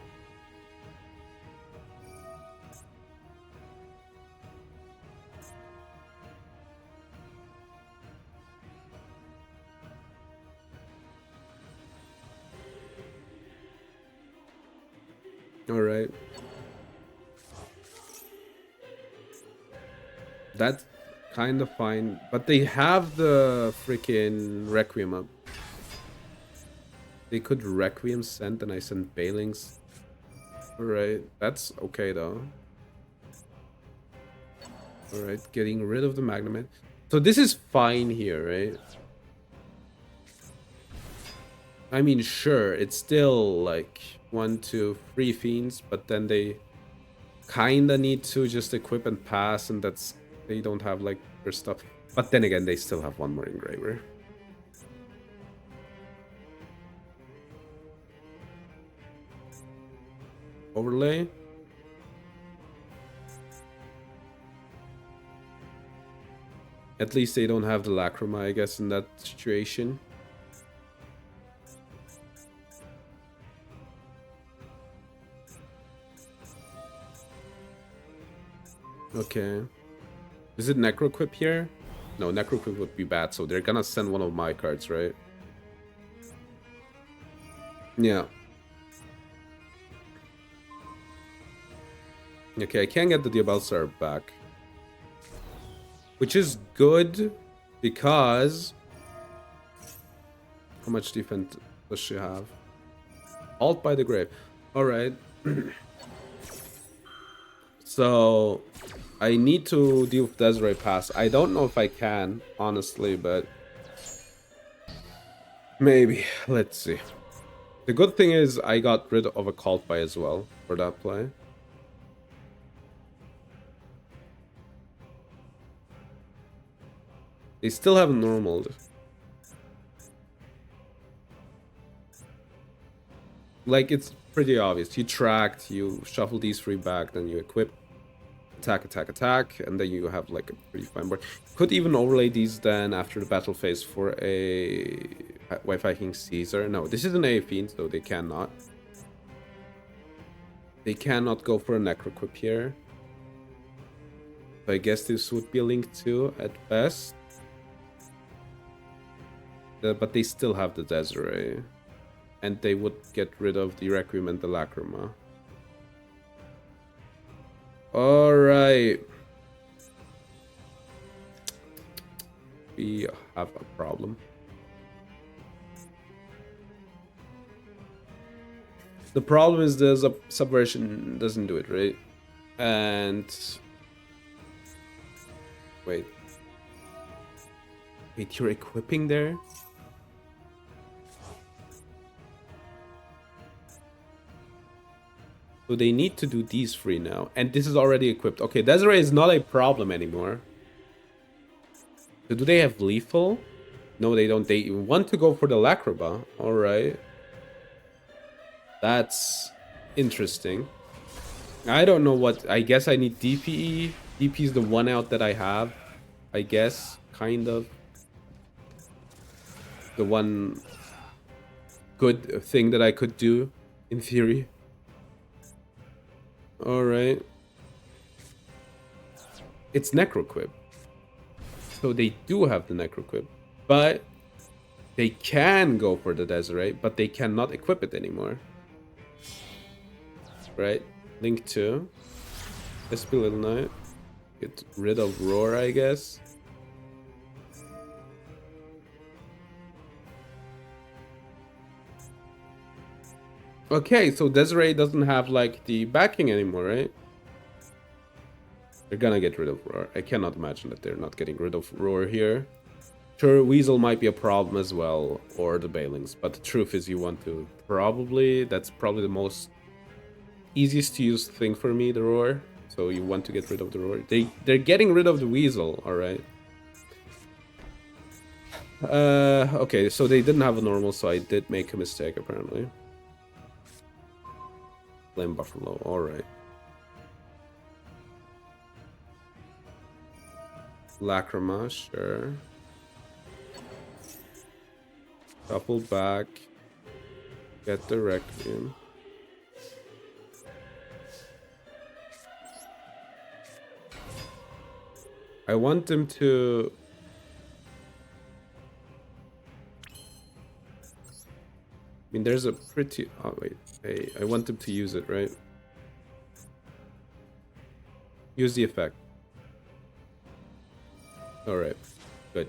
All right. That's kind of fine, but they have the freaking Requiem up. They could Requiem send, and I send Bailings. Alright, that's okay though. Alright, getting rid of the Magnemite. So this is fine here, right? I mean, sure, it's still like 1, 2, 3 Fiends, but then they kinda need to just equip and pass, and that's... They don't have like their stuff. But then again, they still have one more Engraver. Overlay. At least they don't have the Lacrima, I guess, in that situation. Okay. Is it Necroquip here? No, Necroquip would be bad, so they're gonna send one of my cards, right? Yeah. Okay, I can't get the Diabellstar back. Which is good, because... How much defense does she have? Alt by the Grave. Alright. So... I need to deal with Desiree Pass. I don't know if I can, honestly, but... Maybe. Let's see. The good thing is I got rid of a Cult by as well for that play. They still haven't normaled. Like, it's pretty obvious. You tracked, you shuffle these 3 back, then you equip. Attack, attack, attack, and then you have like a pretty fine board. Could even overlay these then after the battle phase for a White Viking Caesar. No, this is an A Fiend, so they cannot. They cannot go for a Necroquip here. So I guess this would be a Link 2 at best. But they still have the Desiree. And they would get rid of the Requiem and the Lacrima. Alright. We have a problem. The problem is the Subversion doesn't do it, right? And... Wait. Wait, you're equipping there? So they need to do these 3 now. And this is already equipped. Okay, Desiree is not a problem anymore. So do they have lethal? No, they don't. They want to go for the Lacrima. Alright. That's interesting. I don't know what... I guess I need DPE. DP is the one out that I have. I guess. Kind of. The one good thing that I could do. In theory. Alright. It's Necroquip. So they do have the Necroquip. But they can go for the Desiree, but they cannot equip it anymore. Right? Link 2. SP Little Knight. Get rid of Roar, I guess. Okay, so Desiree doesn't have like the backing anymore, right? They're gonna get rid of Roar. I cannot imagine that they're not getting rid of Roar here. Sure, Weasel might be a problem as well, or the Bailings, but the truth is you want to probably... That's probably the most easiest to use thing for me, the Roar. So you want to get rid of the Roar. They're getting rid of the Weasel, alright. Okay, so they didn't have a normal, so I did make a mistake apparently. Flame Buffalo, alright. Lacrima, sure. Shuffle back. Get the Requiem. I want them to... I mean, there's a pretty... Oh, wait. Hey, I want them to use it, right? Use the effect. Alright, good.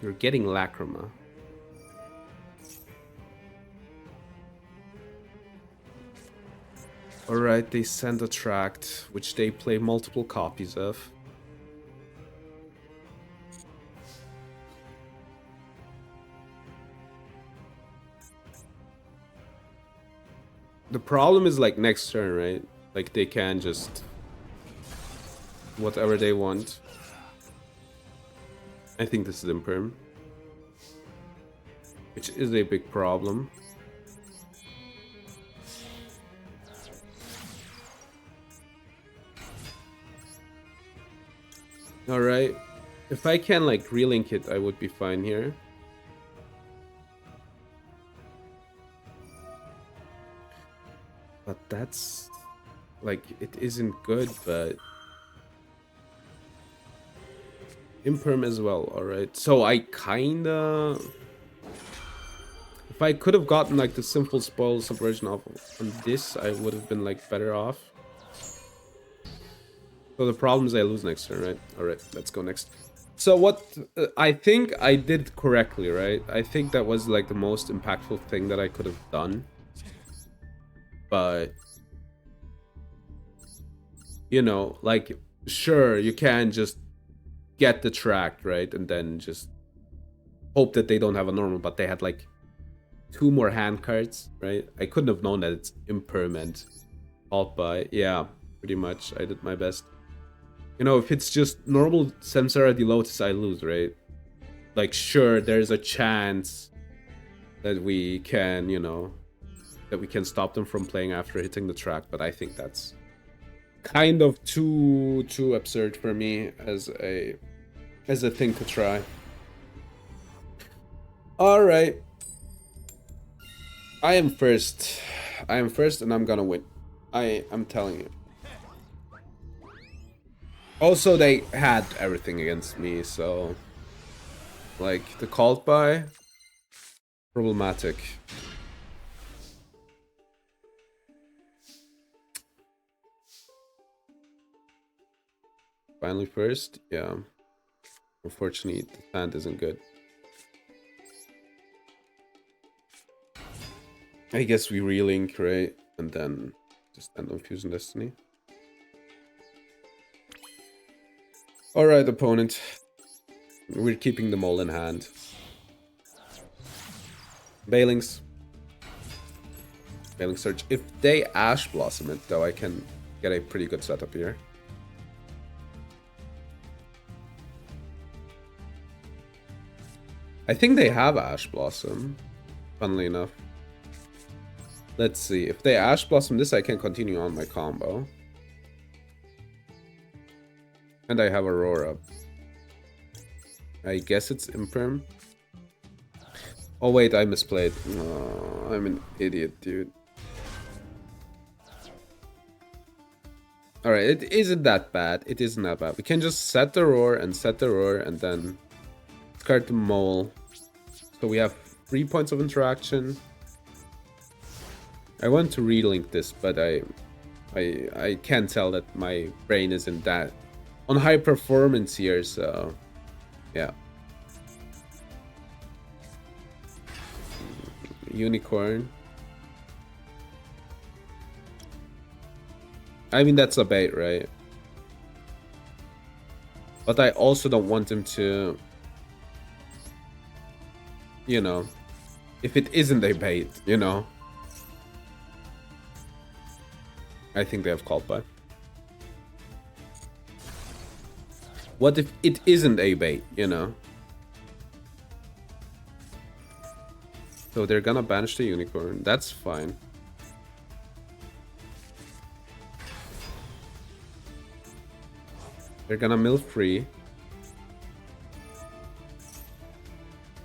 You're getting Lacrima. Alright, they send a tract, which they play multiple copies of. The problem is like next turn, right? Like they can just whatever they want. I think this is imperm, which is a big problem. Alright. If I can like relink it, I would be fine here. But that's like it isn't good, but imperm as well. Alright. So I kinda, if I could have gotten like the simple spoil subversion off on this, I would have been like better off. So the problem is I lose next turn, right? Alright, let's go next. So what I think I did correctly, right? I think that was like the most impactful thing that I could have done. But you know, like sure, you can just get the tract, right? And then just hope that they don't have a normal, but they had like 2 more hand cards, right? I couldn't have known that it's impermanent. Called by, yeah, pretty much. I did my best. You know, if it's just normal Samsara de Lotus, I lose, right? Like, sure, there's a chance that we can, you know, that we can stop them from playing after hitting the track, but I think that's kind of too absurd for me as a thing to try. All right. I am first and I'm gonna win. I'm telling you. Also, they had everything against me, so like the called by problematic. Finally first, yeah. Unfortunately, the hand isn't good. I guess we relink, right? And then just end on Fusion Destiny. Alright, opponent. We're keeping them all in hand. Bailings. Bailing Search. If they Ash Blossom it, though, I can get a pretty good setup here. I think they have Ash Blossom, funnily enough. Let's see. If they Ash Blossom this, I can continue on my combo. And I have Aurora. I guess it's Imperm. Oh wait, I misplayed. Oh, I'm an idiot, dude. Alright, it isn't that bad. It isn't that bad. We can just set the roar and then discard the mole. So we have 3 points of interaction. I want to relink this, but I can't tell that my brain isn't that on high performance here, so yeah. Unicorn. I mean, that's a bait, right? But I also don't want him to, you know, if it isn't a bait, you know. I think they have called by. What if it isn't a bait, you know? So they're gonna banish the unicorn. That's fine. They're gonna mill free.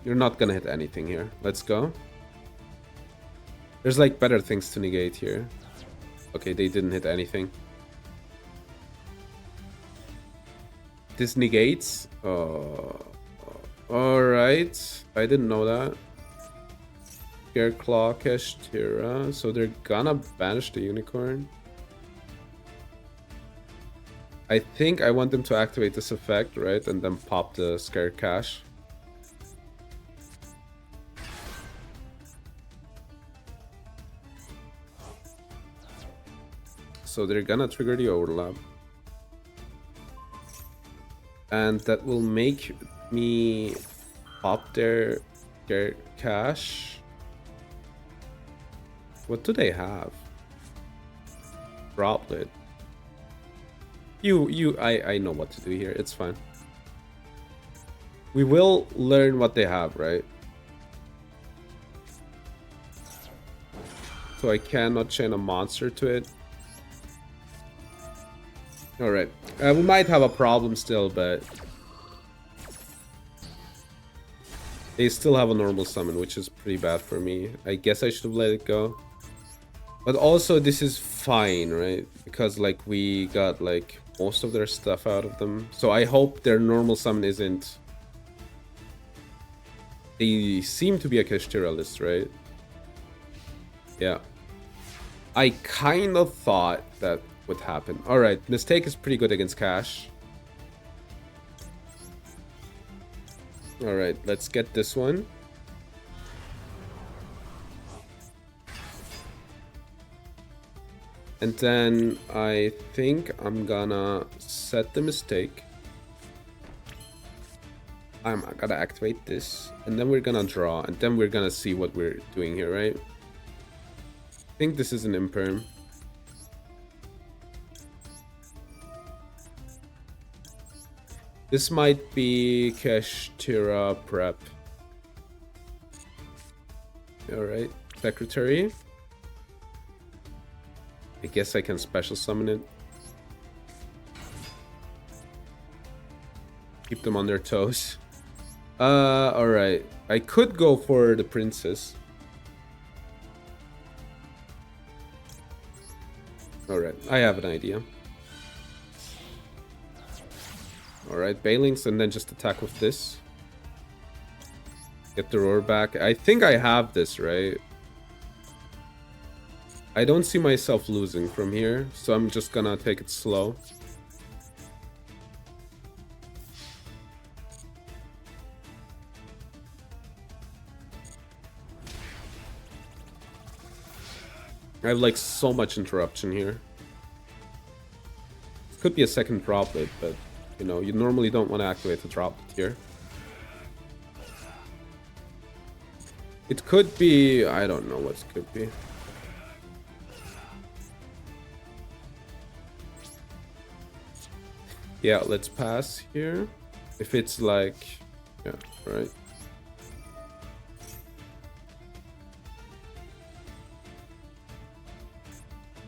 You're not gonna hit anything here. Let's go. There's like better things to negate here. Okay, they didn't hit anything. This negates. Alright. I didn't know that. Scareclaw, Kashtira. So they're gonna banish the unicorn. I think I want them to activate this effect, right? And then pop the Scare Cash. So they're gonna trigger the overlap. And that will make me pop their cash. What do they have? Droplet. I know what to do here. It's fine. We will learn what they have, right? So I cannot chain a monster to it. Alright. We might have a problem still, but they still have a normal summon, which is pretty bad for me. I guess I should have let it go. But also, this is fine, right? Because, like, we got, like, most of their stuff out of them. So I hope their normal summon isn't... They seem to be a Kashtira list, right? Yeah. I kind of thought that would happen. Alright, Mistake is pretty good against Cash. Alright, let's get this one. And then I think I'm gonna set the Mistake. I'm gonna activate this. And then we're gonna draw. And then we're gonna see what we're doing here, right? I think this is an Imperm. This might be Kashtira Prep. Alright, Secretary. I guess I can special summon it. Keep them on their toes. Alright. I could go for the Princess. Alright, I have an idea. Alright, Bailings, and then just attack with this. Get the roar back. I think I have this, right? I don't see myself losing from here, so I'm just gonna take it slow. I have like so much interruption here. It could be a second droplet, but you know, you normally don't want to activate the droplet here. It could be, I don't know what it could be. Yeah, let's pass here. If it's like, yeah, right.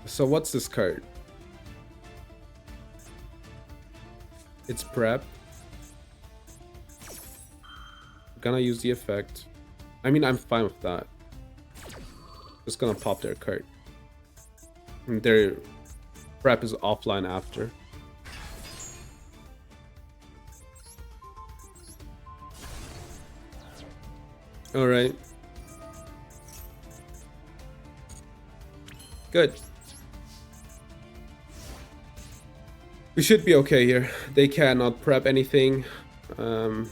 So what's this card? It's prep. Gonna use the effect. I mean, I'm fine with that. Just gonna pop their card. And their prep is offline after. Alright. Good. We should be okay here. They cannot prep anything. And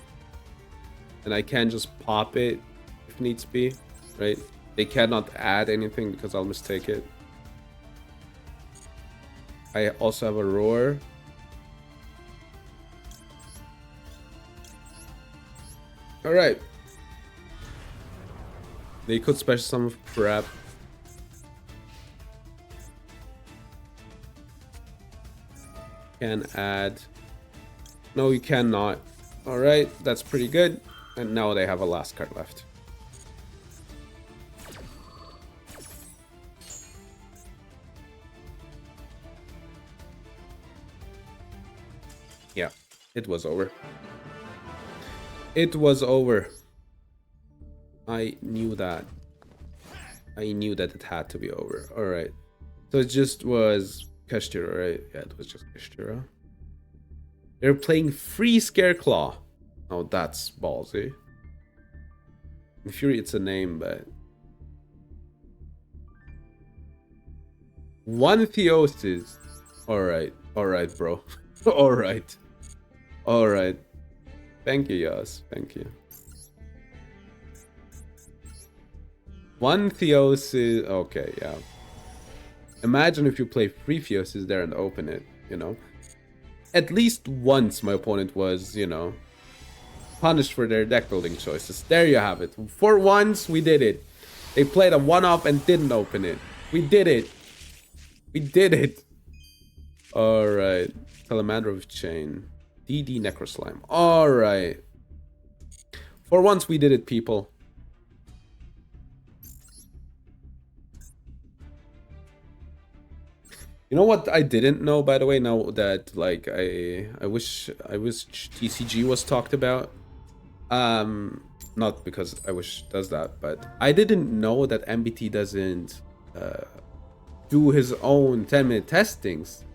I can just pop it if needs be, right? They cannot add anything because I'll mistake it. I also have a roar. Alright. They could special summon prep. Can add. No, you cannot. Alright, that's pretty good. And now they have a last card left. Yeah, it was over. It was over. I knew that. I knew that it had to be over. Alright. So it just was Kashtira, right? Yeah, it was just Kashtira. They're playing free Scareclaw. Oh, that's ballsy. In Fury, it's a name, but One Theosis. Alright, bro. Alright. Alright. Thank you, Yas. Thank you. One Theosis. Okay, yeah. Imagine if you play 3 Theosis there and open it, you know? At least once my opponent was, you know, punished for their deck building choices. There you have it. For once, we did it. They played a 1-off and didn't open it. We did it. We did it. Alright. Salamander with Chain. DD Necroslime. Alright. For once, we did it, people. You know what I didn't know, by the way, now that, like, I wish TCG was talked about. Not because I wish it does that, but I didn't know that MBT doesn't do his own 10-minute testings.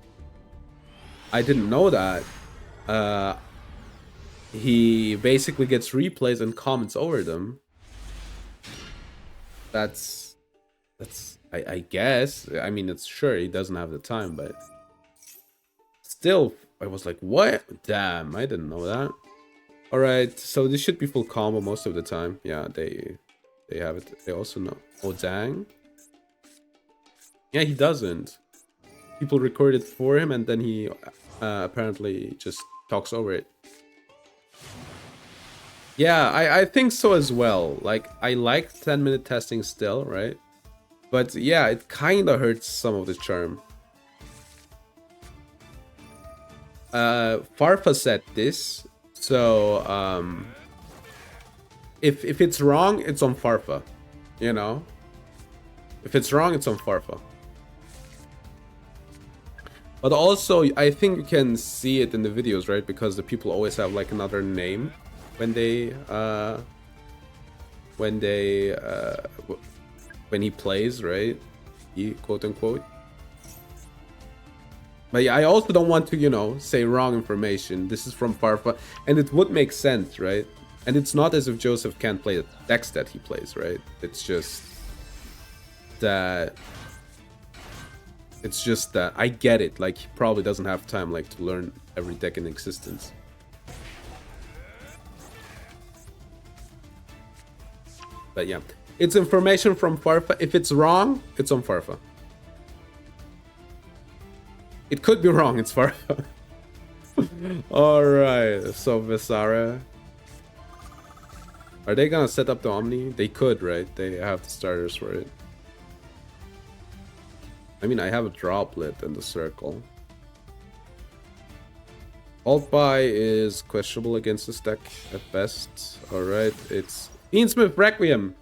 I didn't know that. He basically gets replays and comments over them. That's I guess. I mean, it's sure he doesn't have the time, but still, I was like, what? Damn, I didn't know that. All right, so this should be full combo most of the time. Yeah, they have it. They also know. Oh, dang. Yeah, he doesn't. People record it for him, and then he apparently just talks over it. Yeah, I think so as well. Like, I like 10-minute testing still, right? But yeah, it kind of hurts some of the charm. Farfa said this, so if it's wrong, it's on Farfa, you know? If it's wrong, it's on Farfa. But also, I think you can see it in the videos, right? Because the people always have like another name when he plays, right? He, quote unquote. But yeah, I also don't want to, you know, say wrong information. This is from Farfa, and it would make sense, right? And it's not as if Joseph can't play the decks that he plays, right? It's just that I get it. Like, he probably doesn't have time, like, to learn every deck in existence. But yeah, it's information from Farfa. If it's wrong, it's on Farfa. It could be wrong, it's Farfa. Alright, so Visara. Are they gonna set up the Omni? They could, right? They have the starters for it. I mean, I have a Droplet in the circle. Alt buy is questionable against this deck at best. Alright, it's Fiendsmith Requiem.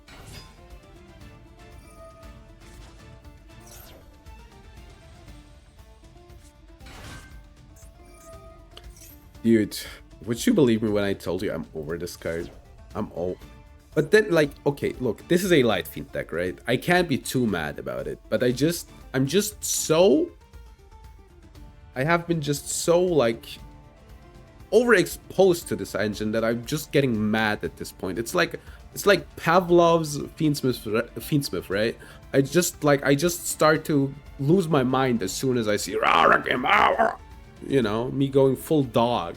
Dude, would you believe me when I told you I'm over this card? I'm all... But then, like, okay, look, this is a light fiend deck, right? I can't be too mad about it, but I'm just so... I have been just so, like, overexposed to this engine that I'm just getting mad at this point. It's like Pavlov's Fiendsmith, right? I just start to lose my mind as soon as I see, you know, me going full dog.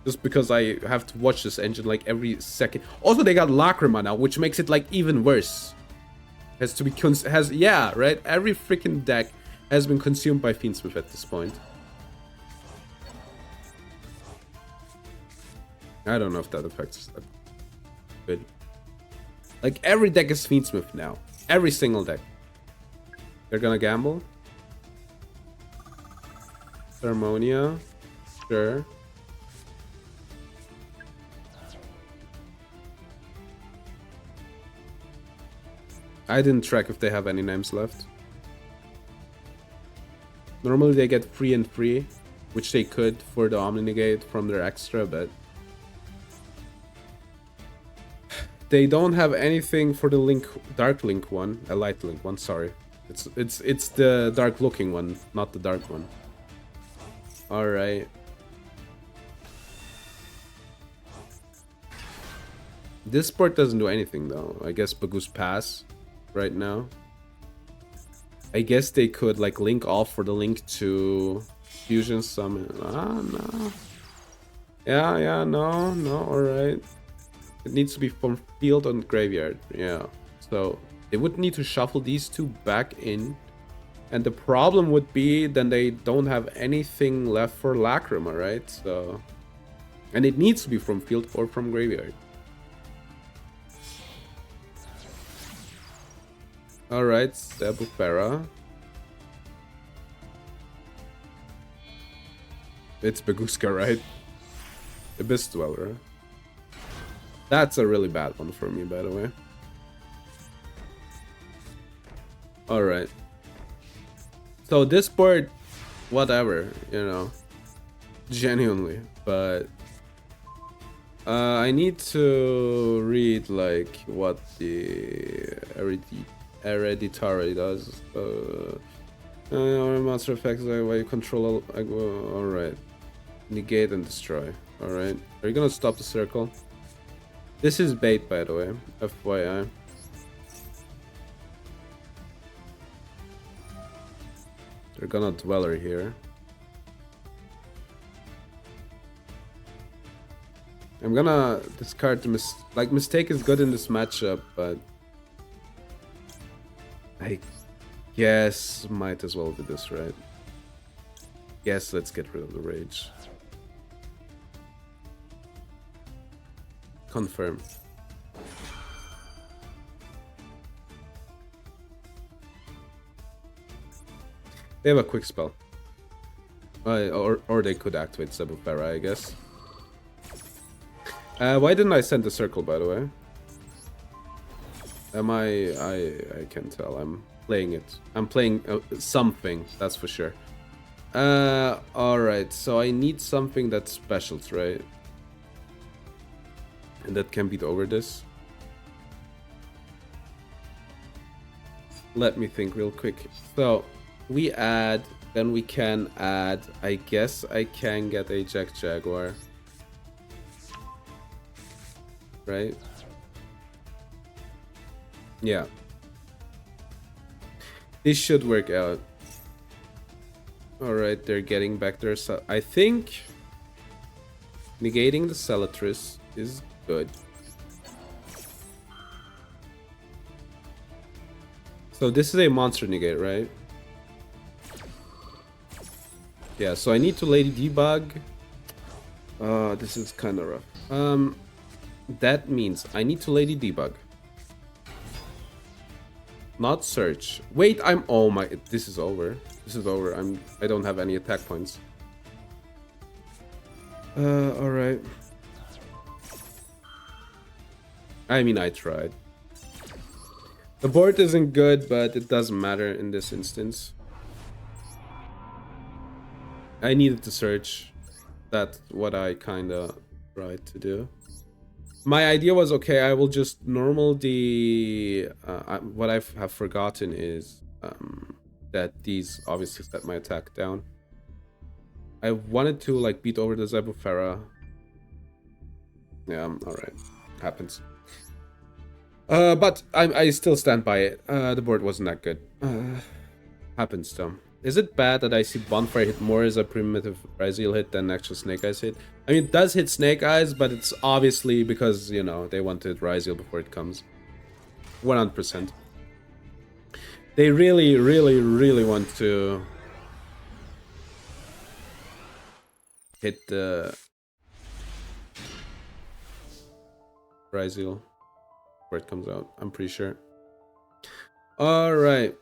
Just because I have to watch this engine like every second. Also, they got Lacrima now, which makes it like even worse. Has to be yeah, right? Every freaking deck has been consumed by Fiendsmith at this point. I don't know if that affects that. Good. Like, every deck is Fiendsmith now. Every single deck. They're gonna gamble. Ceremonia. Sure. I didn't track if they have any names left. Normally they get free and free, which they could for the Omni Negate from their extra, but they don't have anything for the Link, Dark Link one, a Light Link one. Sorry, it's the dark looking one, not the dark one. All right. This port doesn't do anything though. I guess Bagus pass right now. I guess they could like link off for the link to fusion summon. Ah, no. Yeah, no, alright. It needs to be from field and graveyard. Yeah. So they would need to shuffle these two back in. And the problem would be then they don't have anything left for Lacrima, right? So, and it needs to be from field or from graveyard. Alright, Sebufera. It's Baguska, right? Abyss Dweller. That's a really bad one for me, by the way. Alright. So this board, whatever, you know. Genuinely. But I need to read like what the hereditary does. Monster effects where you control. Alright. Negate and destroy. Alright. Are you gonna stop the circle? This is bait, by the way. FYI. They're gonna Dweller here. I'm gonna discard the Mistake is good in this matchup, but I guess might as well do this, right? Yes, let's get rid of the Rage. Confirm. They have a quick spell. Or they could activate Sebufera, I guess. Why didn't I send the circle, by the way? Am I can tell. I'm playing it. I'm playing something, that's for sure. Alright, so I need something that specials, right? And that can beat over this. Let me think real quick. So, we add, then we can add, I guess I can get a Jack Jaguar. Right? Yeah. This should work out. Alright, they're getting back their... I think negating the Celatris is good. So this is a monster negate, right? Yeah, so I need to Lady Debug. This is kind of rough. That means I need to Lady Debug. Not search. Wait, oh my, this is over. This is over. I don't have any attack points. Alright. I mean, I tried. The board isn't good, but it doesn't matter in this instance. I needed to search. That's what I kinda tried to do. My idea was, okay, I will just normal the... what I have forgotten is that these obviously set my attack down. I wanted to like beat over the Zebufera. Yeah, alright. Happens. But I still stand by it. The board wasn't that good. Happens though. Is it bad that I see Bonfire hit more as a primitive Ryzeal hit than actual Snake Eyes hit? I mean, it does hit Snake Eyes, but it's obviously because, you know, they wanted Ryzeal before it comes. 100%. They really, really, really want to hit the Ryzeal before it comes out, I'm pretty sure. Alright.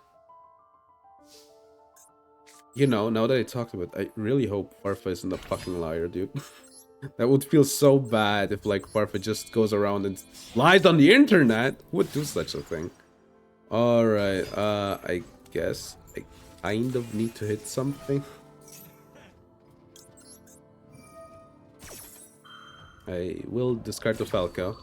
You know, now that I talked about it, I really hope Farfa isn't a fucking liar, dude. That would feel so bad if, like, Farfa just goes around and lies on the internet. Who would do such a thing? Alright, I guess I kind of need to hit something. I will discard the Falco.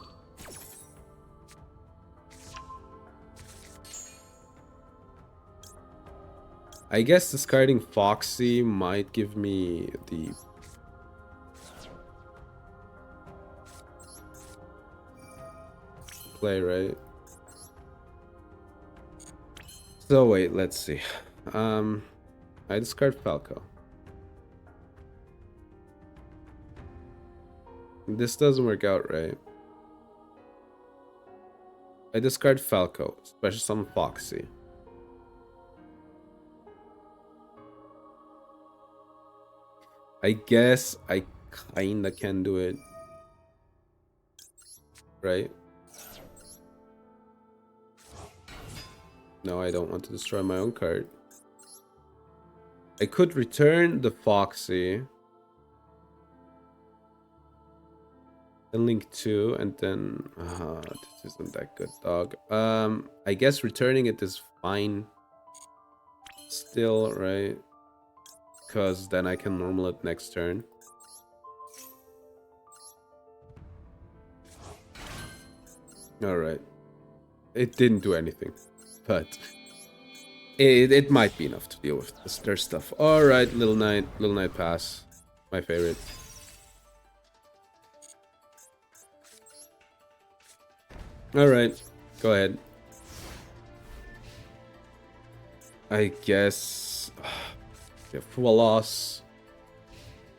I guess discarding Foxy might give me the... play, right? So wait, let's see. I discard Falco. This doesn't work out, right? I discard Falco, special summon Foxy. I guess I kinda can do it. Right? No, I don't want to destroy my own card. I could return the Foxy. Then link 2 and then this isn't that good, dog. I guess returning it is fine. Still, right? Because then I can normal it next turn. Alright. It didn't do anything. But it might be enough to deal with their stuff. Alright, Little Knight pass. My favorite. Alright, go ahead. I guess... yeah, for a loss.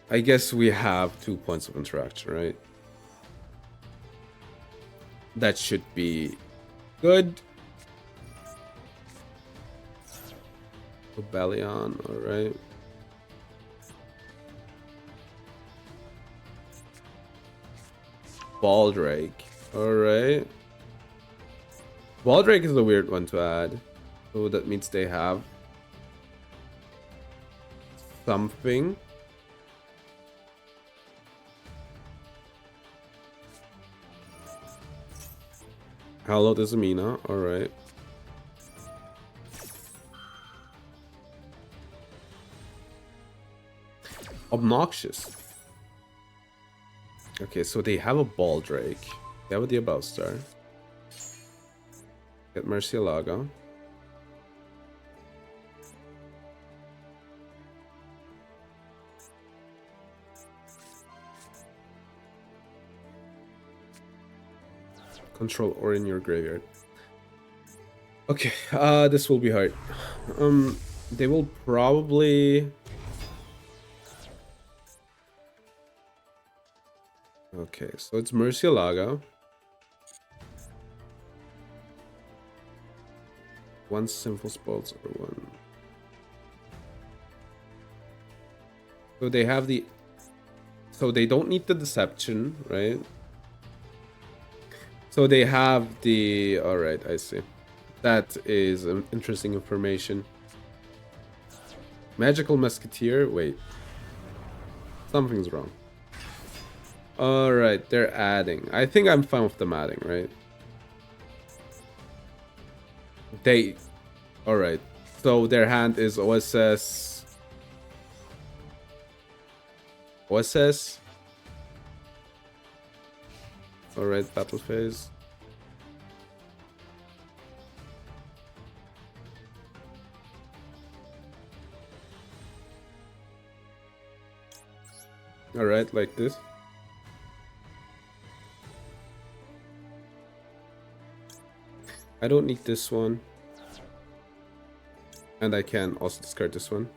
I guess we have 2 points of interaction, right? That should be good. Rebellion, alright. Baldrake, alright. Baldrake is a weird one to add. So that means they have something. Hello, there's Amina, alright. Obnoxious. Okay, so they have a Baldrake. They have a Diabellstar. Get Murcielago. Control or in your graveyard. Okay, this will be hard. They will probably... Okay, so it's Murcielago. One Sinful Spoils or one. So they have the... So they don't need the Deception, right? So they have the... Alright, I see. That is interesting information. Magical Musketeer? Wait. Something's wrong. Alright, they're adding. I think I'm fine with them adding, right? They... Alright. So their hand is OSS... OSS? Alright, battle phase. Alright, like this. I don't need this one. And I can also discard this one.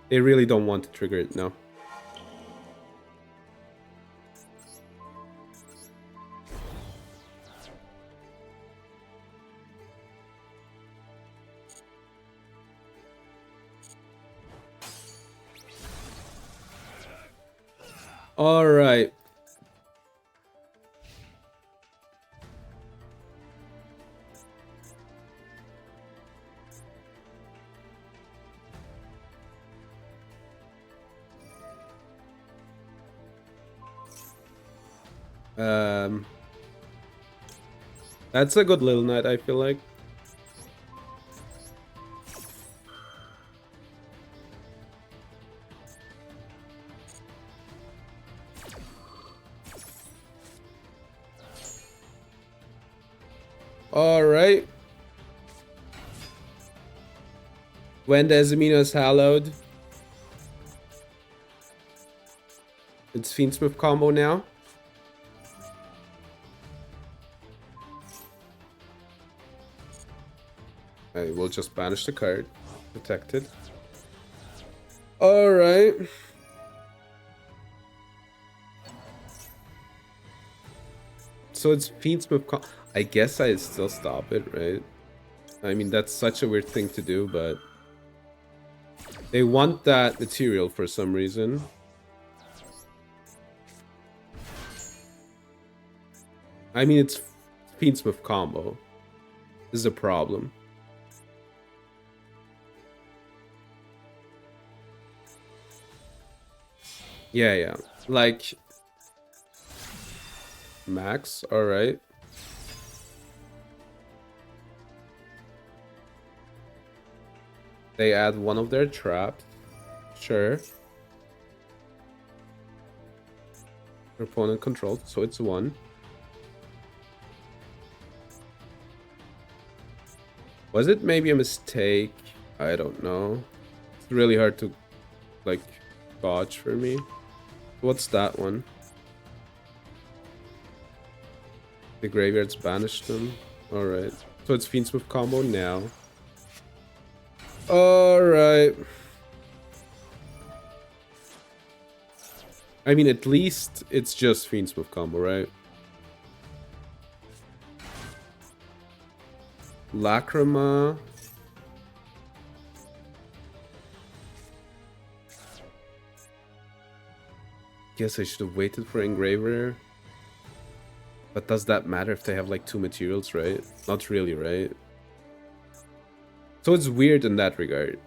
They really don't want to trigger it now. All right. That's a good little knight, I feel like. Alright. When the Azamino is hallowed. It's Fiendsmith combo now. I will just banish the card. Protected. Alright. So it's Fiendsmith. I guess I still stop it, right? I mean, that's such a weird thing to do, but they want that material for some reason. I mean, it's Fiendsmith combo. This is a problem. Yeah. Like... Max, alright. They add one of their traps. Sure. Opponent controlled, so it's one. Was it maybe a mistake? I don't know. It's really hard to, like, dodge for me. What's that one? The graveyard's banished them. Alright. So it's Fiendsmith combo now. Alright. I mean, at least it's just Fiendsmith combo, right? Lacrima. Guess I should have waited for Engraver. But does that matter if they have like two materials, right? Not really, right? So it's weird in that regard.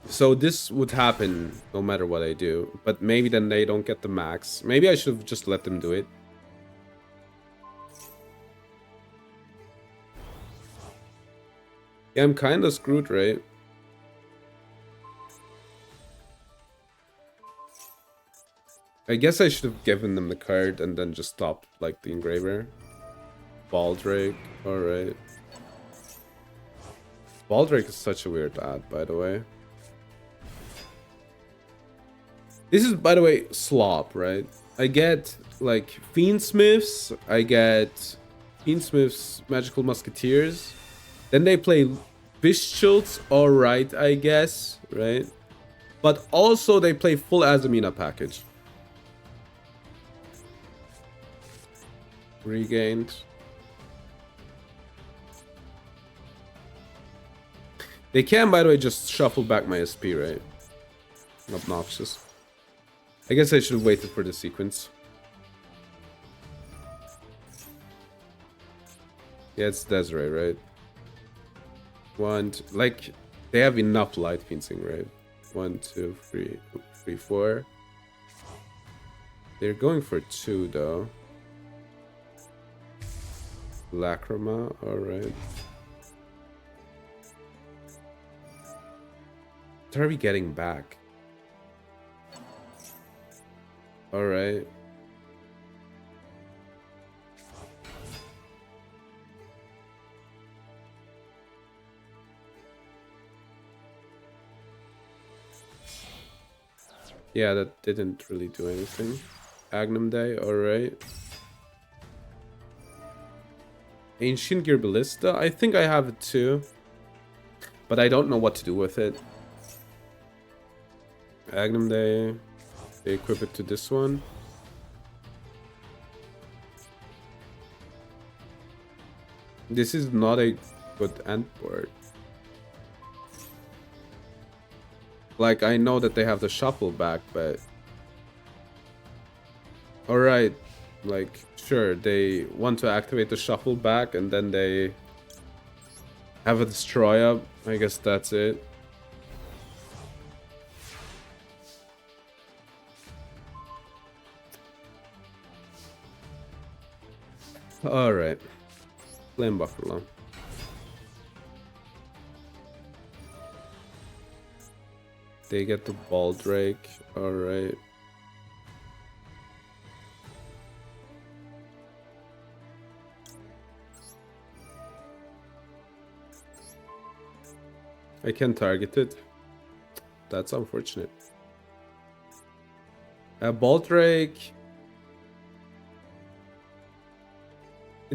So this would happen no matter what I do. But maybe then they don't get the max. Maybe I should have just let them do it. Yeah, I'm kind of screwed, right? I guess I should have given them the card and then just stopped, like, the Engraver. Baldrake, alright. Baldrake is such a weird ad, by the way. This is, by the way, slop, right? I get, like, Fiendsmiths, I get Fiendsmiths, Magical Musketeers. Then they play Fischultz, alright, I guess, right? But also they play full Azamina package. Regained. They can, by the way, just shuffle back my SP, right? Obnoxious. I guess I should have waited for the sequence. Yeah, it's Desiree, right? One, like, they have enough light fencing, right? 1, 2, 3, 3, 4. They're going for 2, though. Lacrima, alright. What are we getting back? Alright. Yeah, that didn't really do anything. Agnum Day, alright. Ancient Gear Ballista, I think I have it too. But I don't know what to do with it. Agnum Day. They equip it to this one. This is not a good end board. Like, I know that they have the shuffle back, but... Alright, like, sure, they want to activate the shuffle back, and then they have a destroy up. I guess that's it. Alright. Flame Buffalo. They get the Baldrake. Alright. I can target it. That's unfortunate. Baldrake.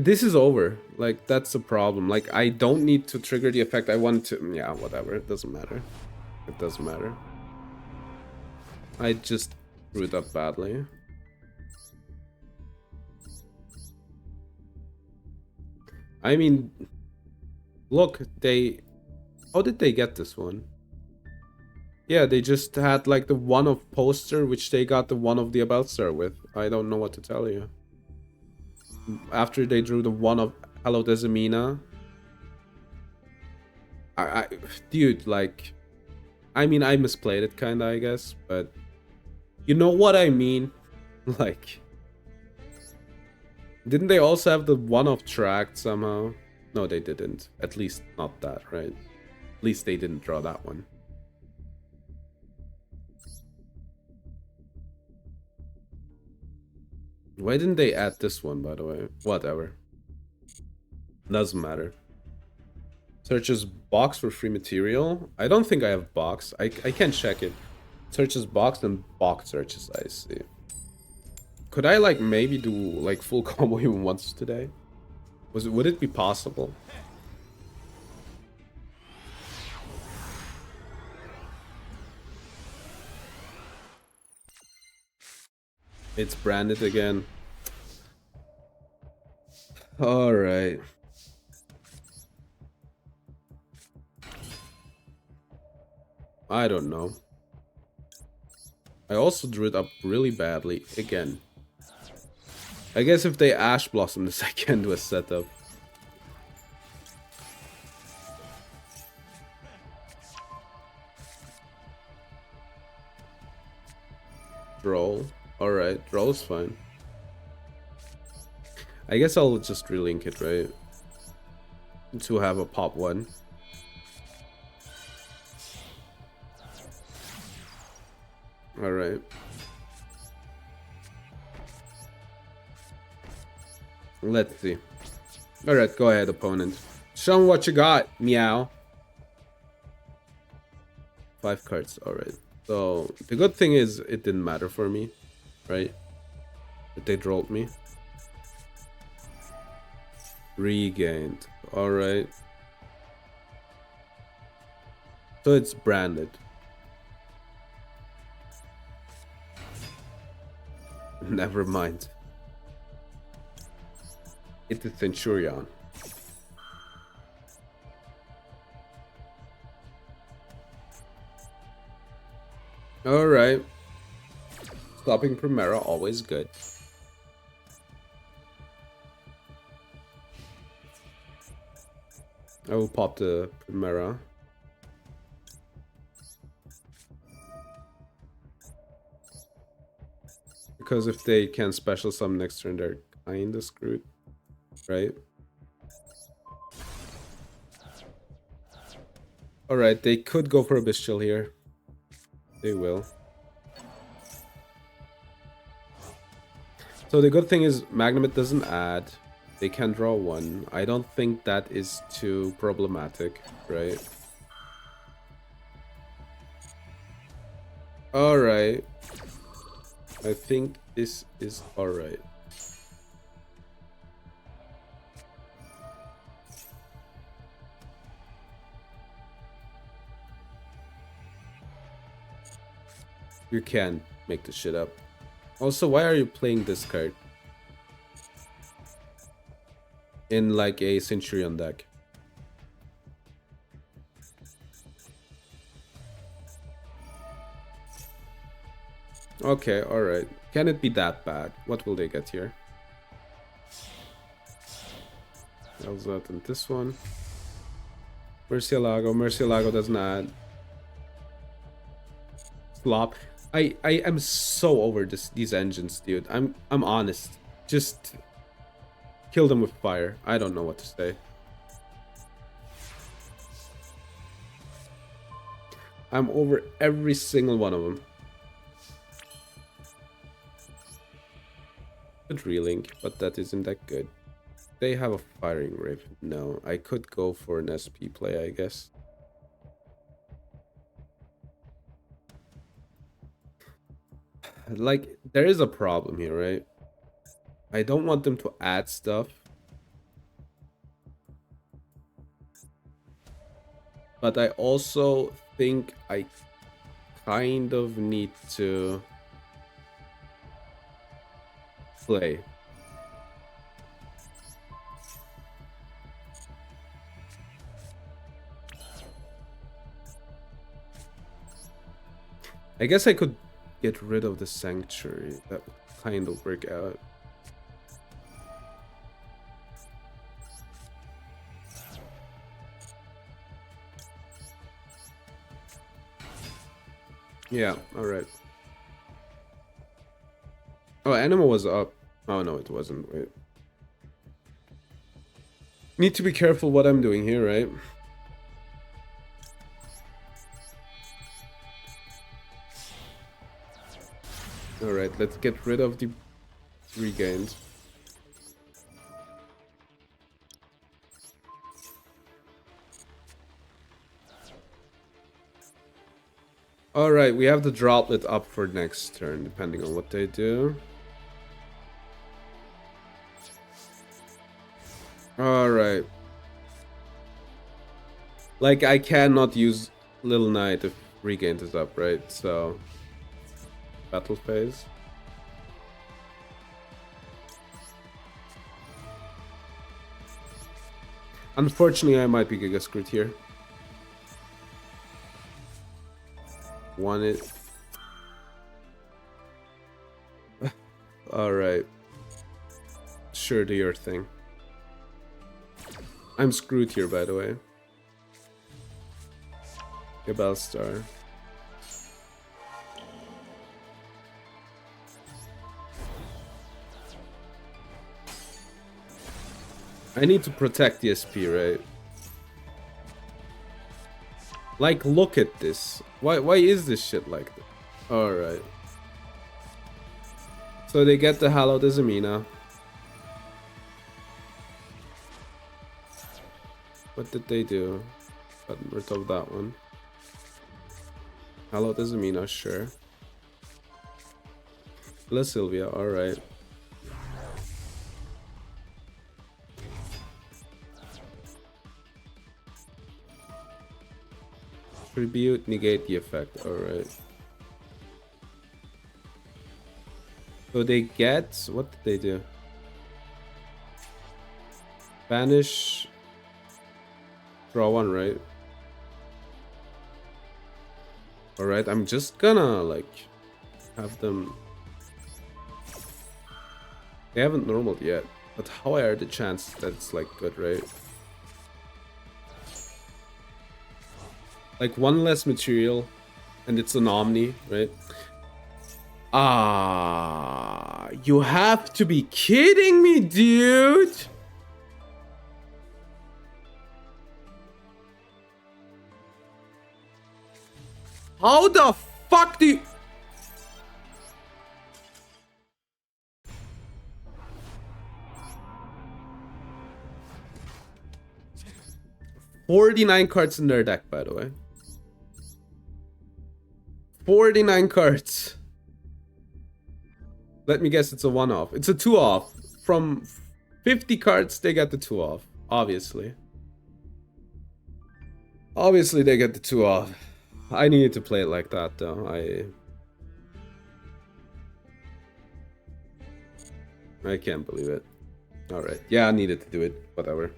This is over. Like, that's the problem. Like, I don't need to trigger the effect I want to. Yeah, whatever. It doesn't matter. It doesn't matter. I just drew it up badly. I mean, look, they... How did they get this one? Yeah, they just had like the one of poster, which they got the one of the about star with. I don't know what to tell you. After they drew the one of Hello Desamina. Dude, like... I mean, I misplayed it kinda, I guess, but... You know what I mean? Like... Didn't they also have the one-off track somehow? No, they didn't. At least not that, right? At least they didn't draw that one. Why didn't they add this one, by the way? Whatever. Doesn't matter. Searches box for free material. I don't think I have box. I can't check it. Searches box and box searches, I see. Could I like maybe do like full combo even once today? Would it be possible? It's branded again. All right. I don't know. I also drew it up really badly again. I guess if they Ash Blossom this, I can do a setup. Draw. Alright, draw's fine. I guess I'll just relink it, right? To have a pop one. Alright. Let's see. Alright, go ahead, opponent. Show me what you got, meow. 5 cards, alright. So, the good thing is, it didn't matter for me, right? That they dropped me. Regained, alright. So it's branded. Never mind. It's a Centurion. Alright. Stopping Primera, always good. I will pop the Primera. Because if they can special summon next turn, they're kinda screwed. Right? Alright, they could go for a Bestial here. They will. So the good thing is Magnamit doesn't add. They can draw one. I don't think that is too problematic, right? Alright. I think this is alright. You can make this shit up. Also, why are you playing this card? In like a Centurion deck. Okay, alright. Can it be that bad? What will they get here? Elzat and this one. Murcielago. Murcielago doesn't add. Flop. I am so over these engines, dude. I'm honest. Just kill them with fire. I don't know what to say. I'm over every single one of them. Good relink, but that isn't that good. They have a firing rip. No, I could go for an SP play, I guess. Like, there is a problem here, right? I don't want them to add stuff But I also think I kind of need to play. I guess I could get rid of the sanctuary. That would kind of work out. Yeah, alright. Oh, animal was up. Oh no, it wasn't. Wait. Need to be careful what I'm doing here, right? Alright, let's get rid of the regains. Alright, we have the droplet up for next turn, depending on what they do. Alright. Like, I cannot use Little Knight if Regained is up, right? So, battle phase. Unfortunately, I might be Giga screwed here. Want it. Alright. Sure, do your thing. I'm screwed here, by the way. Gabel Star. I need to protect the SP, right? Like, look at this. Why is this shit like this? Alright. So they get the Hallowed Azamina. What did they do? Got rid of that one. Hallowed Azamina, sure. La Sylvia, alright. Tribute, negate the effect, alright. So they get... what did they do? Banish... draw one, right? Alright, I'm just gonna, like, have them... They haven't normaled yet, but how are the chances that it's, like, good, right? Like, one less material, and it's an Omni, right? Ah, you have to be kidding me, dude! How the fuck do you... $49 cards in their deck, by the way. 49 cards. Let me guess, it's a one-off. It's a two-off. From 50 cards, they get the two-off. Obviously. Obviously, they get the two-off. I needed to play it like that, though. I can't believe it. Alright. Yeah, I needed to do it. Whatever.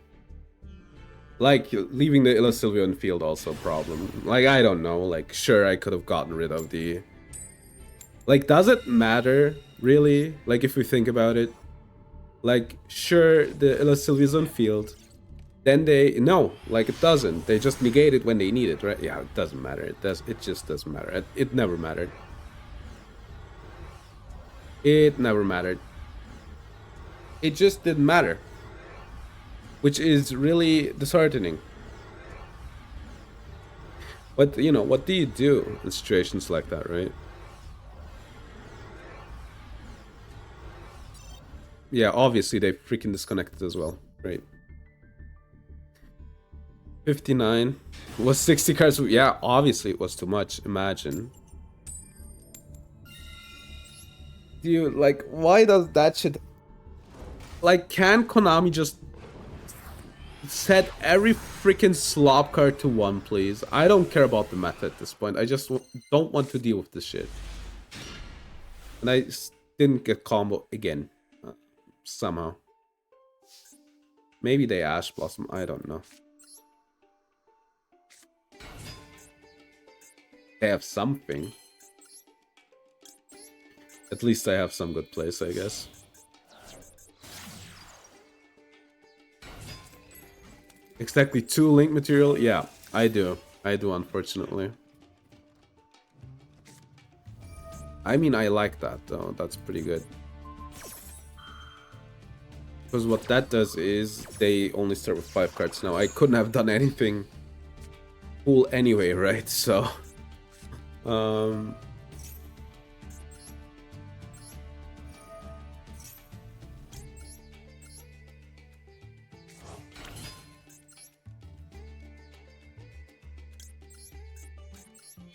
Like, leaving the Illa Sylvia in field also a problem. Like, I don't know. Like, sure, I could have gotten rid of the... Like, does it matter, really? Like, if we think about it. Like, sure, the Illa Sylvia's on field. Then they... No, like, it doesn't. They just negate it when they need it, right? Yeah, it doesn't matter. It just doesn't matter. It never mattered. It never mattered. It just didn't matter. Which is really disheartening. But, you know, what do you do in situations like that, right? Yeah, obviously they freaking disconnected as well. Right. 59. Was 60 cards? Yeah, obviously it was too much. Imagine. Dude, like, why does that shit... Like, can Konami just... set every freaking slop card to 1, please. I don't care about the meta at this point. I just don't want to deal with this shit. And I didn't get combo again. Somehow. Maybe they Ash Blossom. I don't know. They have something. At least I have some good plays, I guess. Exactly 2 link material? Yeah, I do. I do, unfortunately. I mean, I like that, though. That's pretty good. Because what that does is they only start with 5 cards now. I couldn't have done anything cool anyway, right? So...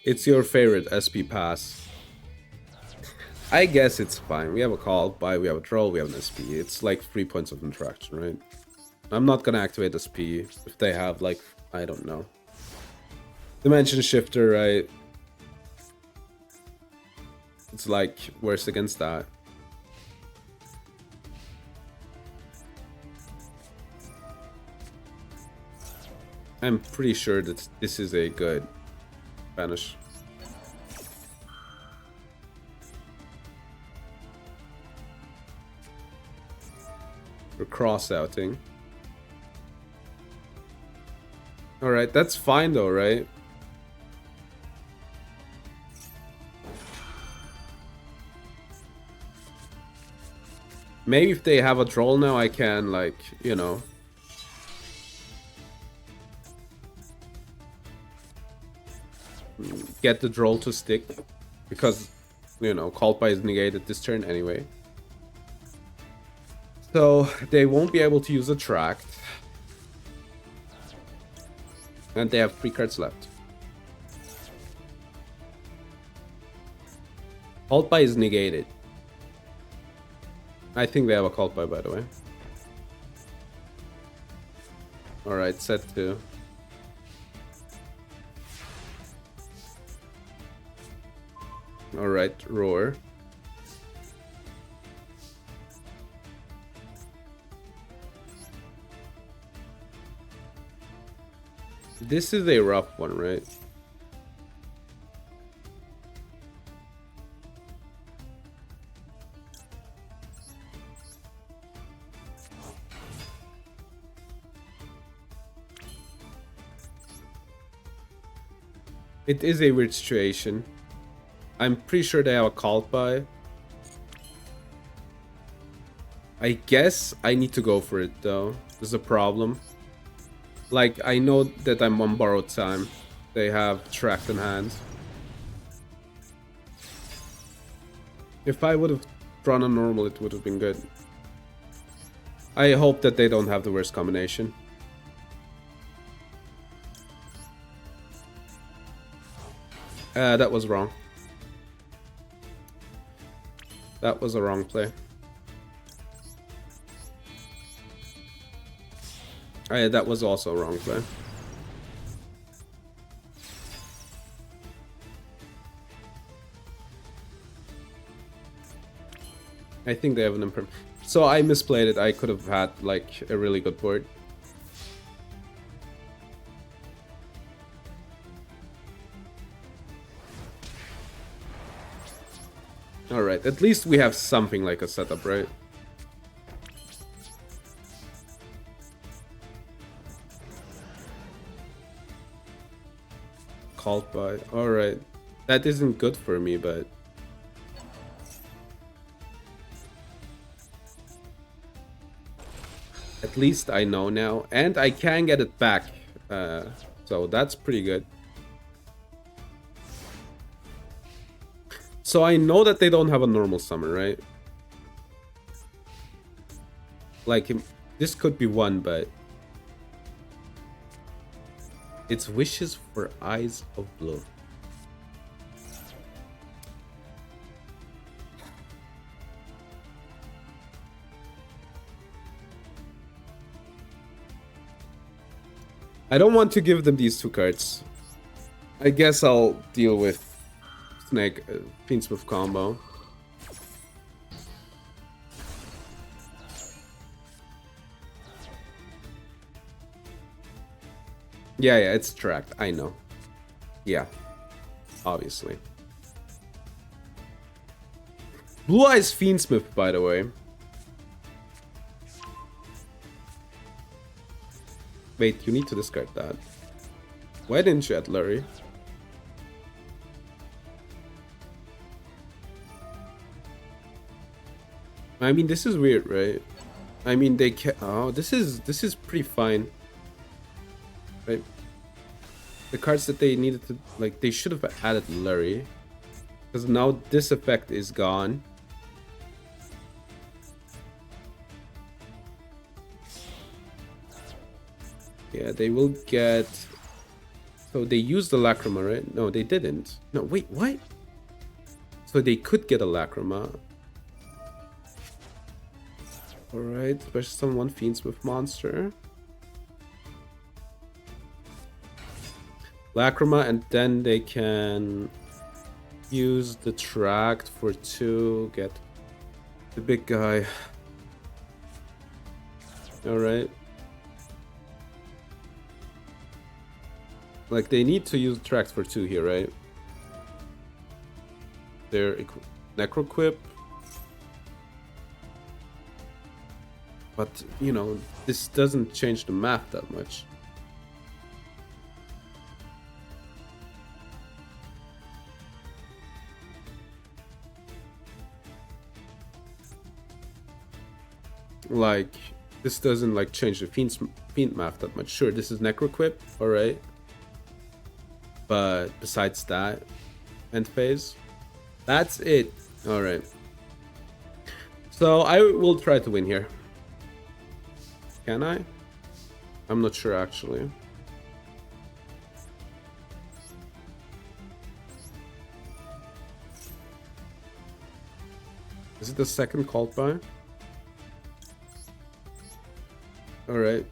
It's your favorite SP pass. I guess it's fine. We have a call by, we have a troll, we have an SP. It's like 3 points of interaction, right? I'm not gonna activate SP if they have like, I don't know. Dimension Shifter, right? It's like worse against that. I'm pretty sure that this is a good banish. We're cross-outing. Alright, that's fine though, right? Maybe if they have a troll now, I can, like, you know... get the troll to stick. Because, you know, called by is negated this turn anyway. So, they won't be able to use Attract. And they have 3 cards left. Called by is negated. I think they have a called by the way. Alright, set 2. Alright, roar. This is a rough one, right? It is a weird situation. I'm pretty sure they have a called by. I guess I need to go for it though. There's a problem. Like, I know that I'm on borrowed time. They have tracked in hand. If I would have drawn a normal, it would have been good. I hope that they don't have the worst combination. That was wrong. That was a wrong play. That was also a wrong play. I think they have an imperm. So I misplayed it. I could have had like a really good board. Alright, at least we have something like a setup, right? Called by. Alright. That isn't good for me, but... at least I know now. And I can get it back. So that's pretty good. So I know that they don't have a normal summon, right? Like, this could be one, but... it's Wishes for Eyes of Blue. I don't want to give them these 2 cards. I guess I'll deal with Snake Fiendsmith combo. Yeah, it's tracked. I know. Yeah, obviously. Blue Eyes Fiendsmith, by the way. Wait, you need to discard that. Why didn't you add Lurie? I mean, this is weird, right? I mean, they can. Oh, this is pretty fine, right? The cards that they needed to, like, they should have added Lurie, because now this effect is gone. Yeah, they will get. So they used the Lacrima, right? No, they didn't. No, wait, what? So they could get a Lacrima. Alright, special summon 1 Fiendsmith monster. Lacrima, and then they can use the Tract for 2, get the big guy. Alright. Like, they need to use Tract for 2 here, right? Their Necroquip. But, you know, this doesn't change the math that much. Like, this doesn't, like, change the Fiend math that much. Sure, this is Necroquip, alright. But besides that, end phase, that's it. Alright. So I will try to win here. Can I? I'm not sure, actually. Is it the second called by? Alright.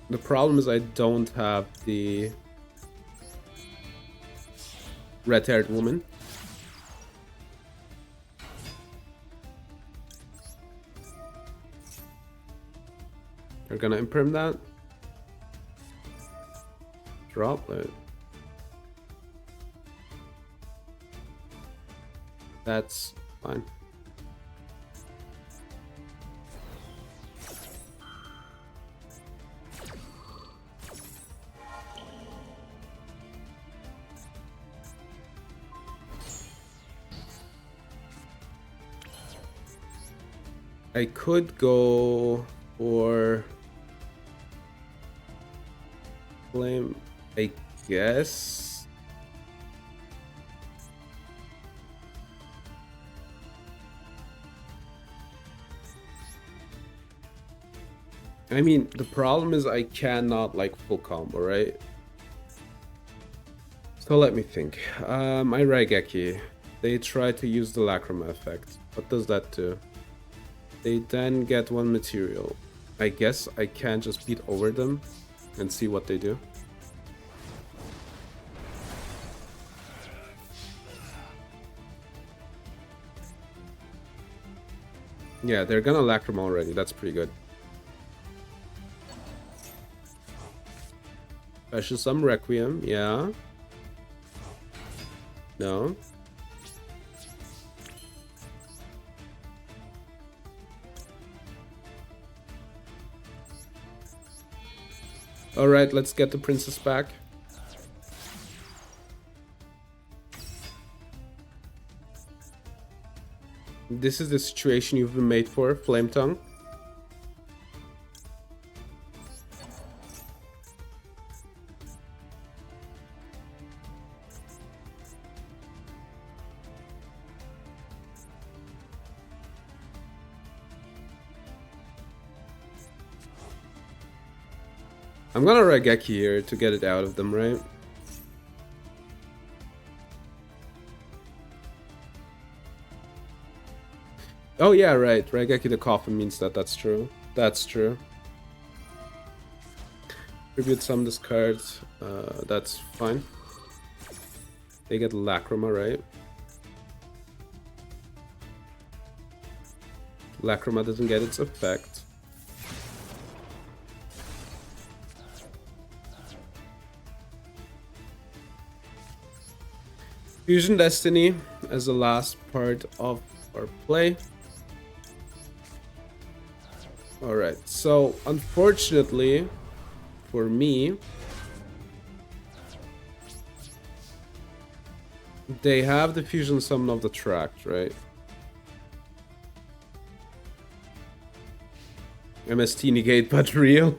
The problem is I don't have the red-haired woman. You're gonna imperm that? Drop it. That's fine. I could go for flame, I guess. I mean, the problem is I cannot, like, full combo, right? So let me think. My Raigeki, they try to use the Lacrima effect. What does that do? They then get 1 material. I guess I can just beat over them and see what they do. Yeah, they're gonna Lacrima already. That's pretty good. Special some Requiem, yeah. No. Alright, let's get the princess back. This is the situation you've been made for, Flame Tongue. I'm gonna Raigeki here to get it out of them, right? Oh yeah, right. Raigeki the Coffin means that. That's true. That's true. Tribute some discards. That's fine. They get Lacrima, right? Lacrima doesn't get its effect. Fusion Destiny as the last part of our play. Alright, so unfortunately for me, they have the fusion summon of the tract, right? MST negate but real.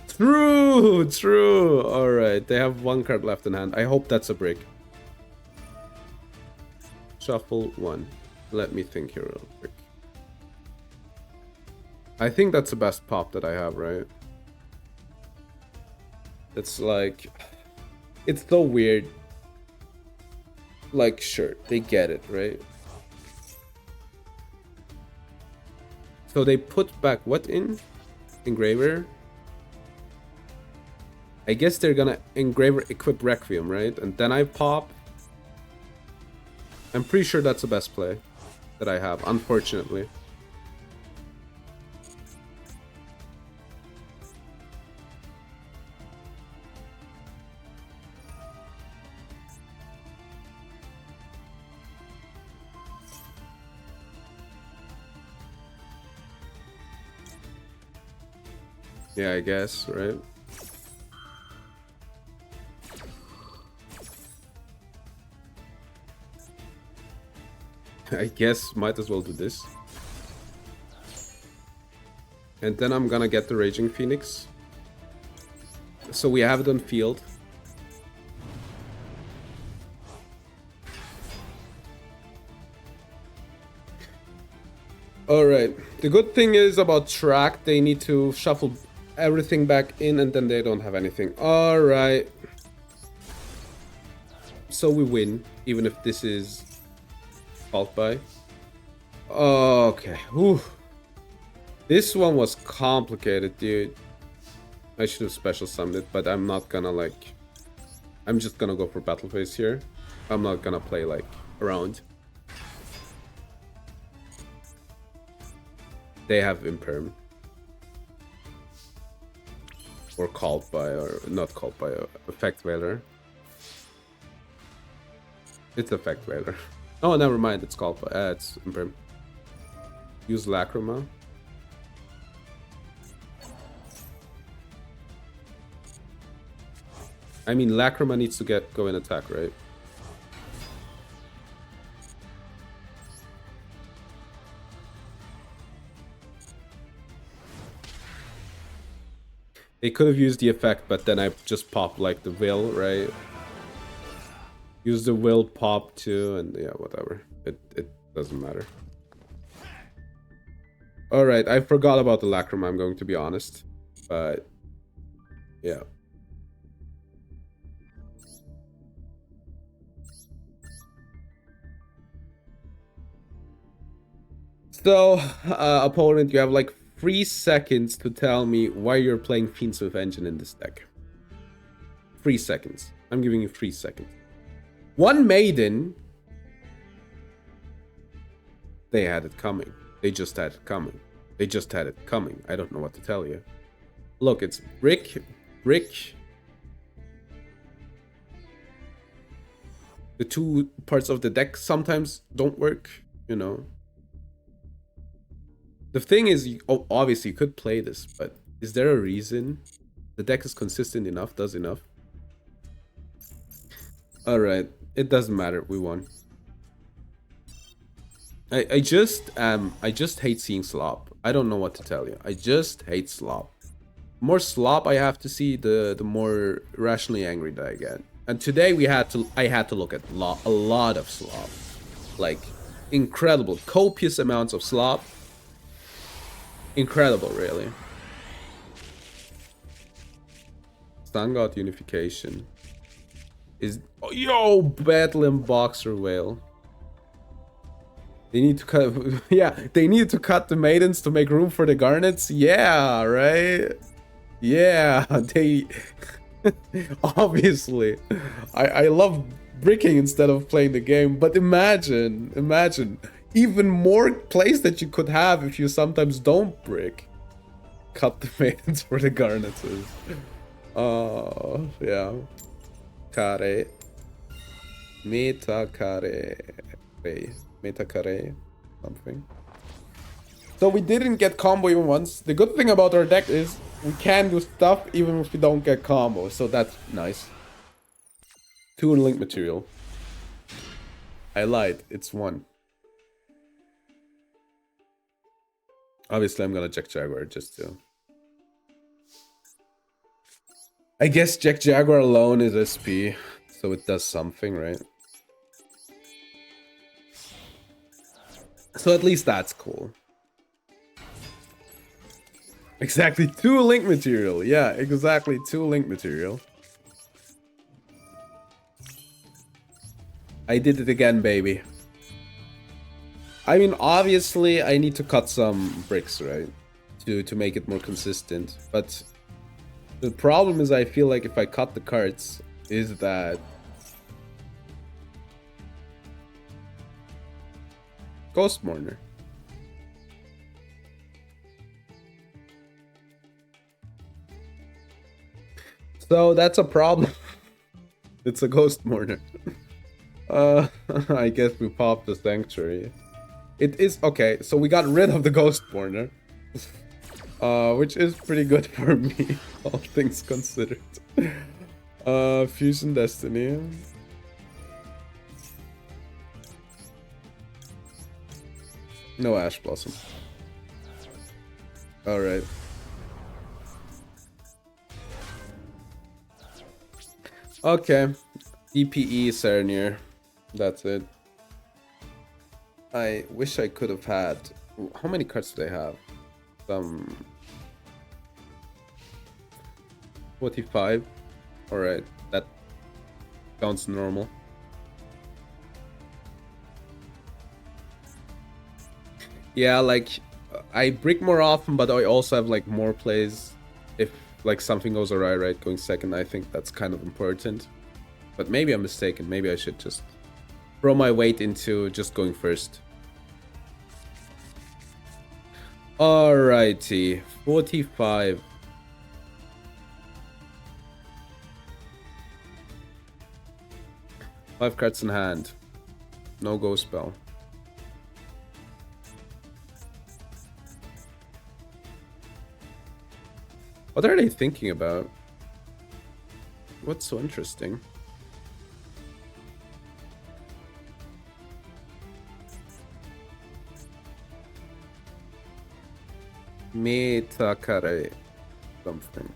True. Alright, they have one card left in hand. I hope that's a break. Shuffle one. Let me think here real quick. I think that's the best pop that I have, right? It's like... It's so weird. Like, sure, they get it, right? So they put back what in? Engraver? I guess they're gonna Engraver equip Requiem, right? And then I pop. I'm pretty sure that's the best play that I have, unfortunately. Yeah, I guess, right? I guess might as well do this. And then I'm gonna get the Raging Phoenix. So we have it on field. Alright. The good thing is about track, they need to shuffle everything back in and then they don't have anything. Alright. So we win, even if this is fault by. Okay. Whew. This one was complicated, dude. I should have special summoned it, but I'm not gonna like... I'm just gonna go for battle phase here. I'm not gonna play like around. They have Imperm. Or called by, or not called by, Effect Veiler. It's Effect Veiler. Oh, never mind, it's called by, it's Imperm. Use Lacrima. I mean, Lacrima needs to go in attack, right? They could have used the effect, but then I just popped like the will, right? Use the will pop too, and yeah, whatever. It doesn't matter. Alright, I forgot about the Lacrima, I'm going to be honest. But yeah. So, opponent, you have like 3 seconds to tell me why you're playing Fiends with Engine in this deck. 3 seconds. I'm giving you 3 seconds. One Maiden. They had it coming. They just had it coming. They just had it coming. I don't know what to tell you. Look, it's Brick. The 2 parts of the deck sometimes don't work, you know. The thing is, obviously you could play this, but is there a reason? The deck is consistent enough, does enough. Alright, it doesn't matter, we won. I just hate seeing slop. I don't know what to tell you. I just hate slop. The more slop I have to see, the more rationally angry that I get. And today I had to look at a lot of slop. Like, incredible, copious amounts of slop. Incredible, really. Sun God Unification. Is... Oh, yo! Bedlam Boxer Whale. They need to cut... Yeah, they need to cut the Maidens to make room for the Garnets. Yeah, right? Yeah, they obviously. I love bricking instead of playing the game, but imagine even more plays that you could have if you sometimes don't brick. Cut the maidens for the garneters. Yeah. Kare. Meta kare. Meta kare. Something. So we didn't get combo even once. The good thing about our deck is we can do stuff even if we don't get combo. So that's nice. 2 link material. I lied. It's 1. Obviously, I'm gonna Jack Jaguar just to... I guess Jack Jaguar alone is SP. So it does something, right? So at least that's cool. Exactly, 2 link material. Yeah, exactly, 2 link material. I did it again, baby. I mean, obviously, I need to cut some bricks, right? To make it more consistent. But the problem is I feel like if I cut the cards, is that... Ghost Mourner. So that's a problem. It's a Ghost Mourner. I guess we popped the Sanctuary. It is okay, so we got rid of the Ghost Mourner. Which is pretty good for me, all things considered. Fusion Destiny. No Ash Blossom. Alright. Okay. DPE Serenir. That's it. I wish I could have had... How many cards do they have? 45. Alright, that sounds normal. Yeah, like, I brick more often, but I also have, like, more plays. If, like, something goes awry, right, going second, I think that's kind of important. But maybe I'm mistaken. Maybe I should just throw my weight into just going first. Alrighty, 45. Five cards in hand. No ghost spell. What are they thinking about? What's so interesting? Metakare something.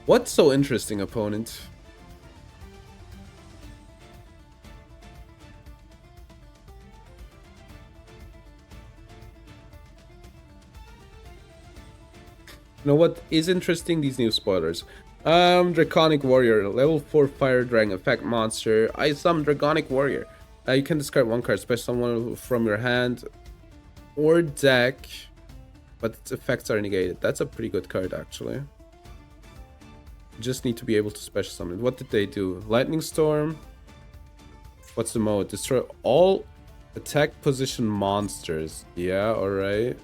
What's so interesting, opponent? You know what is interesting? These new spoilers. Draconic Warrior, level 4 Fire Dragon effect monster. I summon Draconic Warrior. You can discard 1 card, special someone from your hand or deck, but its effects are negated. That's a pretty good card, actually. Just need to be able to special summon it. What did they do? Lightning Storm. What's the mode? Destroy all attack position monsters. Yeah, alright.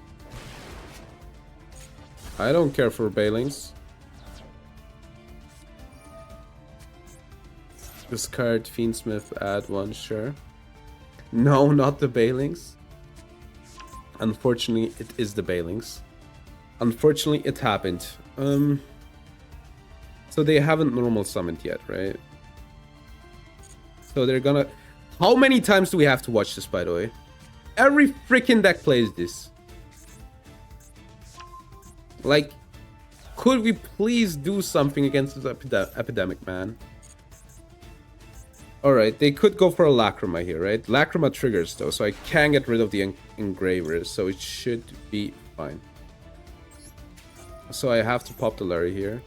I don't care for Bailings. Discard Fiendsmith, add 1, sure. No, not the Bailings. Unfortunately, it is the Bailings. Unfortunately, it happened. So they haven't normal summoned yet, right? So they're gonna... How many times do we have to watch this, by the way? Every freaking deck plays this. Like, could we please do something against this epidemic, man? Alright, they could go for a Lacrima here, right? Lacrima triggers, though, so I can get rid of the engravers, so it should be fine. So I have to pop the Larry here.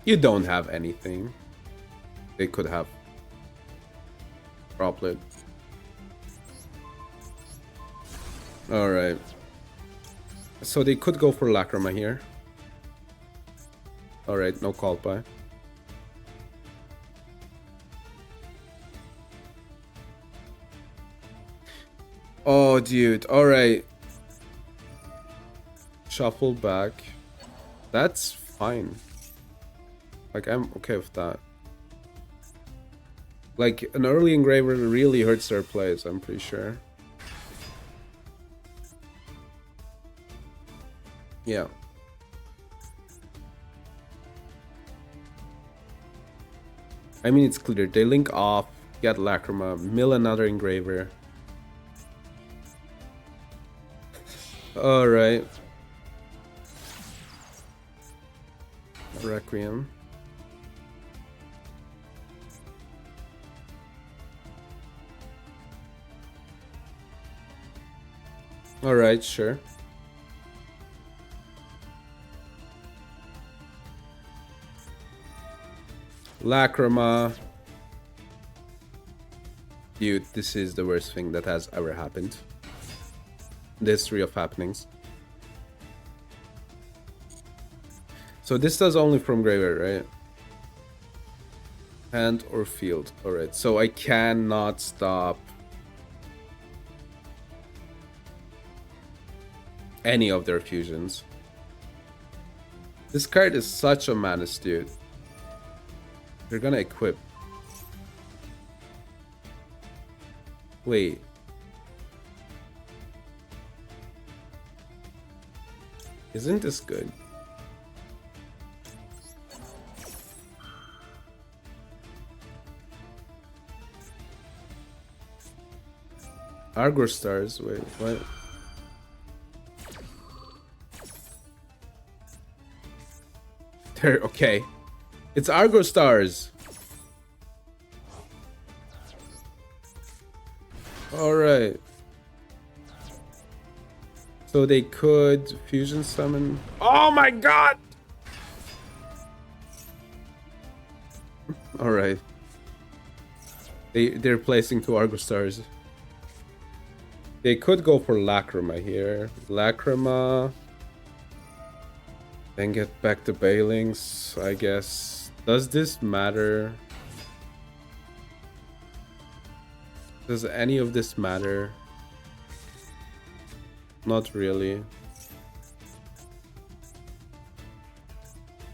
You don't have anything. They could have. Droplet. Alright. So they could go for Lacrima here. Alright, no call by. Oh, dude. Alright. Shuffle back. That's fine. Like, I'm okay with that. Like, an early engraver really hurts their plays, I'm pretty sure. Yeah. I mean, it's clear. They link off, get Lacrima, mill another engraver. Alright. Requiem. Alright, sure. Lacrima. Dude, this is the worst thing that has ever happened. The history of happenings. So this does only from graveyard, right? Hand or field. Alright, so I cannot stop any of their fusions. This card is such a menace, dude. They're gonna equip. Wait. Isn't this good? Argor stars. Wait, what? There. Okay. It's Argor stars. All right. So they could fusion summon. Oh my god! All right. They're placing two Argor stars. They could go for Lacrima here. Lacrima. Then get back to Bailings, I guess. Does this matter? Does any of this matter? Not really.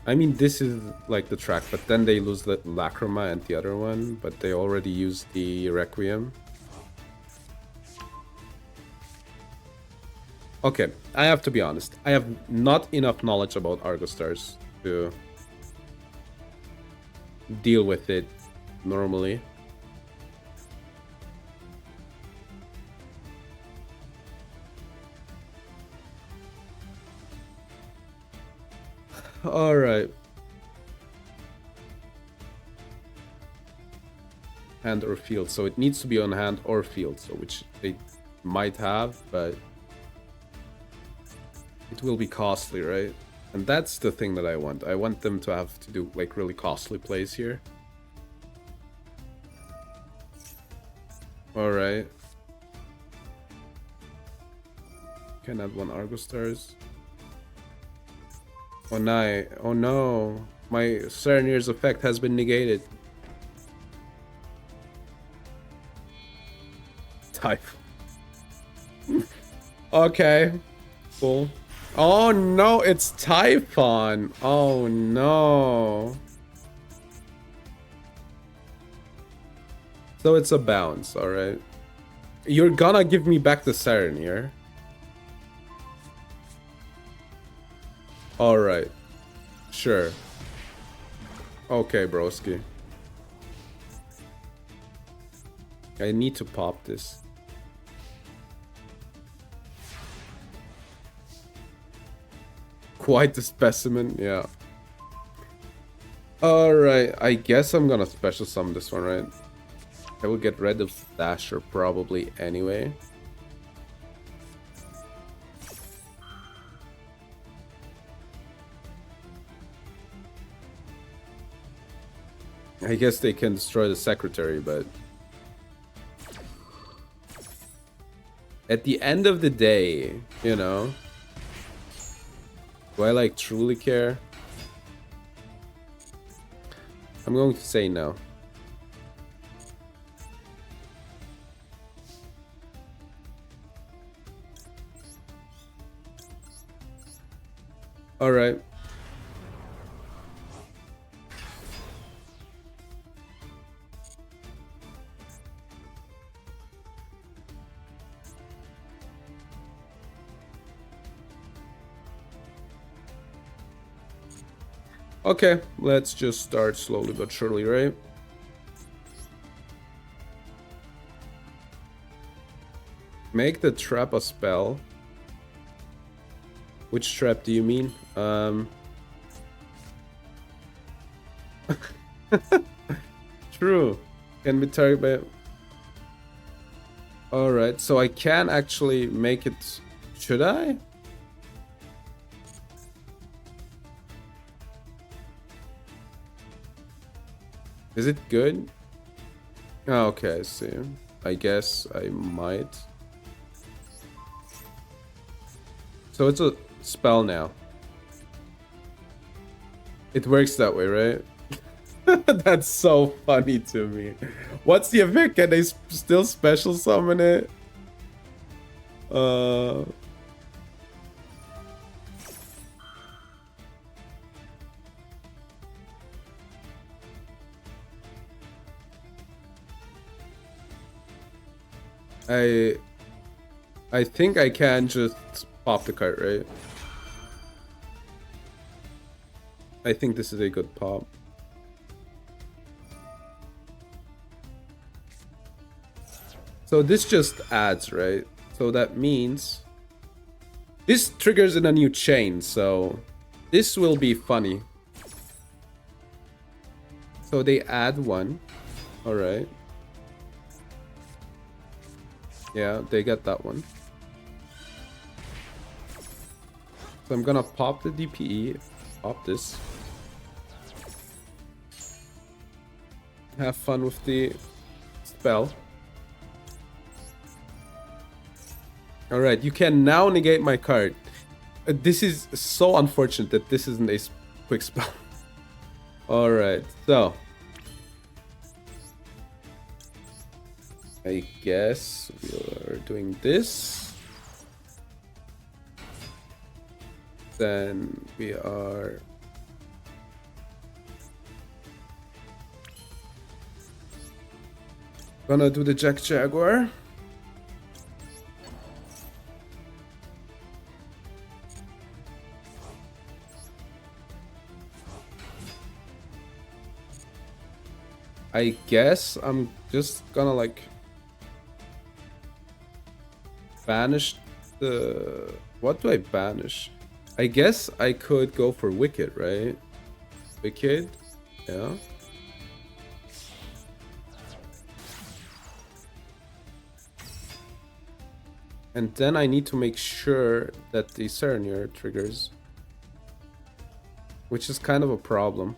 I mean, this is like the track, but then they lose the Lacrima and the other one, but they already used the Requiem. Okay, I have to be honest. I have not enough knowledge about Argo Stars to deal with it normally. All right. Hand or field. So it needs to be on hand or field, so which they might have, but it will be costly, right? And that's the thing that I want. I want them to have to do like really costly plays here. All right. Can add one Argo Stars. Oh no! Oh no! My Serenier's effect has been negated. Type. Okay. Cool. Oh no! It's Typhon! Oh no! So it's a bounce, alright. You're gonna give me back the Serenier. Alright. Sure. Okay, broski. I need to pop this. Quite the specimen, yeah. Alright, I guess I'm gonna special summon this one, right? I will get rid of Dasher probably anyway. I guess they can destroy the secretary, but at the end of the day, you know, Do I like truly care? I'm going to say no. All right. Okay, let's just start slowly but surely, right? Make the trap a spell. Which trap do you mean? True. Can be targeted by... Alright, so I can actually make it... Should I? Is it good? Oh, okay, I see. I guess I might. So it's a spell now. It works that way, right? That's so funny to me. What's the effect? Can they still special summon it? I think I can just pop the card, right? I think this is a good pop. So this just adds, right? So that means this triggers in a new chain, so this will be funny. So they add one. All right. Yeah, they get that one. So I'm gonna pop the DPE, pop this. Have fun with the spell. Alright, you can now negate my card. This is so unfortunate that this isn't a quick spell. Alright, so. I guess we are doing this. Then we are... gonna do the Jack Jaguar. I guess I'm just gonna like banish the... What do I banish? I guess I could go for Wicked, right? Wicked, yeah. And then I need to make sure that the Serenure triggers, which is kind of a problem.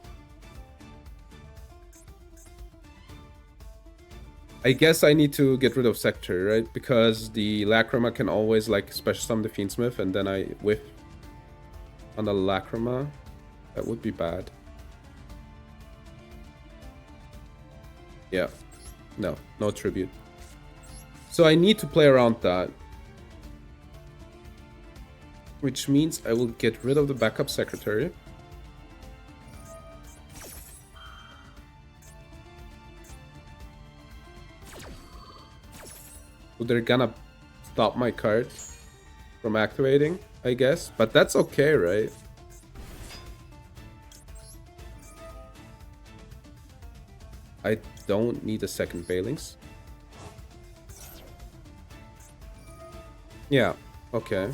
I guess I need to get rid of Sector, right? Because the Lacrima can always like special summon the Fiendsmith and then I whiff on the Lacrima. That would be bad. Yeah. No tribute. So I need to play around that. Which means I will get rid of the backup secretary. So they're gonna stop my card from activating, I guess. But that's okay, right? I don't need a second Balings. Yeah, okay.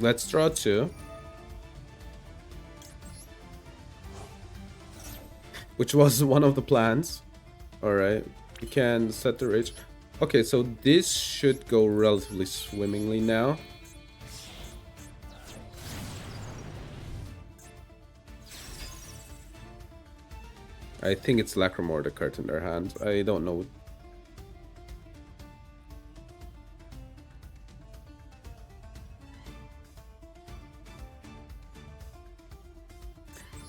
Let's draw two. Which was one of the plans. Alright. You can set the rage. Okay, so this should go relatively swimmingly now. I think it's Lacrimore, the card in their hand. I don't know.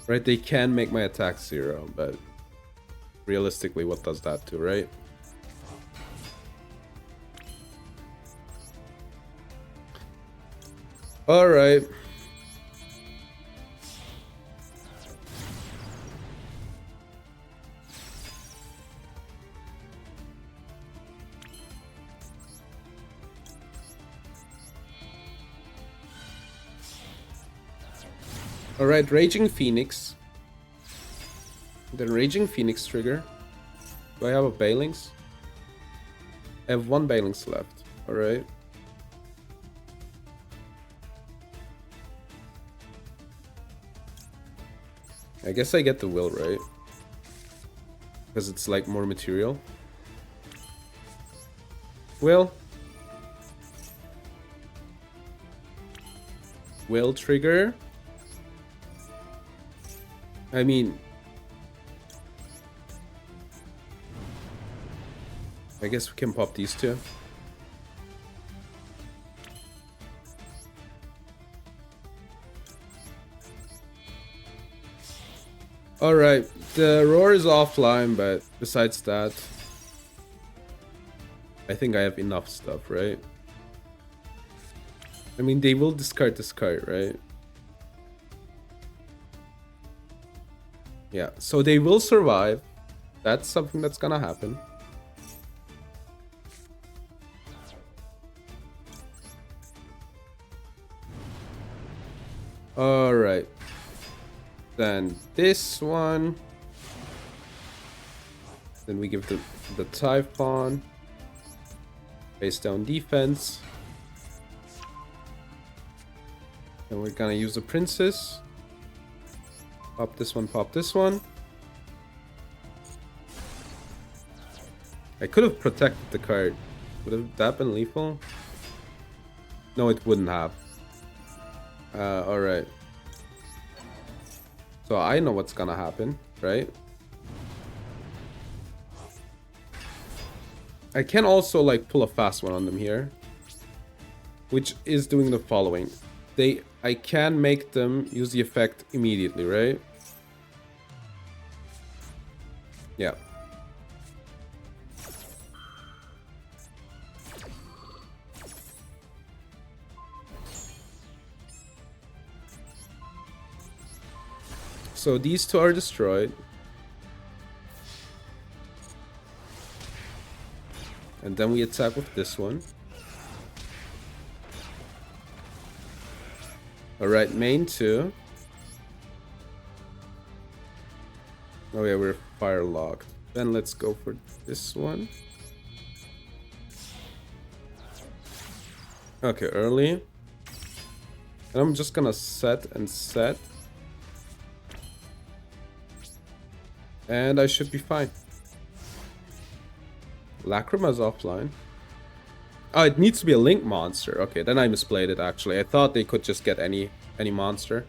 Right, they can make my attack 0, but realistically, what does that do, right? Alright. Alright, Raging Phoenix. Then Raging Phoenix trigger. Do I have a Balings? I have 1 Balings left. Alright. I guess I get the will, right? Because it's like more material. Will. Will trigger. I mean, I guess we can pop these two. Alright, the roar is offline, but besides that, I think I have enough stuff, right? I mean, they will discard this card, right? Yeah, so they will survive. That's something that's gonna happen. Alright. Then this one. Then we give the Typhon. Face down defense. And we're gonna use the Princess. Pop this one, pop this one. I could have protected the card. Would have that been lethal? No, it wouldn't have. Alright. So I know what's gonna happen, right? I can also like pull a fast one on them here, which is doing the following. I can make them use the effect immediately, right? Yeah. So these two are destroyed. And then we attack with this one. Alright, main 2. Oh yeah, we're fire locked. Then let's go for this one. Okay, early. And I'm just gonna set and set. And I should be fine. Lacrima's offline. Oh, it needs to be a link monster. Okay, then I misplayed it actually. I thought they could just get any monster.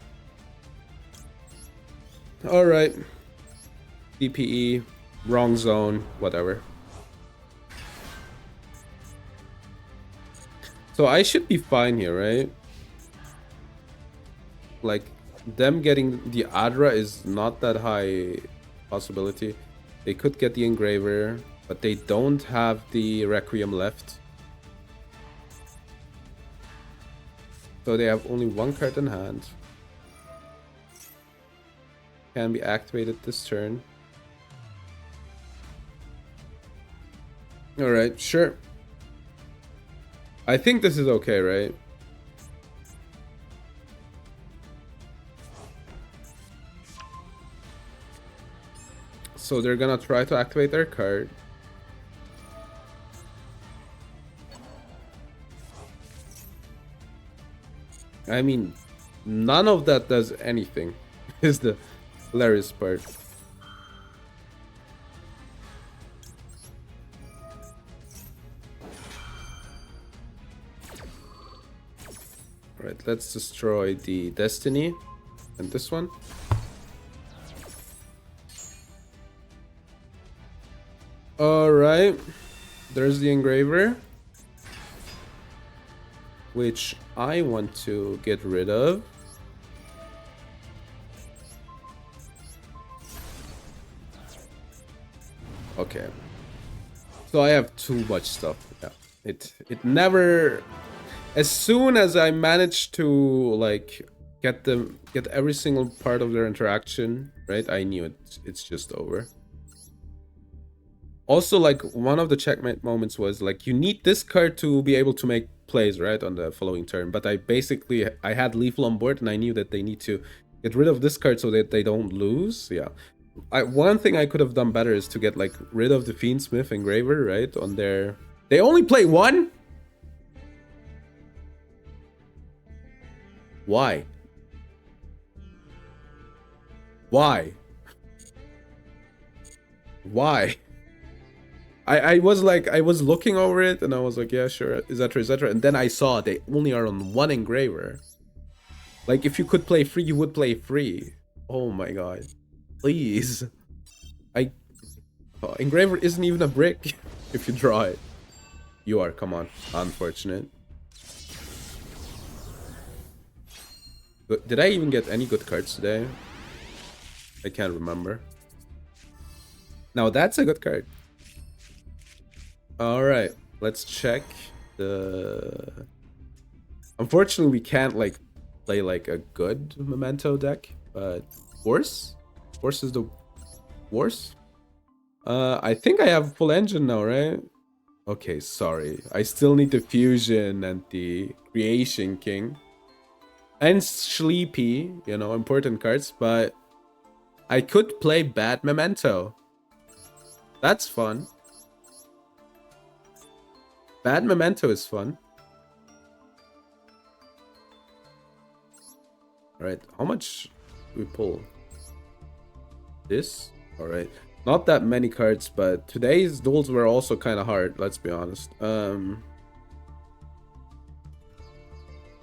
Alright. DPE. Wrong zone. Whatever. So I should be fine here, right? Like, them getting the Adra is not that high possibility. They could get the Engraver, but they don't have the Requiem left. So they have only 1 card in hand. Can be activated this turn. Alright, sure. I think this is okay, right? So they're gonna try to activate their card. I mean, none of that does anything, is the hilarious part. Alright, let's destroy the Destiny and this one. All right. There's the engraver, which I want to get rid of. Okay. So I have too much stuff. Yeah. It never, as soon as I managed to like get every single part of their interaction, right? I knew it's just over. Also, like, one of the checkmate moments was like, you need this card to be able to make plays, right, on the following turn. But I had Lethal on board, and I knew that they need to get rid of this card so that they don't lose. Yeah. One thing I could have done better is to get like rid of the Fiendsmith Engraver, right, on their... They only play one? Why? Why? Why? I was like, I was looking over it and I was like, yeah, sure, etc, etc. And then I saw they only are on one engraver. Like, if you could play free, you would play free. Oh my god. Please. I... Engraver isn't even a brick if you draw it. You are, come on. Unfortunate. But did I even get any good cards today? I can't remember. Now that's a good card. Alright, let's check the... Unfortunately, we can't like play like a good Memento deck, but Force? Force is the worst? I think I have full engine now, right? Okay, sorry. I still need the Fusion and the Creation King. And Sleepy, you know, important cards, but I could play Bad Memento. That's fun. Bad Memento is fun. Alright, how much do we pull? This? Alright. Not that many cards, but today's duels were also kind of hard, let's be honest.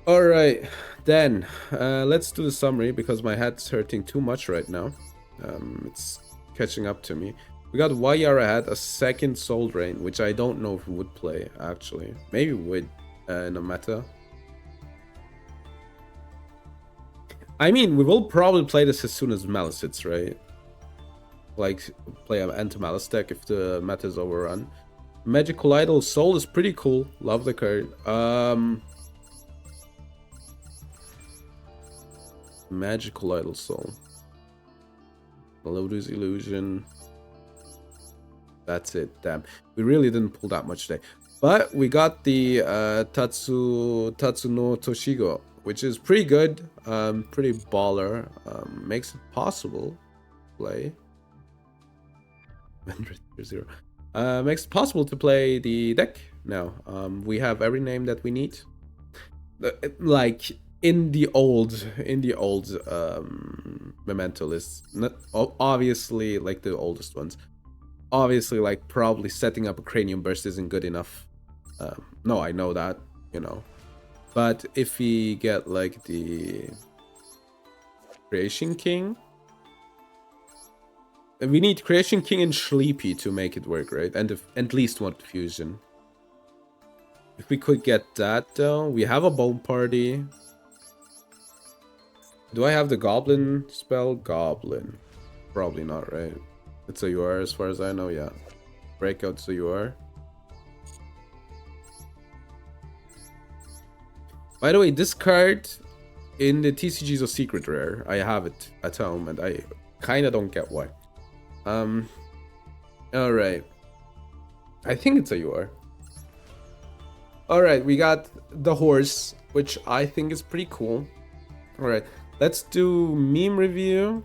Alright, then, let's do the summary, because my head's hurting too much right now. It's catching up to me. We got Yara had a second Soul Drain, which I don't know if we would play, actually. Maybe we would, in a meta. I mean, we will probably play this as soon as Malice hits, right? Like, play an anti-Malice deck if the meta is overrun. Magical Idol Soul is pretty cool. Love the card. Magical Idol Soul. Lotus Illusion. That's it. Damn. We really didn't pull that much today. But we got the Tatsu no Toshigo, which is pretty good. Pretty baller. Makes it possible to play. 0. Makes it possible to play the deck now. We have every name that we need. Like in the old Memento list, not obviously like the oldest ones. Obviously, like probably setting up a Cranium Burst isn't good enough. No, I know that, you know. But if we get like the Creation King, we need Creation King and Sleepy to make it work, right? And at least one fusion. If we could get that though, we have a Bone Party. Do I have the Goblin spell? Goblin. Probably not, right? It's a UR as far as I know, yeah. Breakout's a UR. By the way, this card in the TCG is a secret rare. I have it at home and I kinda don't get why. Alright. I think it's a UR. Alright, we got the horse, which I think is pretty cool. Alright, let's do meme review.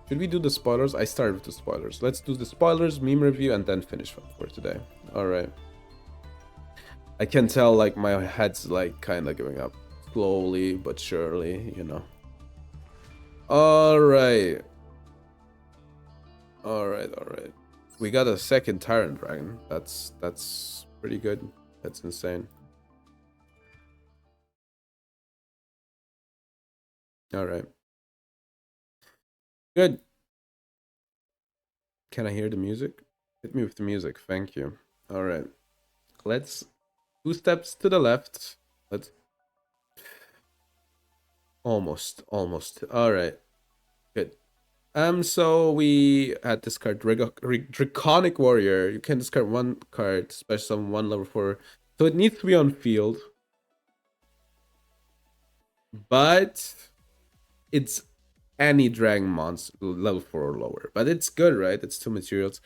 Should we do the spoilers? I started with the spoilers. Let's do the spoilers, meme review, and then finish for today. Alright. I can tell, like, my head's, like, kind of giving up. Slowly, but surely, you know. Alright. Alright. We got a second Tyrant Dragon. That's pretty good. That's insane. Alright. Good. Can I hear the music? Hit me with the music. Thank you. All right. Let's 2 steps to the left. Let's almost. All right. Good. So we had this card, Draconic Warrior. You can discard one card, special summon one level 4. So it needs to be on field. But it's any dragon monster level 4 or lower. But it's good, right? It's 2 materials.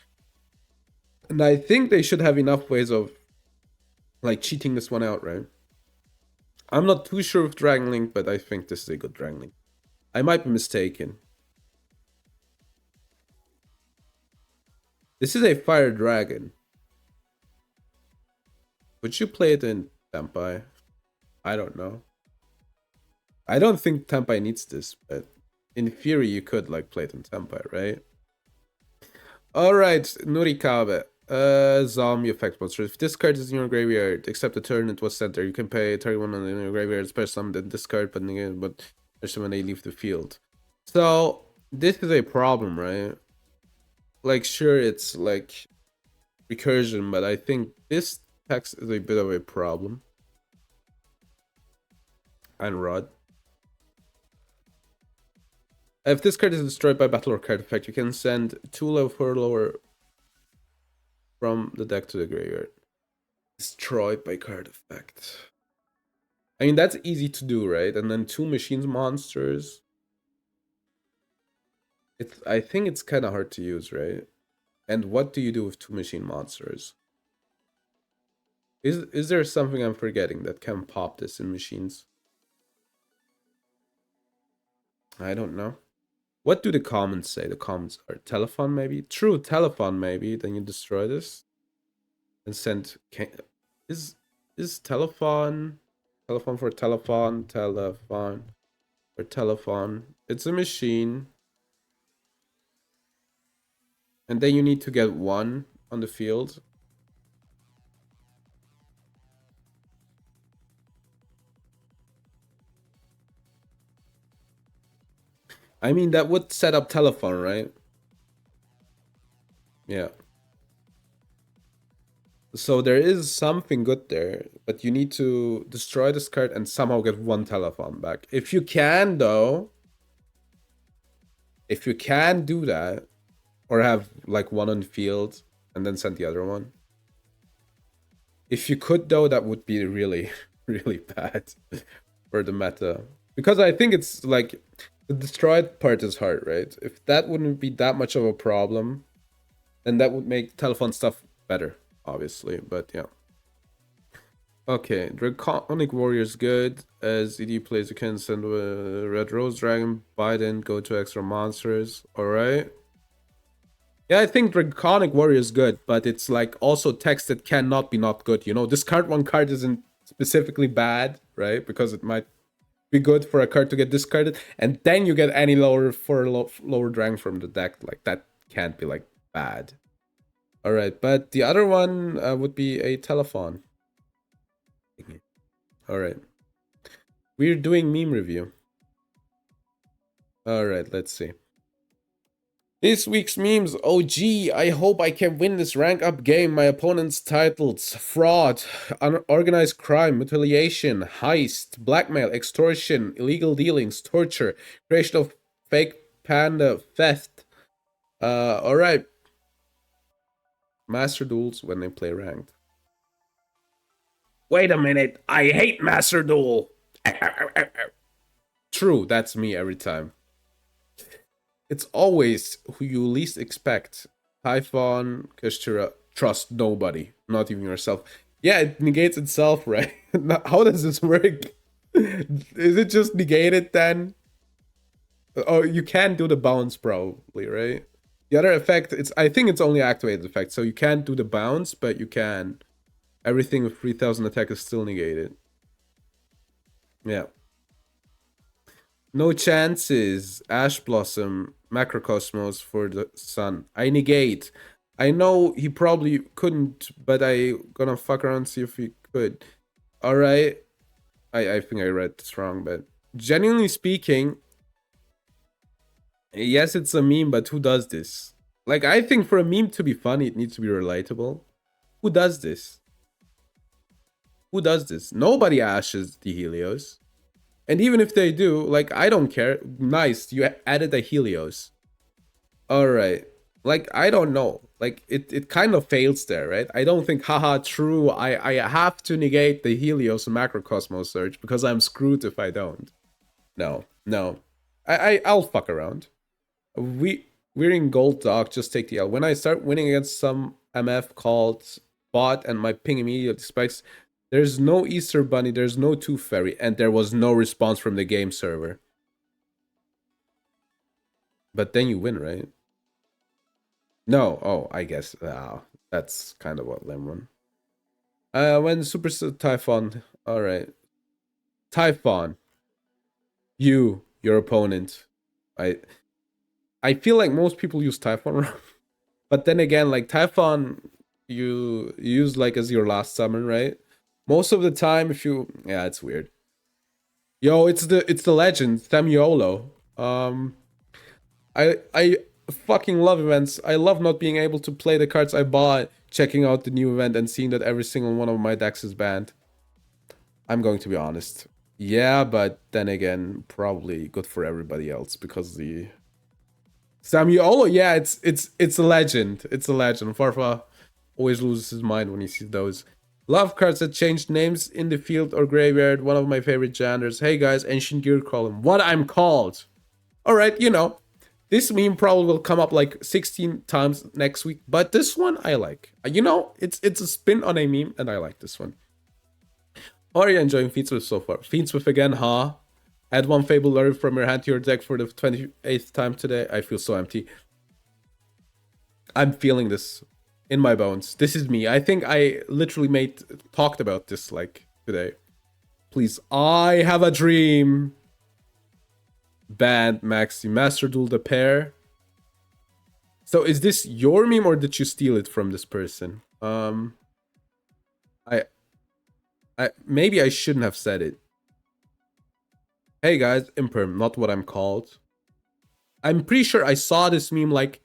And I think they should have enough ways of like cheating this one out, right? I'm not too sure of Dragon Link, but I think this is a good Dragon Link. I might be mistaken. This is a fire dragon. Would you play it in Tempai? I don't know. I don't think Tempai needs this, but in theory you could like play it in Tempai, right? Alright, Nurikabe. Zombie effect monster. If this card is in your graveyard, except the turn it was center, you can pay 31 on your graveyard, special summon, then discard, but when they leave the field. So this is a problem, right? Like sure it's like recursion, but I think this text is a bit of a problem. And Rod. If this card is destroyed by battle or card effect, you can send 2 level 4 lower from the deck to the graveyard. Destroyed by card effect. I mean, that's easy to do, right? And then 2 machines monsters. I think it's kind of hard to use, right? And what do you do with 2 machine monsters? Is there something I'm forgetting that can pop this in machines? I don't know. What do the comments say? The comments are telephone maybe? True, telephone maybe. Then you destroy this. And send... Is telephone for telephone for telephone. It's a machine. And then you need to get 1 on the field. I mean, that would set up telephone, right? Yeah. So there is something good there, but you need to destroy this card and somehow get 1 telephone back. If you can, though, if you can do that, or have like 1 on field and then send the other one. If you could, though, that would be really, really bad for the meta. Because I think it's like the destroyed part is hard, right? If that wouldn't be that much of a problem, then that would make telephone stuff better, obviously. But yeah. Okay, Draconic Warrior's good. As ED plays, you can send a Red Rose Dragon, Biden, go to extra monsters. Alright. Yeah, I think Draconic Warrior is good, but it's like also text that cannot be not good. You know, discard 1 card isn't specifically bad, right? Because it might be good for a card to get discarded, and then you get any lower for lower dragon from the deck. Like that can't be like bad. All right, but the other one would be a telephone. All right, we're doing meme review. All right, let's see. This week's memes. Oh gee, I hope I can win this rank up game. My opponent's titles: fraud, unorganized crime, mutilation, heist, blackmail, extortion, illegal dealings, torture, creation of fake panda, theft. Alright. Master duels when they play ranked. Wait a minute, I hate Master Duel. True, that's me every time. It's always who you least expect. Typhon, Kashira, trust nobody, not even yourself. Yeah, it negates itself, right? How does this work? Is it just negated then? Oh, you can do the bounce probably, right? The other effect, I think it's only activated effect, so you can't do the bounce, but you can. Everything with 3000 attack is still negated. Yeah. No chances. Ash Blossom, Macrocosmos for the sun. I negate. I know he probably couldn't, but I gonna fuck around see if he could. Alright. I think I read this wrong, but genuinely speaking, yes, it's a meme, but who does this? Like, I think for a meme to be funny, it needs to be relatable. Who does this? Who does this? Nobody ashes the Helios. And even if they do, like, I don't care. Nice, you added a Helios. All right. Like, I don't know. Like, it kind of fails there, right? I don't think, haha, true. I have to negate the Helios macrocosmos search because I'm screwed if I don't. No, no. I'll fuck around. We're in gold dog, just take the L. When I start winning against some MF called bot and my ping immediately spikes, there's no Easter Bunny, there's no Tooth Fairy, and there was no response from the game server. But then you win, right? No, oh, I guess. That's kind of what Lemon. When Super Typhon. Alright. Typhon. Your opponent. I feel like most people use Typhon wrong. But then again, like Typhon you use like as your last summon, right? Most of the time if you it's weird. Yo, it's the legend, Thamiolo. I fucking love events. I love not being able to play the cards I bought, checking out the new event and seeing that every single one of my decks is banned. I'm going to be honest. Yeah, but then again, probably good for everybody else because the Samuel, yeah, it's a legend. It's a legend. Farfa always loses his mind when he sees those. Love cards that changed names in the field or graveyard. One of my favorite genres. Hey guys, Ancient Gear Column. What I'm called. Alright, this meme probably will come up like 16 times next week, but this one I like. It's a spin on a meme, and I like this one. How are you enjoying Fiends so far? Fiends again, huh? Add one Fable Lure from your hand to your deck for the 28th time today. I feel so empty. I'm feeling this in my bones. This is me. I think I literally talked about this like today. Please, I have a dream. Band Maxi Master Duel the pair. So is this your meme or did you steal it from this person? Maybe I shouldn't have said it. Hey guys, Imperm, not what I'm called. I'm pretty sure I saw this meme like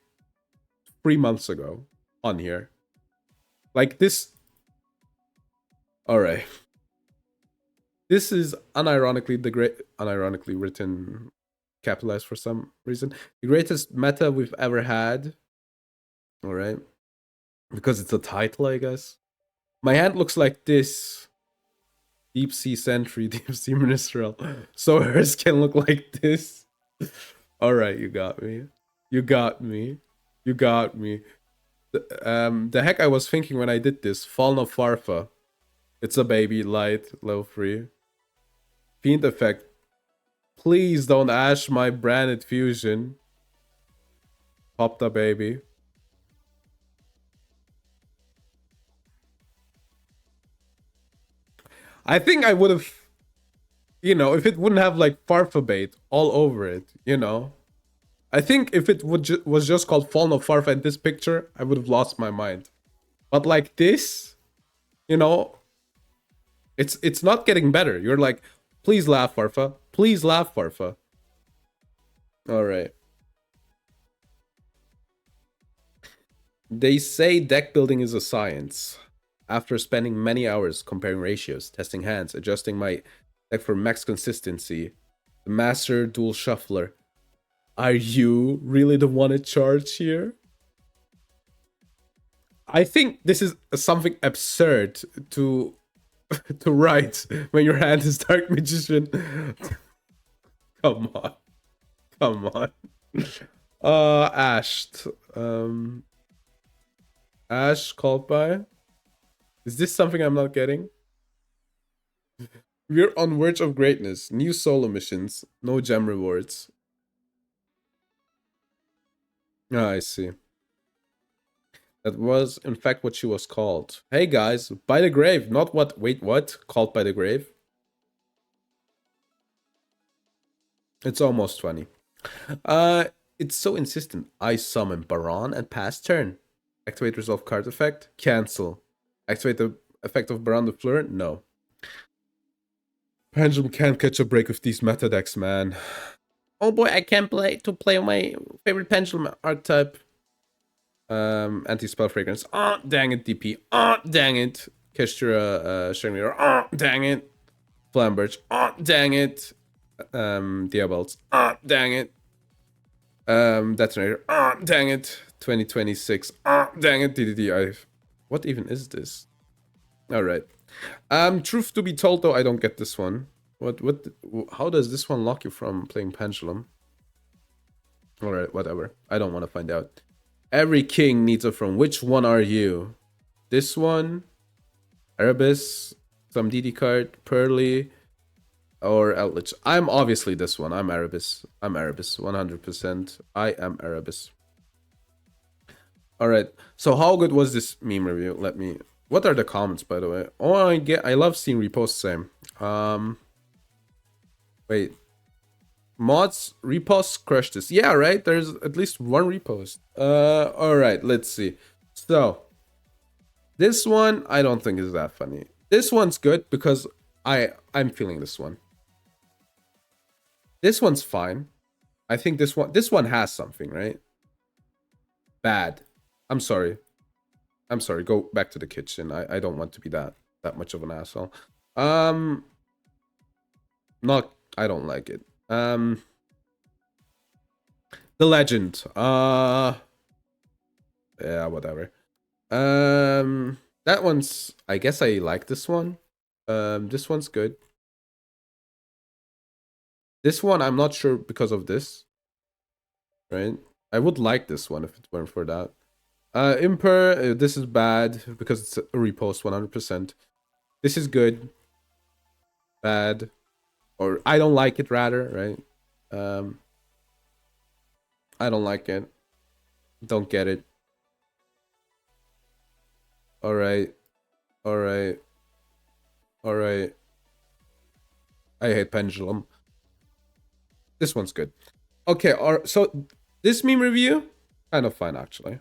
3 months ago on here. Like this. Alright. This is unironically written, capitalized for some reason. The greatest meta we've ever had. Alright. Because it's a title, I guess. My hand looks like this. Deep Sea Sentry, Deep Sea Ministral. So hers can look like this. Alright, you got me. You got me. You got me. The heck I was thinking when I did this. Fallen of Farfa. It's a baby, light, low free. Fiend effect. Please don't ash my branded fusion. Pop the baby. I think I would have, if it wouldn't have like Farfa bait all over it, I think if it was just called Fallen of Farfa in this picture, I would have lost my mind. But like this, it's not getting better. You're like, please laugh, Farfa. Please laugh, Farfa. All right. They say deck building is a science. After spending many hours comparing ratios, testing hands, adjusting my deck for max consistency, the Master Duel Shuffler. Are you really the one in charge here? I think this is something absurd to write when your hand is Dark Magician. Come on. Come on. Ashed. Ash called by. Is this something I'm not getting? We're on verge of greatness. New solo missions. No gem rewards. Ah, I see. That was, in fact, what she was called. Hey, guys. By the grave. Not what... Wait, what? Called by the grave? It's almost funny. It's so insistent. I summon Baron and pass turn. Activate resolve card effect. Cancel. Activate the effect of Baron de Fleur? No. Pendulum can't catch a break with these meta decks, man. Oh boy, I can't play my favorite Pendulum archetype. Anti-spell fragrance. Oh, dang it, DP. Oh, dang it. Kestura, Shangri-La. Oh, dang it. Flamberge. Oh, dang it. Diabolts. Oh, dang it. Detonator. Oh, dang it. 2026. Oh, dang it. DDD. What even is this? All right. Truth to be told, though, I don't get this one. How does this one lock you from playing Pendulum? All right, whatever. I don't want to find out. Every king needs a throne. Which one are you? This one? Erebus? Some DD card? Pearly? Or Eldritch? I'm obviously this one. I'm Erebus. I'm Erebus. 100%. I am Erebus. All right. So how good was this meme review? Let me... What are the comments, by the way? Oh, I love seeing reposts, same. Wait. Mods reposts crush this. Yeah, right? There's at least one repost. Alright, let's see. So this one I don't think is that funny. This one's good because I'm feeling this one. This one's fine. I think this one has something, right? Bad. I'm sorry. Go back to the kitchen. I don't want to be that much of an asshole. Not I don't like it. The legend. Yeah, whatever. That one's I guess I like this one. This one's good. This one I'm not sure because of this. Right? I would like this one if it weren't for that. Imper, this is bad because it's a repost 100%. This is good. Bad. Or I don't like it rather, right? I don't like it. Don't get it. Alright. Alright. Alright. I hate Pendulum. This one's good. Okay, so this meme review, kind of fine actually.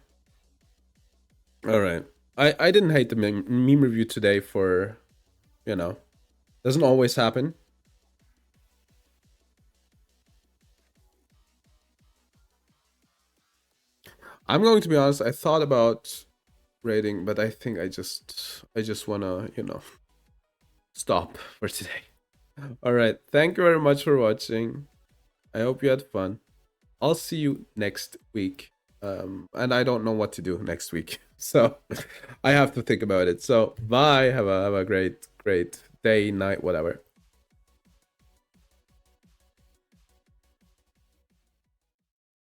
Alright. I didn't hate the meme review today for, you know, doesn't always happen. I'm going to be honest, I thought about rating, but I think I just wanna, you know, stop for today. Alright, thank you very much for watching. I hope you had fun. I'll see you next week. And I don't know what to do next week. So I have to think about it. So bye. Have a great day, night, whatever.